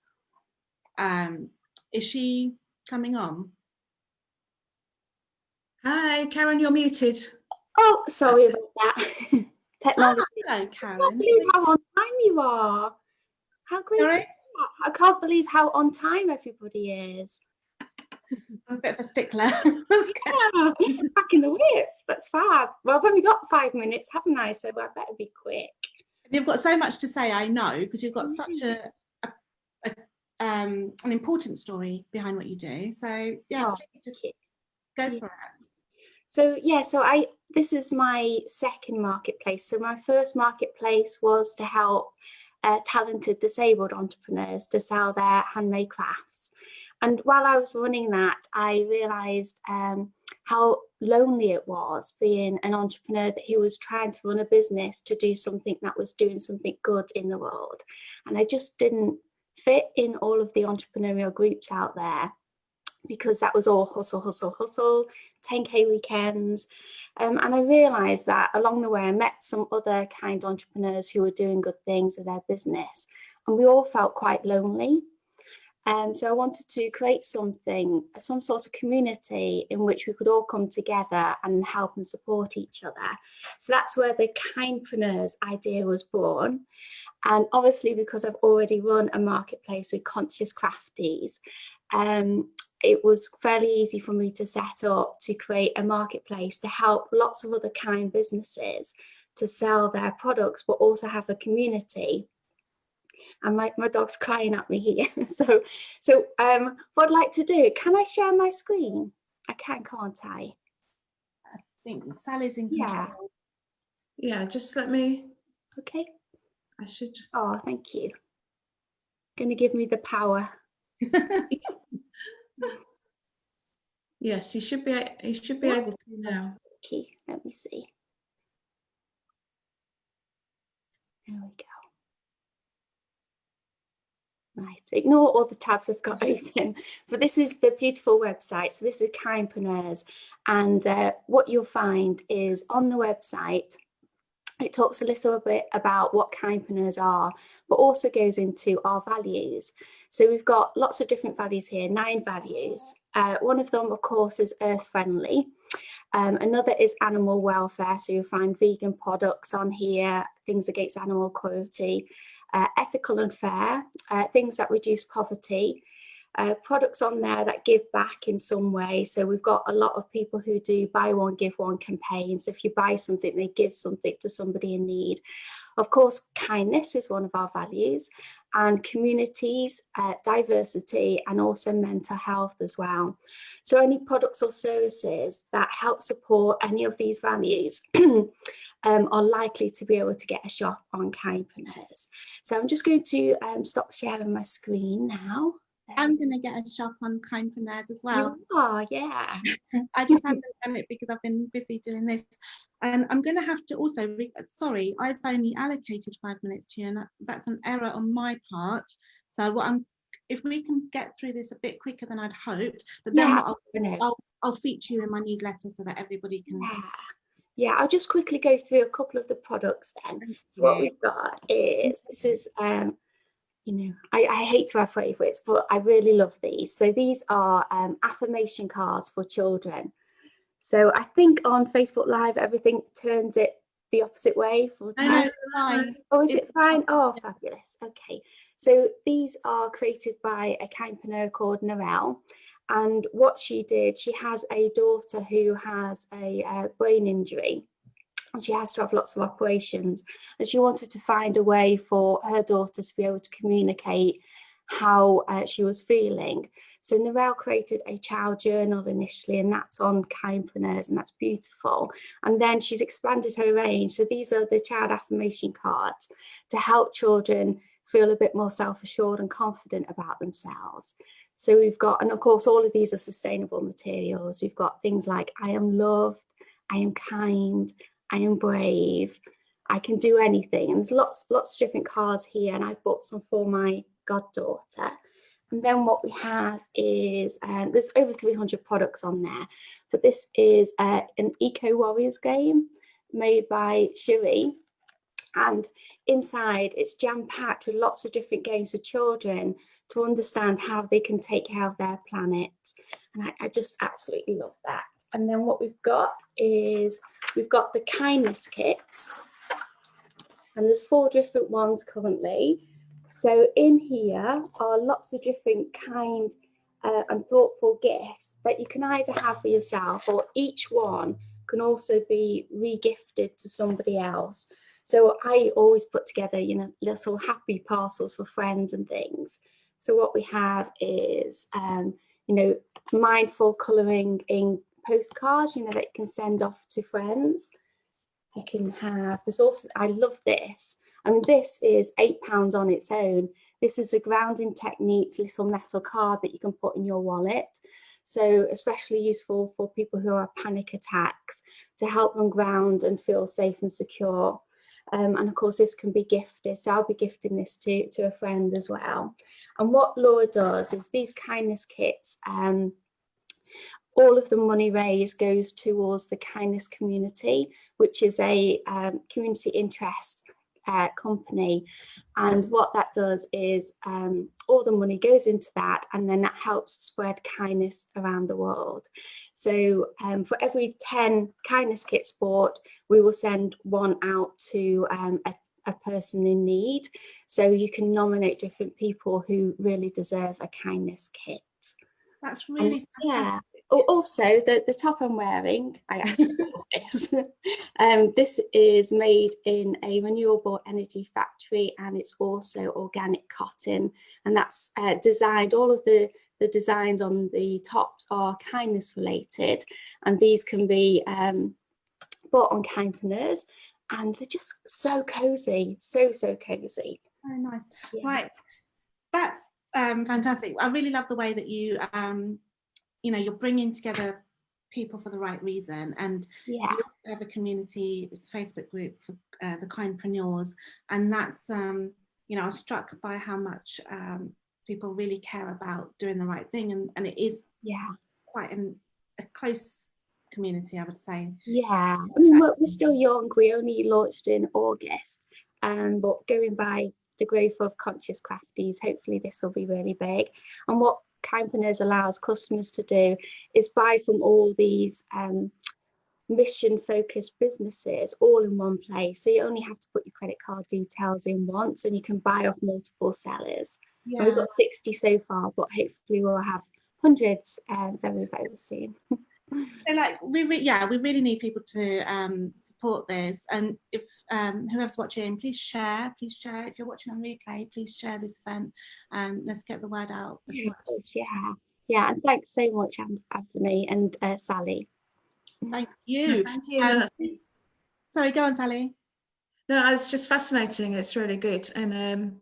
Is she coming on? Hi, Karen, you're muted. Oh, sorry about that. Technology. Oh, hello, Karen. I can't believe how on time you are. How great is that? I can't believe how on time everybody is. I'm a bit of a stickler. Yeah, back in the whip. That's fab. Well, I've only got 5 minutes, haven't I? So I better be quick. You've got so much to say, I know, because you've got such an important story behind what you do. So yeah, just go for it. So yeah, this is my second marketplace. So my first marketplace was to help talented disabled entrepreneurs to sell their handmade crafts. And while I was running that, I realised how lonely it was being an entrepreneur who was trying to run a business to do something that was doing something good in the world. And I just didn't fit in all of the entrepreneurial groups out there, because that was all hustle, hustle, hustle, 10K weekends. And I realised that along the way, I met some other kind entrepreneurs who were doing good things with their business, and we all felt quite lonely. So I wanted to create some sort of community in which we could all come together and help and support each other. So that's where the Kindpreneurs idea was born. And obviously, because I've already run a marketplace with Conscious Crafties, it was fairly easy for me to set up to create a marketplace to help lots of other kind businesses to sell their products, but also have a community And my dog's crying at me here. So what I'd like to do, can I share my screen? I can, can't I? I think Sally's in Yeah. control. Yeah, just let me, Okay. I should. Oh, thank you. Going to give me the power. Yes, you should be able to now. Okay, let me see. There we go. Right, ignore all the tabs I've got open, but this is the beautiful website. So this is Kindpreneurs, and what you'll find is on the website, it talks a little bit about what Kindpreneurs are, but also goes into our values. So we've got lots of different values here, 9 values. One of them, of course, is earth friendly. Another is animal welfare. So you'll find vegan products on here, things against animal cruelty, ethical and fair, things that reduce poverty, products on there that give back in some way. So we've got a lot of people who do buy one, give one campaigns. So if you buy something, they give something to somebody in need. Of course, kindness is one of our values, and communities, diversity, and also mental health as well. So any products or services that help support any of these values are likely to be able to get a shop on Kindpreneurs. So I'm just going to stop sharing my screen now. I'm going to get a shop on Kindpreneurs as well. You are, yeah. I just haven't done it because I've been busy doing this. And I'm going to have to also, sorry, I've only allocated 5 minutes to you, and that's an error on my part. So what if we can get through this a bit quicker than I'd hoped, but then I'll feature you in my newsletter so that everybody can. Yeah, I'll just quickly go through a couple of the products then. So what we've got is, this is, you know, I hate to have favourites, but I really love these. So these are affirmation cards for children. So I think on Facebook Live, everything turns it the opposite way for time. Oh, is it fine? Oh, fabulous. Okay. So these are created by a kindpreneur called Narelle. And what she did, she has a daughter who has a brain injury. And she has to have lots of operations, and she wanted to find a way for her daughter to be able to communicate how she was feeling. So Narelle created a child journal initially, and that's on Kindpreneurs, and that's beautiful. And then she's expanded her range. So these are the child affirmation cards to help children feel a bit more self-assured and confident about themselves. So we've got, and of course, all of these are sustainable materials. We've got things like, I am loved, I am kind, I am brave, I can do anything. And there's lots of different cards here, and I bought some for my goddaughter. And then what we have is, there's over 300 products on there, but this is an Eco Warriors game made by Cherie. And inside it's jam-packed with lots of different games for children to understand how they can take care of their planet. And I just absolutely love that. And then what we've got is, we've got the kindness kits, and there's 4 different ones currently. So in here are lots of different kind and thoughtful gifts that you can either have for yourself, or each one can also be re-gifted to somebody else. So I always put together, you know, little happy parcels for friends and things. So what we have is, you know, mindful colouring in postcards, you know, that you can send off to friends. You can have, there's also, I love this. I mean, this is £8 on its own. This is a grounding techniques little metal card that you can put in your wallet. So especially useful for people who have panic attacks, to help them ground and feel safe and secure. And of course, this can be gifted. So I'll be gifting this to a friend as well. And what Laura does is these kindness kits, all of the money raised goes towards the Kindness Community, which is a community interest company. And what that does is all the money goes into that, and then that helps spread kindness around the world. So for every 10 kindness kits bought, we will send one out to a person in need. So you can nominate different people who really deserve a kindness kit. That's really fantastic. Also, the top I'm wearing, I actually bought this. This is made in a renewable energy factory, and it's also organic cotton, and that's designed, all of the designs on the tops are kindness related, and these can be bought on Kindpreneurs, and they're just so cozy, so cozy. Very nice. Yeah. Right, that's fantastic. I really love the way that you you know, you're bringing together people for the right reason, and Yeah. you also have a community, it's a Facebook group for the Kindpreneurs, and that's you know, I was struck by how much people really care about doing the right thing, and it is quite a close community, I would say. Yeah, I mean, we're still young. We only launched in August, but going by the growth of conscious crafties, hopefully this will be really big. And what Kindpreneurs allows customers to do is buy from all these mission-focused businesses all in one place. So you only have to put your credit card details in once, and you can buy off multiple sellers. Yeah. And we've got 60 so far, but hopefully we'll have hundreds very soon. So like we really need people to support this, and if whoever's watching, please share. If you're watching on replay, please share this event, and let's get the word out as much. Yeah, and thanks so much, Anthony and Sally. Thank you. Thank you. Sorry, go on, Sally. No, it's just fascinating. It's really good. And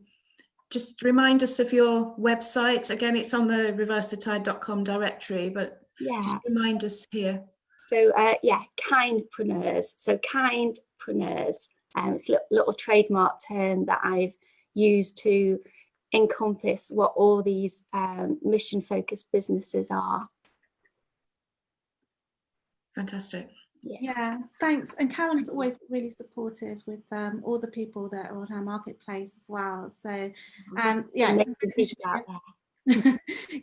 just remind us of your website. Again, it's on the reversethetide.com directory, but just remind us here. So Kindpreneurs. So Kindpreneurs. It's a little trademark term that I've used to encompass what all these mission-focused businesses are. Fantastic. Yeah, thanks. And Karen's always really supportive with all the people that are on our marketplace as well. So yeah,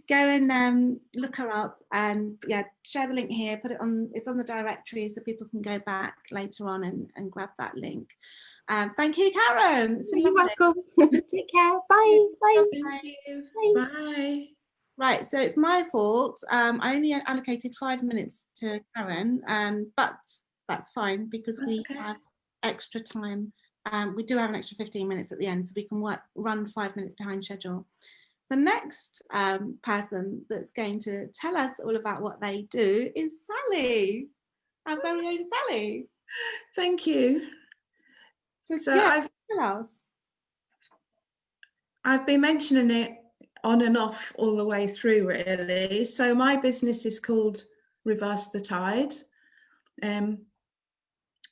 go and look her up, and share the link here, put it on, it's on the directory so people can go back later on and grab that link. Thank you, Karen. It's really lovely. You're welcome. Take care. Bye. Bye. Thank you. Bye. Right, so it's my fault. I only allocated 5 minutes to Karen, but that's fine because we have extra time. We do have an extra 15 minutes at the end, so we can run 5 minutes behind schedule. The next person that's going to tell us all about what they do is Sally, our very own Sally. Thank you. So yeah, tell us. I've been mentioning it on and off all the way through, really. So my business is called Reverse the Tide.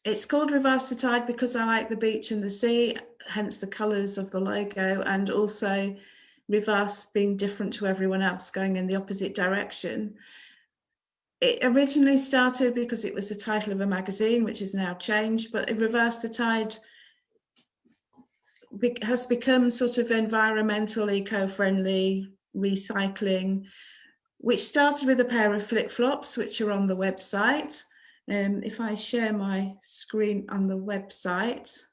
It's called Reverse the Tide because I like the beach and the sea, hence the colours of the logo, and also reverse being different to everyone else, going in the opposite direction. It originally started because it was the title of a magazine, which is now changed, but Reverse the Tide has become sort of environmental, eco-friendly recycling, which started with a pair of flip-flops, which are on the website. If I share my screen on the website,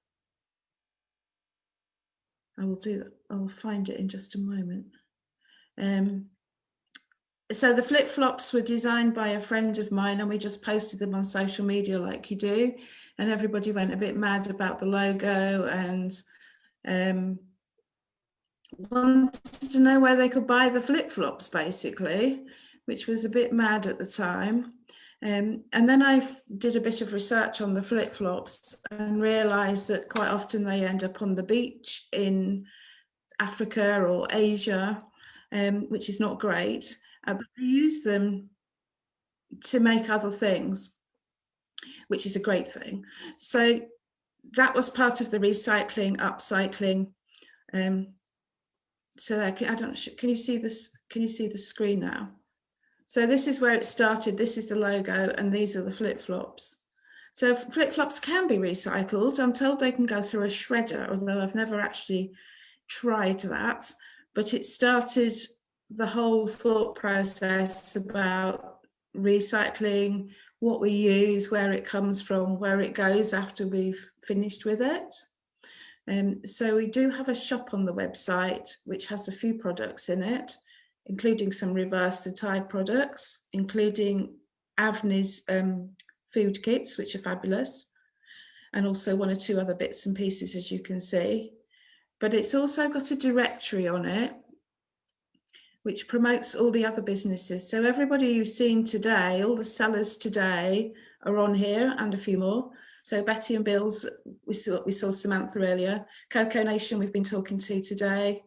I will do that. I will find it in just a moment. So the flip-flops were designed by a friend of mine, and we just posted them on social media like you do, and everybody went a bit mad about the logo and wanted to know where they could buy the flip-flops, basically, which was a bit mad at the time. And then I did a bit of research on the flip-flops and realised that quite often they end up on the beach in Africa or Asia, which is not great. But I use them to make other things, which is a great thing. So that was part of the recycling, upcycling. So I don't know, can you see this? Can you see the screen now? So this is where it started. This is the logo, and these are the flip-flops. So flip-flops can be recycled. I'm told they can go through a shredder, although I've never actually tried that. But it started the whole thought process about recycling, what we use, where it comes from, where it goes after we've finished with it. So we do have a shop on the website which has a few products in it. including some reverse to tide products, including Avni's food kits, which are fabulous, and also 1 or 2 other bits and pieces, as you can see. But it's also got a directory on it, which promotes all the other businesses. So everybody you've seen today, all the sellers today are on here, and a few more. So Betty and Bill's, we saw Samantha earlier. CoCo Nation we've been talking to today.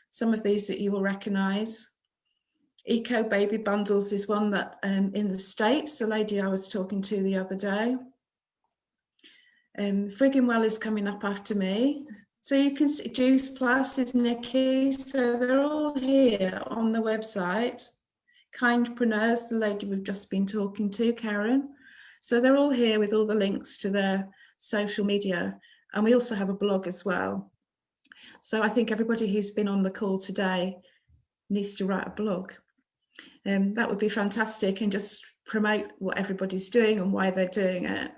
Some of these that you will recognise. Eco Baby Bundles is one that in the States, the lady I was talking to the other day. Friggin' Well is coming up after me. So you can see Juice Plus is Nikki. So they're all here on the website. Kindpreneurs, the lady we've just been talking to, Karen. So they're all here with all the links to their social media. And we also have a blog as well. So I think everybody who's been on the call today needs to write a blog. That would be fantastic, and just promote what everybody's doing and why they're doing it.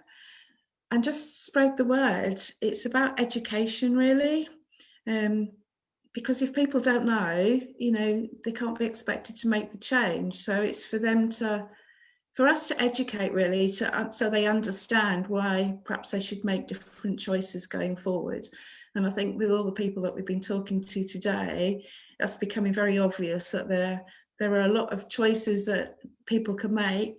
And just spread the word. It's about education, really. Because if people don't know, you know, they can't be expected to make the change. So it's for them to, for us to educate, really, so they understand why perhaps they should make different choices going forward. And I think with all the people that we've been talking to today, that's becoming very obvious that there are a lot of choices that people can make,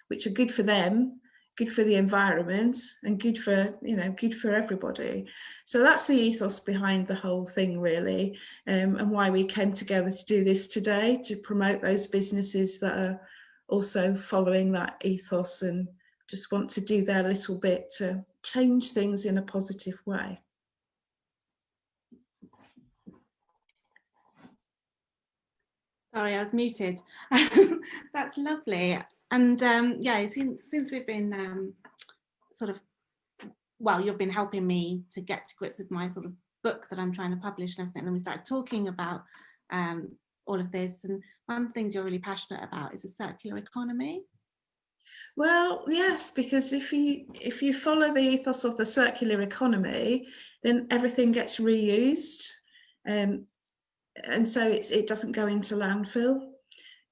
which are good for them, good for the environment, and good for, you know, good for everybody. So that's the ethos behind the whole thing, really, and why we came together to do this today, to promote those businesses that are also following that ethos and just want to do their little bit to change things in a positive way. Sorry, I was muted. That's lovely. And yeah, since we've been sort of, well, you've been helping me to get to grips with my sort of book that I'm trying to publish and everything, and then we started talking about all of this. And one of the things you're really passionate about is a circular economy. Well, yes, because if you follow the ethos of the circular economy, then everything gets reused. And so it doesn't go into landfill.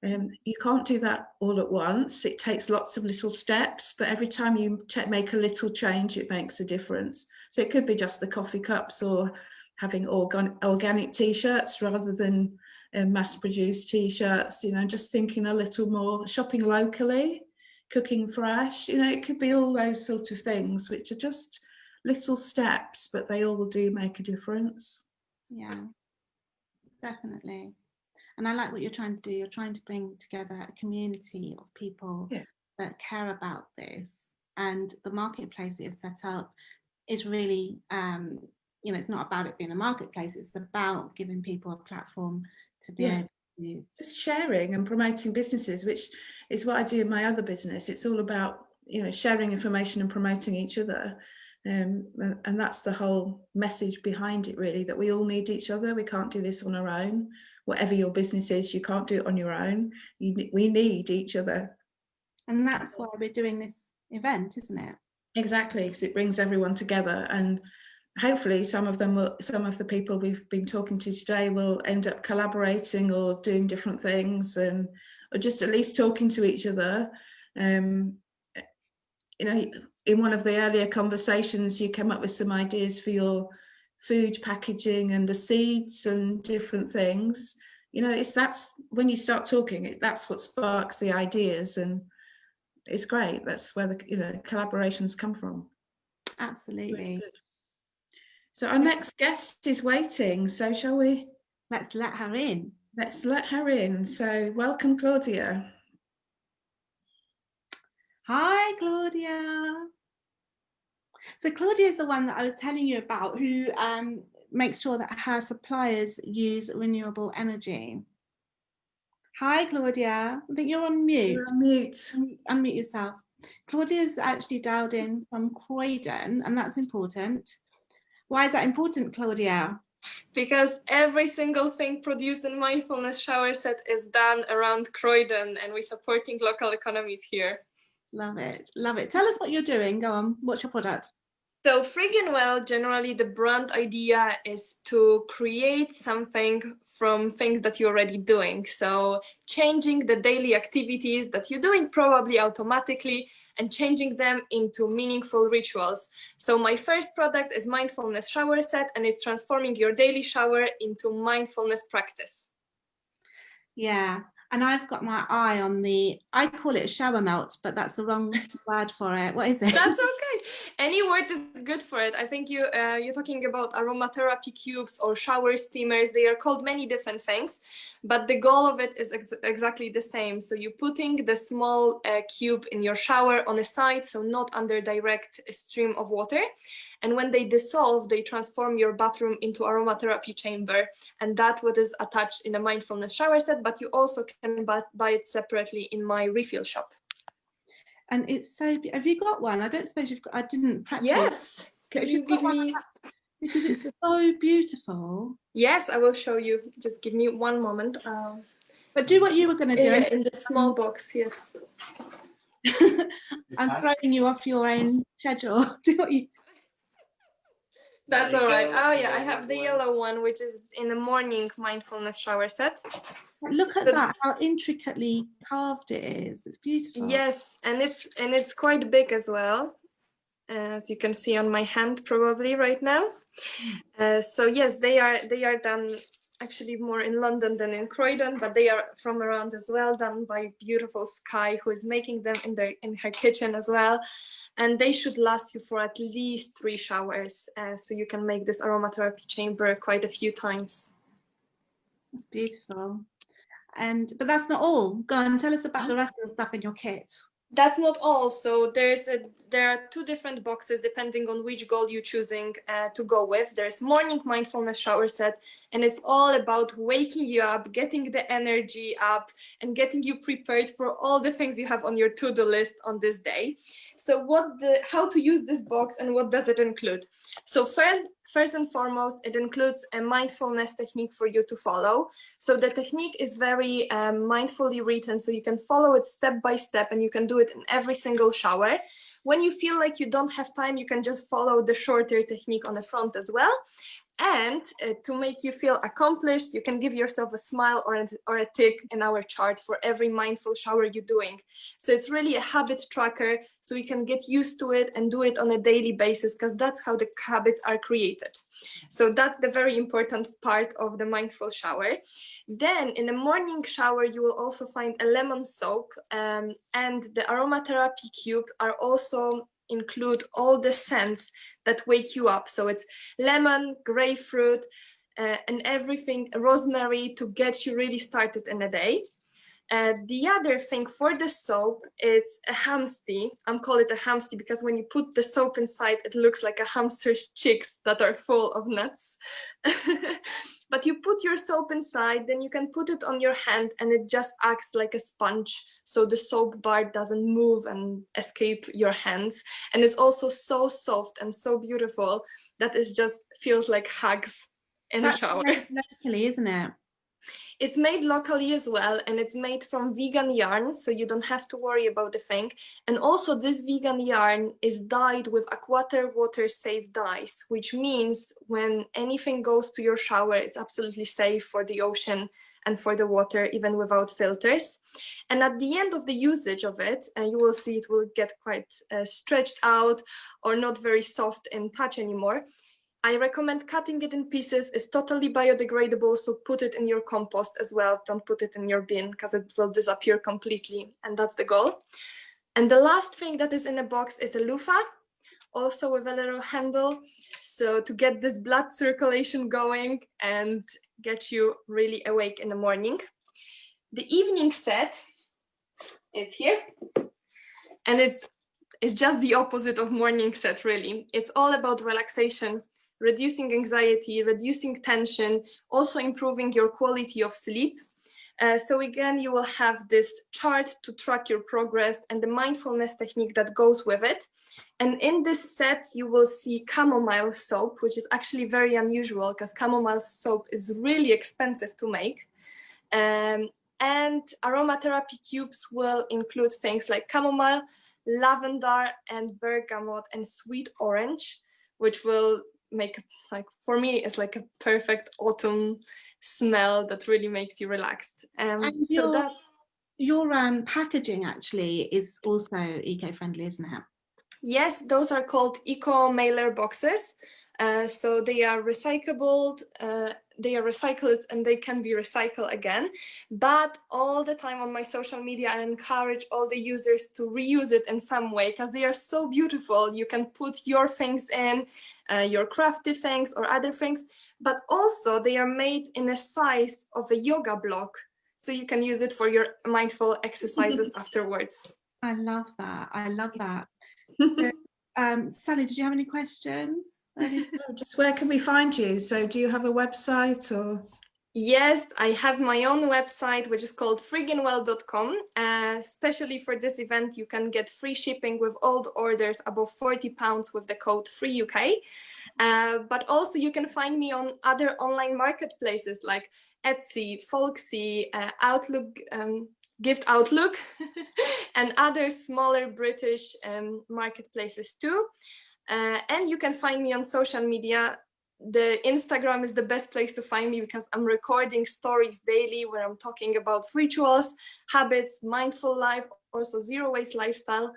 You can't do that all at once. It takes lots of little steps, but every time you make a little change, it makes a difference. So it could be just the coffee cups, or having organic t-shirts rather than mass-produced t-shirts, you know, just thinking a little more, shopping locally, cooking fresh, you know, it could be all those sort of things, which are just little steps, but they all do make a difference. Yeah. Definitely. And I like what you're trying to do. You're trying to bring together a community of people that care about this. And the marketplace that you've set up is really, you know, it's not about it being a marketplace. It's about giving people a platform to be able to. Just sharing and promoting businesses, which is what I do in my other business. It's all about, you know, sharing information and promoting each other. And that's the whole message behind it, really, that we all need each other. We can't do this on our own. Whatever your business is, you can't do it on your own. We need each other. And that's why we're doing this event, isn't it? Exactly, because it brings everyone together, and hopefully some of the people we've been talking to today will end up collaborating or doing different things, and or just at least talking to each other. You know, in one of the earlier conversations, you came up with some ideas for your food packaging and the seeds and different things. You know, that's when you start talking, that's what sparks the ideas, and it's great. That's where the, you know, collaborations come from. Absolutely. So our next guest is waiting. So shall we? Let's let her in. Let's let her in. So welcome, Claudia. Hi, Claudia. So Claudia is the one that I was telling you about, who makes sure that her suppliers use renewable energy. Hi, Claudia. I think you're on mute. You're on mute. Unmute yourself. Claudia's actually dialed in from Croydon, and that's important. Why is that important, Claudia? Because every single thing produced in Mindfulness Shower Set is done around Croydon, and we're supporting local economies here. Love it. Love it. Tell us what you're doing. Go on. What's your product? So Friggin' Well, generally the brand idea is to create something from things that you're already doing. So changing the daily activities that you're doing probably automatically and changing them into meaningful rituals. So my first product is mindfulness shower set, and it's transforming your daily shower into mindfulness practice. Yeah, and I've got my eye on I call it shower melt, but that's the wrong word for it. What is it? That's okay. Any word is good for it. I think you're talking about aromatherapy cubes or shower steamers. They are called many different things, but the goal of it is exactly the same. So you're putting the small cube in your shower on a side, so not under direct stream of water. And when they dissolve, they transform your bathroom into aromatherapy chamber. And that's what is attached in a mindfulness shower set, but you also can buy it separately in my refill shop. And it's so, have you got one? I don't suppose you've got, I didn't prep you. Yes. Can you give me? Because it's so beautiful. Yes, I will show you. Just give me one moment. But do what you were going to do. In the small box, yes. I'm throwing you off your own schedule. Do what you. That's all right. Oh yeah, I have the yellow one, which is in the morning mindfulness shower set. Look at that, how intricately carved it is. It's beautiful. Yes, and it's quite big as well, as you can see on my hand probably right now. So yes, they are done actually more in London than in Croydon, but they are from around as well, done by beautiful Sky, who is making them in her kitchen as well. And they should last you for at least 3 showers, so you can make this aromatherapy chamber quite a few times. That's beautiful. But that's not all. Go and tell us about the rest of the stuff in your kit. That's not all. So there are 2 different boxes depending on which goal you're choosing to go with. There's morning mindfulness shower set, and it's all about waking you up, getting the energy up, and getting you prepared for all the things you have on your to-do list on this day. So how to use this box and what does it include? So first and foremost, it includes a mindfulness technique for you to follow. So the technique is very mindfully written, so you can follow it step by step, and you can do it in every single shower. When you feel like you don't have time, you can just follow the shorter technique on the front as well. And to make you feel accomplished, you can give yourself a smile or a tick in our chart for every mindful shower you're doing. So it's really a habit tracker, so you can get used to it and do it on a daily basis, because that's how the habits are created. So that's the very important part of the mindful shower. Then in the morning shower, you will also find a lemon soap, and the aromatherapy cube are also include all the scents that wake you up. So it's lemon, grapefruit, and everything, rosemary, to get you really started in a day. The other thing for the soap, it's a hamsty. I'm calling it a hamsty because when you put the soap inside, it looks like a hamster's cheeks that are full of nuts. But you put your soap inside, then you can put it on your hand, and it just acts like a sponge, so the soap bar doesn't move and escape your hands. And it's also so soft and so beautiful that it just feels like hugs in a shower. Locally, isn't it? It's made locally as well, and it's made from vegan yarn, so you don't have to worry about the thing. And also this vegan yarn is dyed with Aquater water-safe dyes, which means when anything goes to your shower, it's absolutely safe for the ocean and for the water, even without filters. And at the end of the usage of it, you will see it will get quite stretched out or not very soft in touch anymore. I recommend cutting it in pieces. It's totally biodegradable, so put it in your compost as well. Don't put it in your bin because it will disappear completely, and that's the goal. And the last thing that is in the box is a loofah, also with a little handle, so to get this blood circulation going and get you really awake in the morning. The evening set is here, and it's just the opposite of morning set, really. It's all about relaxation, reducing anxiety, reducing tension, also improving your quality of sleep. So again, you will have this chart to track your progress and the mindfulness technique that goes with it. And in this set, you will see chamomile soap, which is actually very unusual because chamomile soap is really expensive to make. And aromatherapy cubes will include things like chamomile, lavender, and bergamot, and sweet orange. which will make, like, for me, it's like a perfect autumn smell that really makes you relaxed. And So that's your packaging actually is also eco-friendly, isn't it? Yes, those are called eco mailer boxes. So they are recyclable, and they can be recycled again. But all the time on my social media, I encourage all the users to reuse it in some way, because they are so beautiful. You can put your things in, your crafty things or other things, but also they are made in a size of a yoga block. So you can use it for your mindful exercises afterwards. I love that. I love that. So, Sally, did you have any questions? Just where can we find you? So do you have a website or? Yes, I have my own website, which is called friggingwell.com. Especially for this event, you can get free shipping with all the orders above £40 with the code FREEUK. But also you can find me on other online marketplaces like Etsy, Folksy, Outlook, Gift Outlook, and other smaller British marketplaces too. And you can find me on social media. The Instagram is the best place to find me because I'm recording stories daily where I'm talking about rituals, habits, mindful life, also zero waste lifestyle.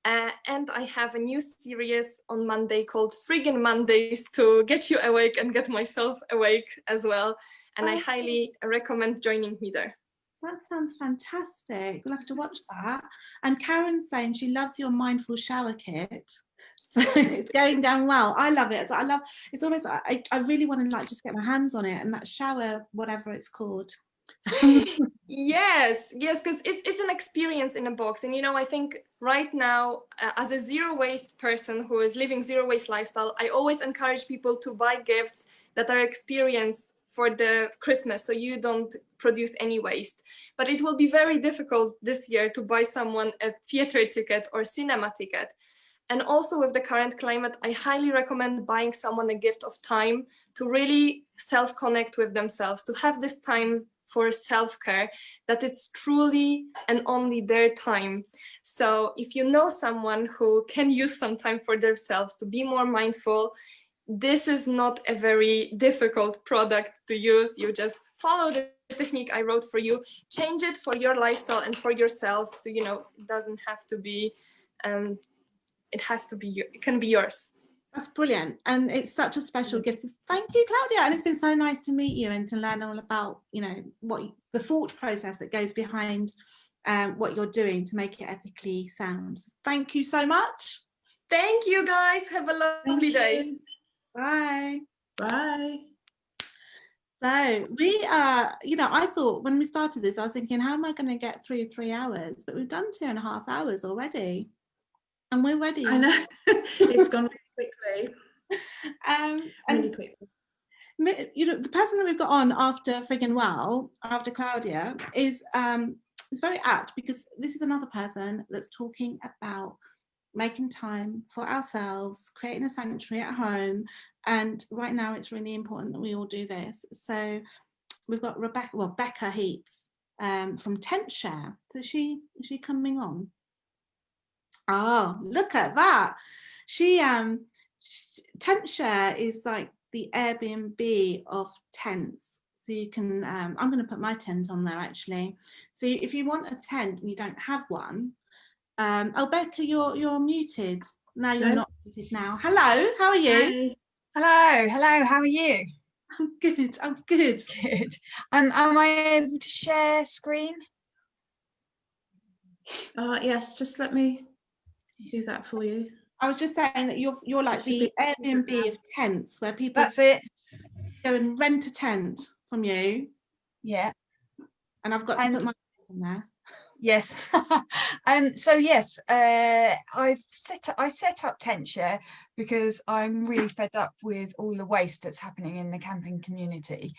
And I have a new series on Monday called Friggin' Mondays to get you awake and get myself awake as well. And I highly recommend joining me there. That sounds fantastic. We'll have to watch that. And Karen's saying she loves your mindful shower kit. So it's going down well. I love it. I love it's almost I really want to like just get my hands on it, and that shower, whatever it's called. Yes, because it's an experience in a box. And I think right now, as a zero waste person who is living zero waste lifestyle, I always encourage people to buy gifts that are experience for the Christmas, so you don't produce any waste. But it will be very difficult this year to buy someone a theater ticket or cinema ticket. And also with the current climate, I highly recommend buying someone a gift of time to really self-connect with themselves, to have this time for self-care, that it's truly and only their time. So if you know someone who can use some time for themselves to be more mindful, this is not a very difficult product to use. You just follow the technique I wrote for you, change it for your lifestyle and for yourself. So, it doesn't have to be, it can be yours. That's brilliant. And it's such a special gift. Thank you, Claudia. And it's been so nice to meet you and to learn all about, what the thought process that goes behind what you're doing to make it ethically sound. Thank you so much. Thank you, guys. Have a lovely day. Bye. Bye. So we are, I thought when we started this, I was thinking, how am I going to get through 3 hours? But we've done 2.5 hours already. And we're ready. I know. It's gone really quickly. Really quickly. The person that we've got on after Friggin' Well, after Claudia, is very apt, because this is another person that's talking about making time for ourselves, creating a sanctuary at home. And right now it's really important that we all do this. So we've got Becca Heaps from Tent Share. So is she coming on? Oh, look at that. Tent Share is like the Airbnb of tents. So you can, I'm going to put my tent on there actually. So if you want a tent and you don't have one, oh, Becca, you're muted. No, you're not muted now. Hello, how are you? Hi. Hello, how are you? I'm good. Good. Am I able to share screen? Yes, just let me do that for you. I was just saying that you're like the Airbnb of tents, where people That's it. Go and rent a tent from you. Yeah. And I've got to put my tent on there. Yes. So yes, I set up Tent Share because I'm really fed up with all the waste that's happening in the camping community.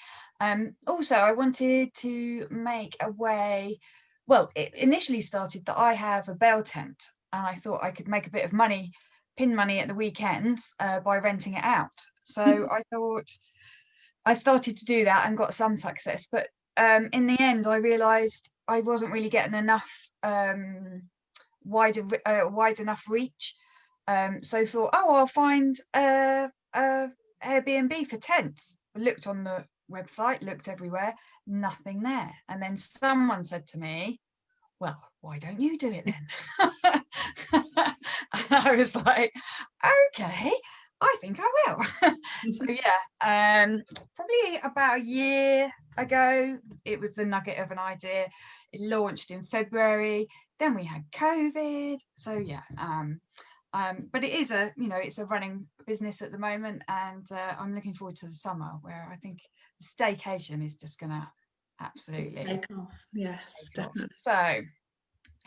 Also, I wanted to make a way. Well, it initially started that I have a bale tent, and I thought I could make a bit of money, pin money at the weekends by renting it out. So I thought I started to do that and got some success, but in the end, I realised I wasn't really getting enough wide enough reach. So I thought, oh, I'll find Airbnb for tents. I looked on the website, looked everywhere, nothing there. And then someone said to me, well, why don't you do it then? And I was like, okay, I think I will. So yeah, probably about a year ago, it was the nugget of an idea. It launched in February, then we had COVID. So yeah, but it is it's a running business at the moment, and I'm looking forward to the summer, where I think the staycation is just gonna absolutely take off. Yes, definitely. So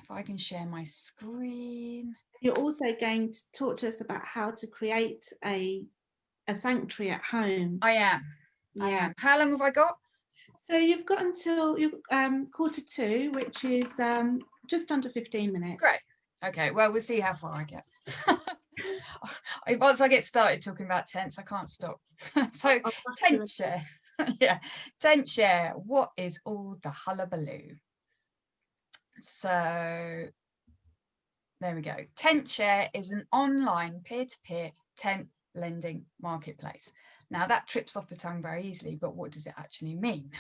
if I can share my screen. You're also going to talk to us about how to create a sanctuary at home. I am. How long have I got? So you've got until 2:45, which is just under 15 minutes. Great. Okay, well, we'll see how far I get. Once I get started talking about tents, I can't stop. So tent share. Yeah, tent share. What is all the hullabaloo? So there we go. Tent share is an online peer-to-peer tent lending marketplace. Now that trips off the tongue very easily, but what does it actually mean?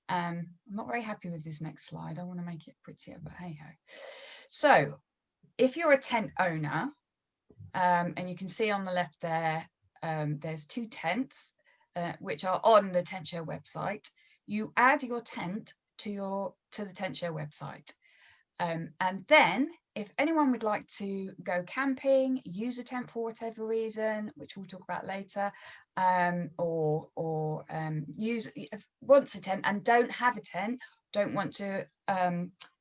I'm not very happy with this next slide. I want to make it prettier, but hey ho. So if you're a tent owner, and you can see on the left there, there's 2 tents which are on the tent share website. You add your tent to the tent share website, and then if anyone would like to go camping, use a tent for whatever reason, which we'll talk about later, or wants a tent and don't have a tent, don't want to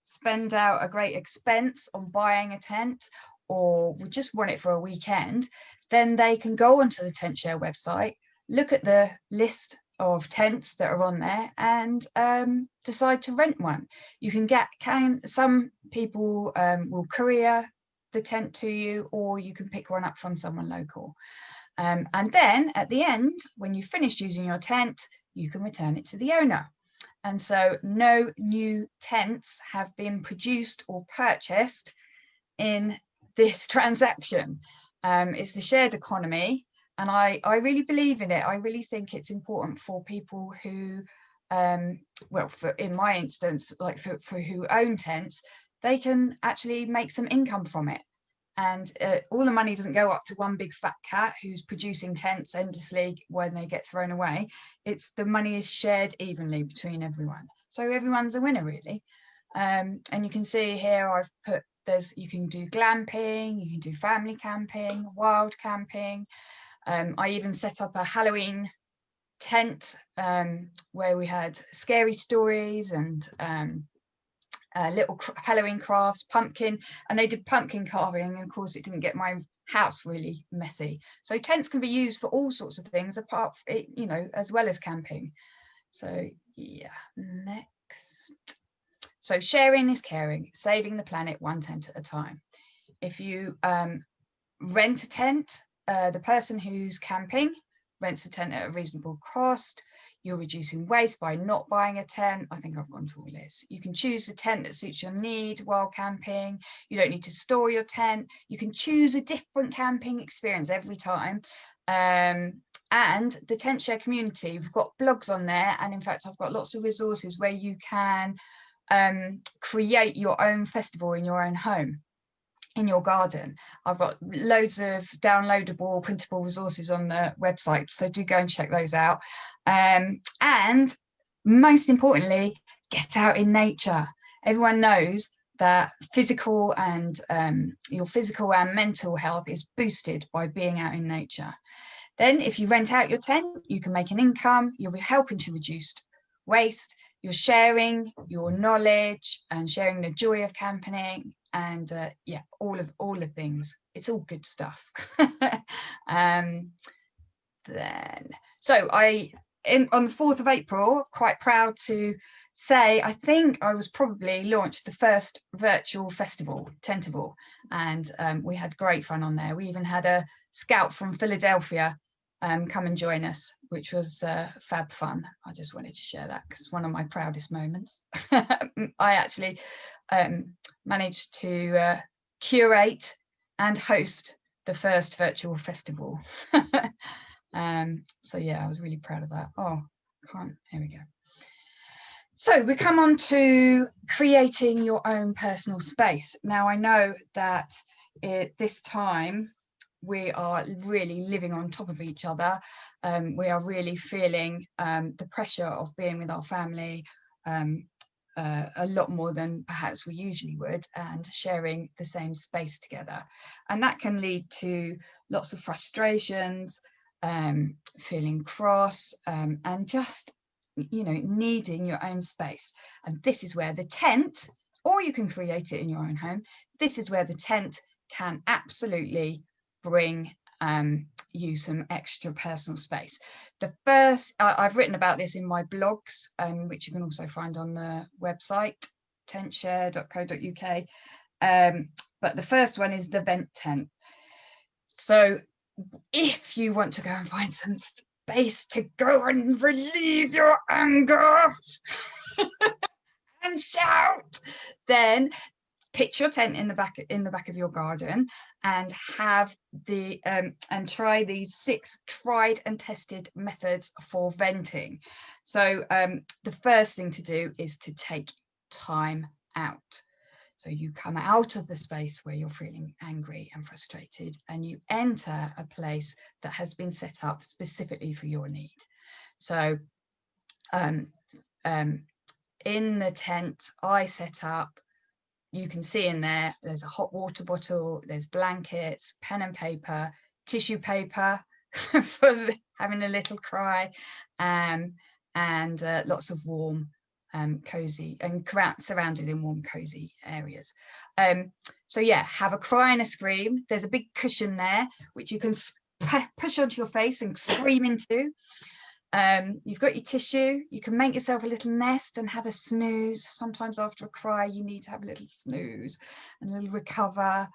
spend out a great expense on buying a tent, or we just want it for a weekend, then they can go onto the tent share website, look at the list of tents that are on there, and decide to rent one. You can some people will courier the tent to you, or you can pick one up from someone local. And then at the end, when you've finished using your tent, you can return it to the owner. And so no new tents have been produced or purchased in this transaction. It's the shared economy, and I really believe in it. I really think it's important for people who, in my instance, like for who own tents, they can actually make some income from it. And all the money doesn't go up to one big fat cat who's producing tents endlessly when they get thrown away. It's the money is shared evenly between everyone. So everyone's a winner, really. And you can see here I've put, you can do glamping, you can do family camping, wild camping. I even set up a Halloween tent where we had scary stories and little Halloween crafts, pumpkin, and they did pumpkin carving, and of course it didn't get my house really messy. So tents can be used for all sorts of things, apart as well as camping. So yeah, next. So sharing is caring, saving the planet one tent at a time. If you rent a tent, the person who's camping rents a tent at a reasonable cost. You're reducing waste by not buying a tent. I think I've gone through all this. You can choose the tent that suits your need while camping. You don't need to store your tent. You can choose a different camping experience every time. And the tent share community, we've got blogs on there. And in fact, I've got lots of resources where you can create your own festival in your own home, in your garden. I've got loads of downloadable, printable resources on the website, so do go and check those out. And most importantly, get out in nature. Everyone knows that physical and your physical and mental health is boosted by being out in nature. Then if you rent out your tent, you can make an income. You'll be helping to reduce waste. You're sharing your knowledge and sharing the joy of camping, and yeah, all the things. It's all good stuff. Then so on the 4th of April, quite proud to say, I think I was probably launched the first virtual festival, Tentable, and we had great fun on there. We even had a scout from Philadelphia come and join us, which was fab fun. I just wanted to share that because it's one of my proudest moments. I actually managed to curate and host the first virtual festival. So yeah, I was really proud of that. Oh, here we go. So we come on to creating your own personal space. Now I know that this time we are really living on top of each other. We are really feeling the pressure of being with our family a lot more than perhaps we usually would, and sharing the same space together. And that can lead to lots of frustrations, feeling cross, and just, you know, needing your own space. And this is where the tent, or you can create it in your own home, this is where the tent can absolutely bring you some extra personal space. The first, I've written about this in my blogs, which you can also find on the website, tentshare.co.uk. But the first one is the vent tent. So if you want to go and find some space to go and relieve your anger and shout, then pitch your tent in the back of your garden and have the and try these 6 tried and tested methods for venting. So the first thing to do is to take time out. So you come out of the space where you're feeling angry and frustrated, and you enter a place that has been set up specifically for your need. So in the tent I set up, you can see in there's a hot water bottle, there's blankets, pen and paper, tissue paper for having a little cry, and lots of warm, cozy, and surrounded in warm, cozy areas. So yeah, have a cry and a scream. There's a big cushion there which you can push onto your face and scream into. You've got your tissue. You can make yourself a little nest and have a snooze. Sometimes after a cry you need to have a little snooze and a little recover.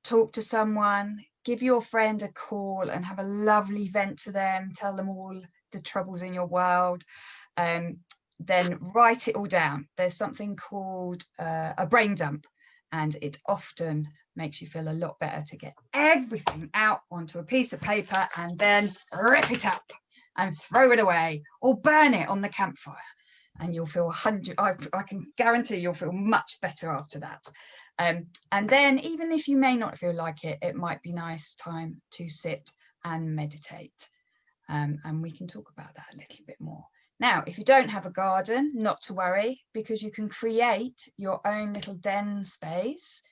Talk to someone, give your friend a call and have a lovely vent to them, tell them all the troubles in your world. Then write it all down. There's something called a brain dump, and it often makes you feel a lot better to get everything out onto a piece of paper and then rip it up and throw it away or burn it on the campfire, and you'll feel I can guarantee you'll feel much better after that. And then even if you may not feel like it, it might be nice time to sit and meditate, and we can talk about that a little bit more. Now, if you don't have a garden, not to worry, because you can create your own little den space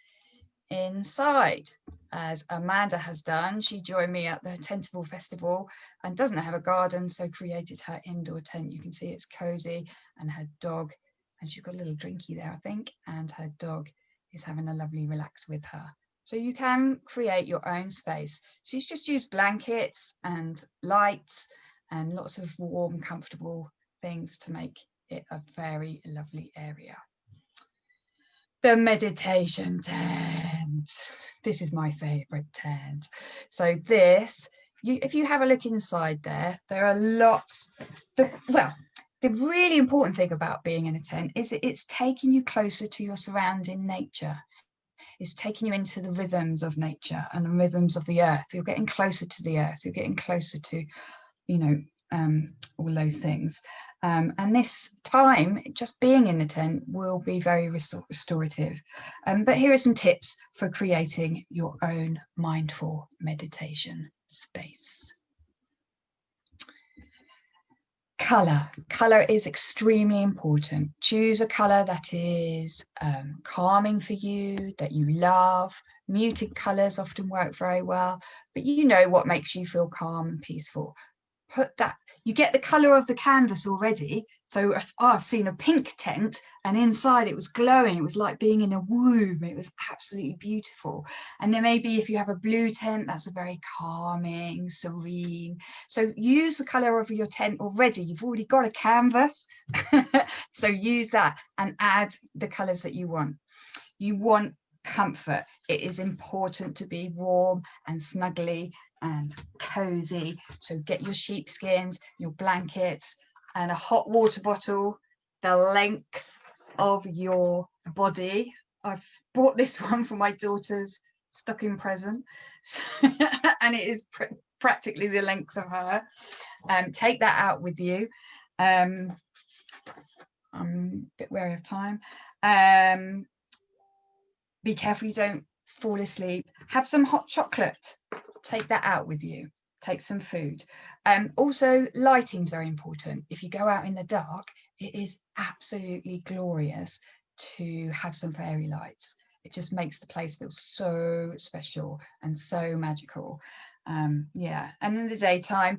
inside, as Amanda has done. She joined me at the Tentable Festival and doesn't have a garden, so created her indoor tent. You can see it's cozy, and her dog, and she's got a little drinky there, I think, and her dog is having a lovely relax with her. So you can create your own space. She's just used blankets and lights and lots of warm, comfortable things to make it a very lovely area. The meditation tent. This is my favorite tent. So this, if you have a look inside there are lots. The really important thing about being in a tent is that it's taking you closer to your surrounding nature. It's taking you into the rhythms of nature and the rhythms of the earth. You're getting closer to the earth. You're getting closer to, you know, all those things. And this time, just being in the tent will be very restorative. But here are some tips for creating your own mindful meditation space. Colour is extremely important. Choose a colour that is calming for you, that you love. Muted colours often work very well, but you know what makes you feel calm and peaceful. Put that, you get the colour of the canvas already. So I've seen a pink tent and inside it was glowing. It was like being in a womb. It was absolutely beautiful. And then maybe if you have a blue tent, that's a very calming, serene. So use the colour of your tent already. You've already got a canvas. So use that and add the colours that you want. You want comfort. It is important to be warm and snuggly and cozy. So get your sheepskins, your blankets, and a hot water bottle the length of your body. I've bought this one for my daughters stocking present. And it is practically the length of her. Take that out with you. I'm a bit wary of time. Be careful you don't fall asleep. Have some hot chocolate. Take that out with you. Take some food. Also, lighting's very important. If you go out in the dark, it is absolutely glorious to have some fairy lights. It just makes the place feel so special and so magical. Yeah, and in the daytime,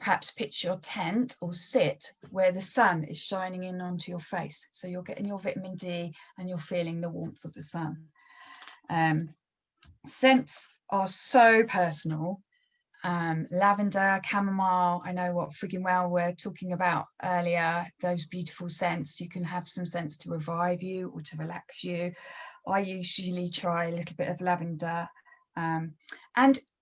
perhaps pitch your tent or sit where the sun is shining in onto your face. So you're getting your vitamin D and you're feeling the warmth of the sun. Scents are so personal. Lavender, chamomile, I know what frigging well we're talking about earlier, those beautiful scents. You can have some scents to revive you or to relax you. I usually try a little bit of lavender, and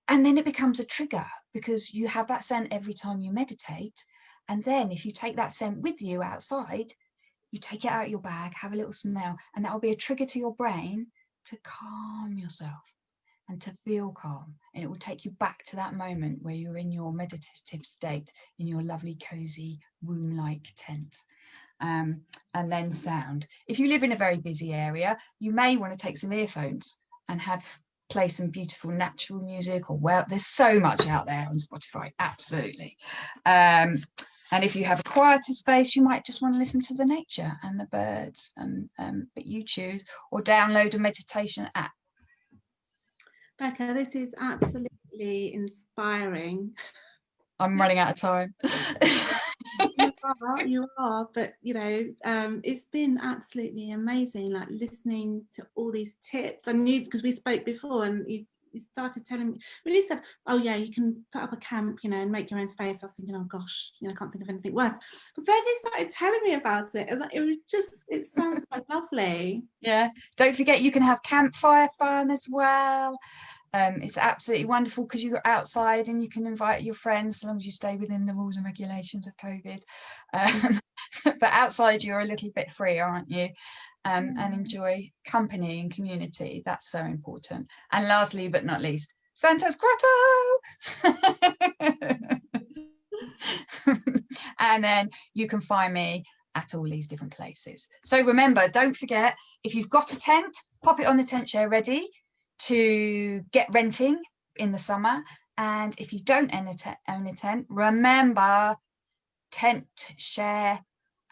then it becomes a trigger because you have that scent every time you meditate. And then if you take that scent with you outside, you take it out of your bag, have a little smell, and that will be a trigger to your brain to calm yourself and to feel calm. And it will take you back to that moment where you're in your meditative state, in your lovely, cozy, womb-like tent. And then sound. If you live in a very busy area, you may want to take some earphones and play some beautiful natural music, or, well, there's so much out there on Spotify, absolutely. And if you have a quieter space, you might just want to listen to the nature and the birds, and but you choose, or download a meditation app. Becca, this is absolutely inspiring. I'm running out of time. You are, but you know, it's been absolutely amazing, like listening to all these tips. I knew, because we spoke before, and you started telling me when you said, oh yeah, you can put up a camp, you know, and make your own space. I was thinking, oh gosh, you know, I can't think of anything worse. But then you started telling me about it, and it was just, it sounds so lovely. Yeah, don't forget you can have campfire fun as well. It's absolutely wonderful because you're outside and you can invite your friends, as long as you stay within the rules and regulations of COVID. But outside you're a little bit free, aren't you? And enjoy company and community. That's so important. And lastly but not least, Santa's Grotto. And then you can find me at all these different places. So remember, don't forget, if you've got a tent, pop it on the tent chair ready to get renting in the summer. And if you don't own a tent, remember, tent share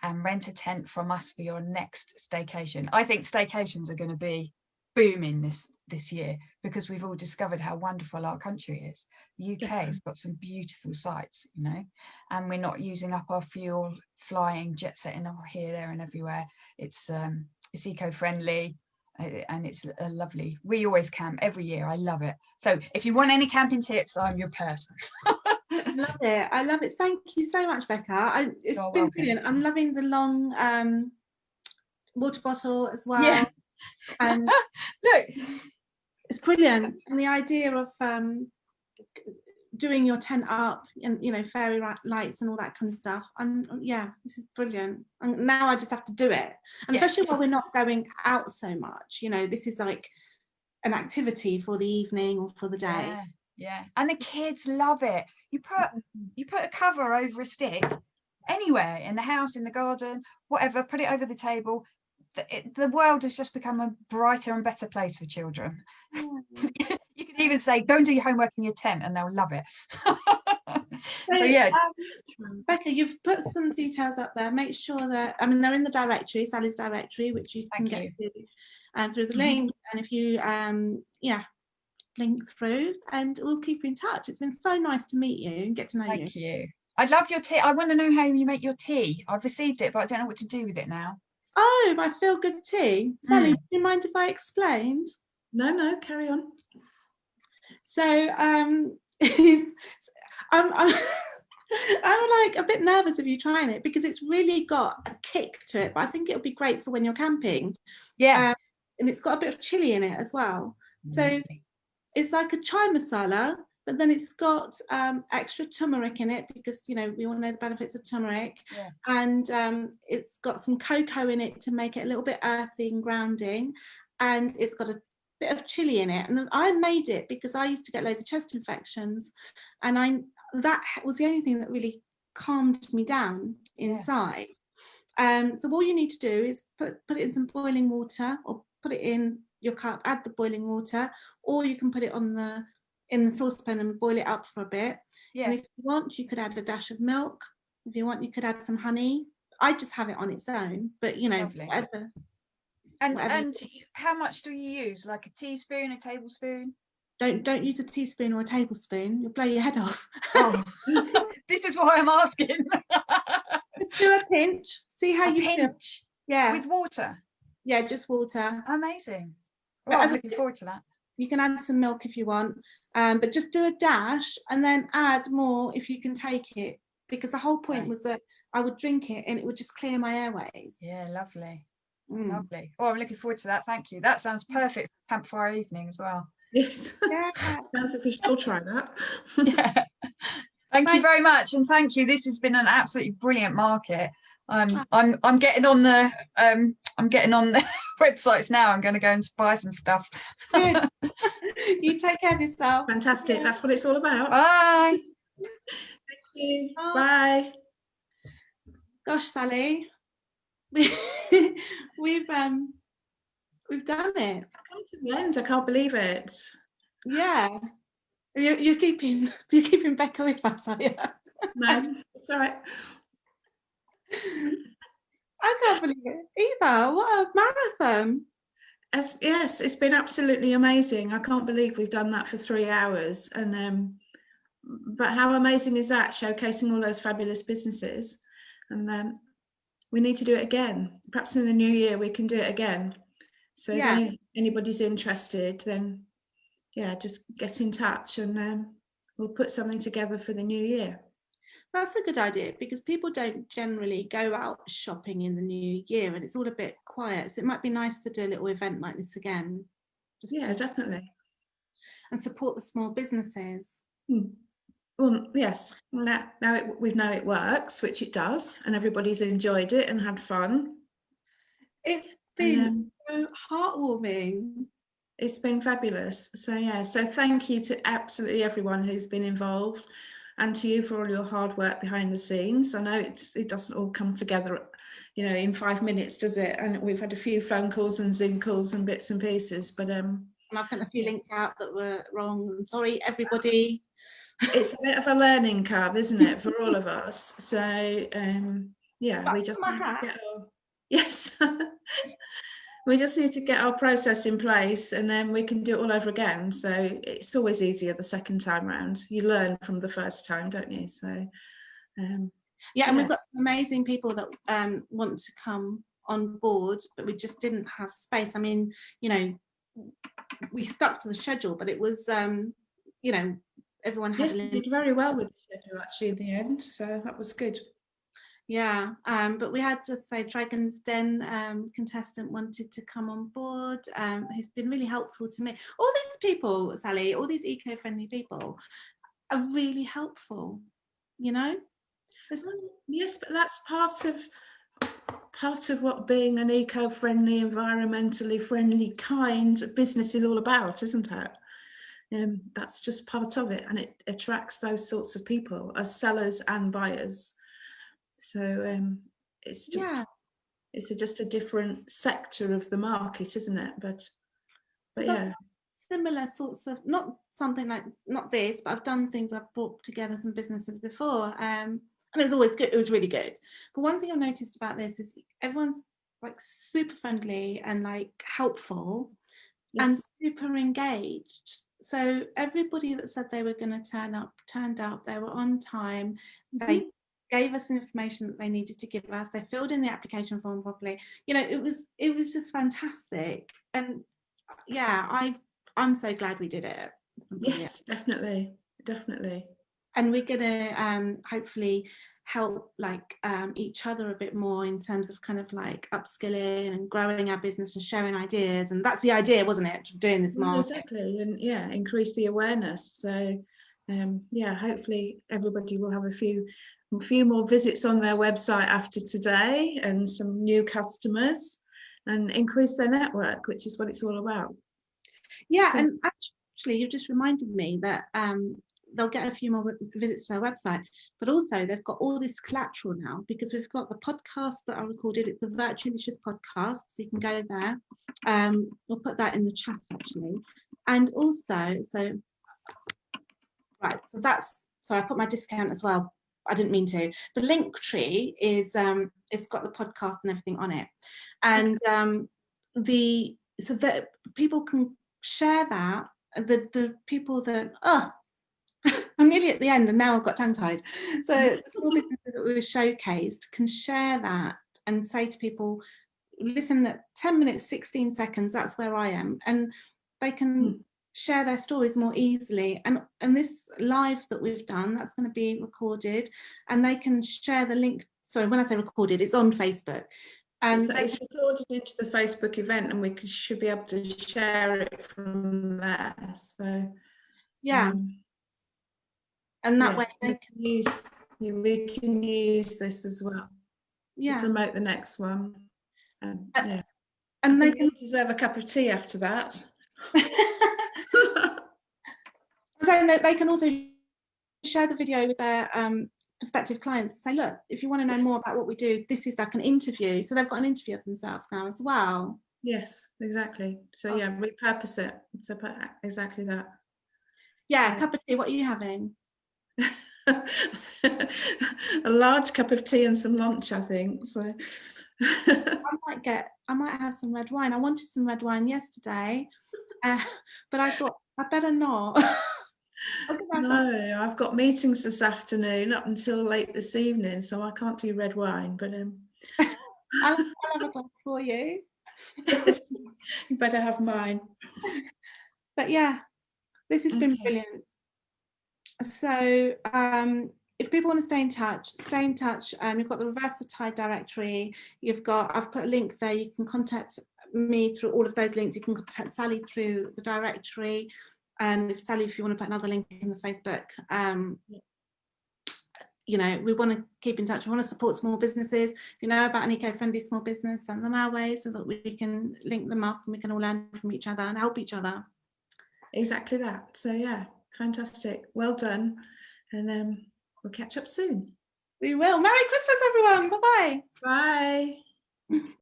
and rent a tent from us for your next staycation. I think staycations are going to be booming this year, because we've all discovered how wonderful our country is. The UK has got some beautiful sites, you know, and we're not using up our fuel flying, jet setting here, there and everywhere. It's eco-friendly. And it's a lovely, we always camp every year. I love it. So if you want any camping tips, I'm your person. Love it. I love it. Thank you so much, Becca. It's You're been welcome. brilliant. I'm loving the long water bottle as well. Yeah. And look, it's brilliant. And the idea of doing your tent up, and you know, fairy lights and all that kind of stuff. And yeah, this is brilliant. And now I just have to do it. And especially while we're not going out so much, you know, this is like an activity for the evening or for the day. Yeah. And the kids love it. You put a cover over a stick anywhere in the house, in the garden, whatever, put it over the table. The world has just become a brighter and better place for children. You can even say, go and do your homework in your tent, and they'll love it. So yeah, Becca, you've put some details up there. Make sure that, I mean, they're in the directory, Sally's directory, which you can get to through the links. And if you link through, and we'll keep in touch. It's been so nice to meet you and get to know you. Thank you. I love your tea. I want to know how you make your tea. I've received it, but I don't know what to do with it now. Oh, my feel good tea. Sally, do you mind if I explained? No, carry on. So I'm like a bit nervous of you trying it, because it's really got a kick to it, but I think it'll be great for when you're camping. Yeah. And it's got a bit of chili in it as well. So it's like a chai masala, but then it's got extra turmeric in it, because you know we all know the benefits of turmeric. And it's got some cocoa in it to make it a little bit earthy and grounding, and it's got a bit of chili in it. And I made it because I used to get loads of chest infections, and that was the only thing that really calmed me down inside. So all you need to do is put it in some boiling water, or put it in your cup, add the boiling water, or you can put it in the saucepan and boil it up for a bit. And if you want, you could add a dash of milk. If you want, you could add some honey. I just have it on its own, but you know, Lovely. whatever. And how much do you use? Like a teaspoon, a tablespoon? Don't use a teaspoon or a tablespoon. You'll blow your head off. Oh, this is why I'm asking. Just do a pinch. See how you feel. Yeah. With water? Yeah, just water. Amazing. Well, I'm looking forward to that. You can add some milk if you want, but just do a dash and then add more if you can take it, because the whole point was that I would drink it and it would just clear my airways. Yeah, lovely. Lovely. Oh, I'm looking forward to that. Thank you. That sounds perfect for campfire evening as well. Yes. Yeah. Sounds like we should all try that. Yeah. Thank you very much, and thank you. This has been an absolutely brilliant market. I'm getting on the websites now. I'm going to go and buy some stuff. Good. You take care of yourself. Fantastic. That's what it's all about. Bye. Thank you. Bye. Gosh, Sally, we've done it. Come to the end. I can't believe it. Yeah. You're keeping Becca with us, are you? No, it's all right. I can't believe it either. What a marathon. Yes, it's been absolutely amazing. I can't believe we've done that for 3 hours. And but how amazing is that, showcasing all those fabulous businesses? And we need to do it again. Perhaps in the new year we can do it again. So if anybody's interested, then yeah, just get in touch and we'll put something together for the new year. That's a good idea, because people don't generally go out shopping in the new year and it's all a bit quiet. So it might be nice to do a little event like this again. Definitely. And support the small businesses. Well, yes. Now we know it works, which it does, and everybody's enjoyed it and had fun. It's been so heartwarming. It's been fabulous. So yeah, so thank you to absolutely everyone who's been involved, and to you for all your hard work behind the scenes. I know it doesn't all come together, you know, in 5 minutes, does it? And we've had a few phone calls and Zoom calls and bits and pieces, but and I've sent a few links out that were wrong. I'm sorry, everybody. It's a bit of a learning curve, isn't it, for all of us? So yeah, we just need to get our, yes. We just need to get our process in place, and then we can do it all over again. So it's always easier the second time round. You learn from the first time, don't you? So and we've got some amazing people that want to come on board, but we just didn't have space. I mean, you know, we stuck to the schedule, but it was you know, everyone had did very well with the schedule actually in the end, so that was good. Yeah, but we had to say Dragon's Den contestant wanted to come on board. He's been really helpful to me. All these people, Sally, all these eco-friendly people are really helpful, you know? Yes, but that's part of what being an eco-friendly, environmentally friendly kind of business is all about, isn't it? That's just part of it, and it attracts those sorts of people as sellers and buyers. So it's just it's just a different sector of the market, isn't it? But yeah, similar sorts of, not something like, not this, but I've done things, I've brought together some businesses before, and it was always good. It was really good. But one thing I've noticed about this is everyone's like super friendly and like helpful, and super engaged. So everybody that said they were going to turn up turned up. They were on time. They gave us information that they needed to give us. They filled in the application form properly. You know, it was just fantastic. And yeah, I'm so glad we did it. Yes, definitely. And we're gonna hopefully help like each other a bit more in terms of kind of like upskilling and growing our business and sharing ideas. And that's the idea, wasn't it, doing this market? Exactly, and yeah, increase the awareness. So yeah, hopefully everybody will have a few more visits on their website after today, and some new customers, and increase their network, which is what it's all about. Yeah, So- and actually you've just reminded me that they'll get a few more visits to our website, but also they've got all this collateral now, because we've got the podcast that I recorded. It's a Virtualicious podcast, so you can go there. We'll put that in the chat actually. And also, so that's, so I put my discount as well. I didn't mean to. The link tree is it's got the podcast and everything on it, and so that people can share that. The people that I'm nearly at the end and now I've got tongue-tied. So the small businesses that we were showcased can share that and say to people, listen, at 10 minutes, 16 seconds, that's where I am. And they can share their stories more easily. And this live that we've done, that's going to be recorded, and they can share the link. Sorry, when I say recorded, it's on Facebook. And it's recorded into the Facebook event, and we should be able to share it from there. So yeah. And that way they we can use this as well. Yeah. To promote the next one. And they can deserve a cup of tea after that. So they can also share the video with their prospective clients and say, look, if you want to know more about what we do, this is like an interview. So they've got an interview of themselves now as well. Yes, exactly. So yeah, repurpose it. It's about exactly that. Yeah, a cup of tea. What are you having? A large cup of tea and some lunch, I think. So I might have some red wine. I wanted some red wine yesterday, but I thought I better not. No, I've got meetings this afternoon up until late this evening, so I can't do red wine. But I'll have a glass for you. Yes, you better have mine. But yeah, this has been brilliant. So if people want to stay in touch, you've got the reverse the tide directory. I've put a link there. You can contact me through all of those links. You can contact Sally through the directory. And if you want to put another link in the Facebook, you know, we want to keep in touch. We want to support small businesses. If you know about an eco-friendly small business, send them our way so that we can link them up and we can all learn from each other and help each other. Exactly that. So yeah, fantastic. Well done. And we'll catch up soon. We will. Merry Christmas, everyone. Bye-bye. Bye.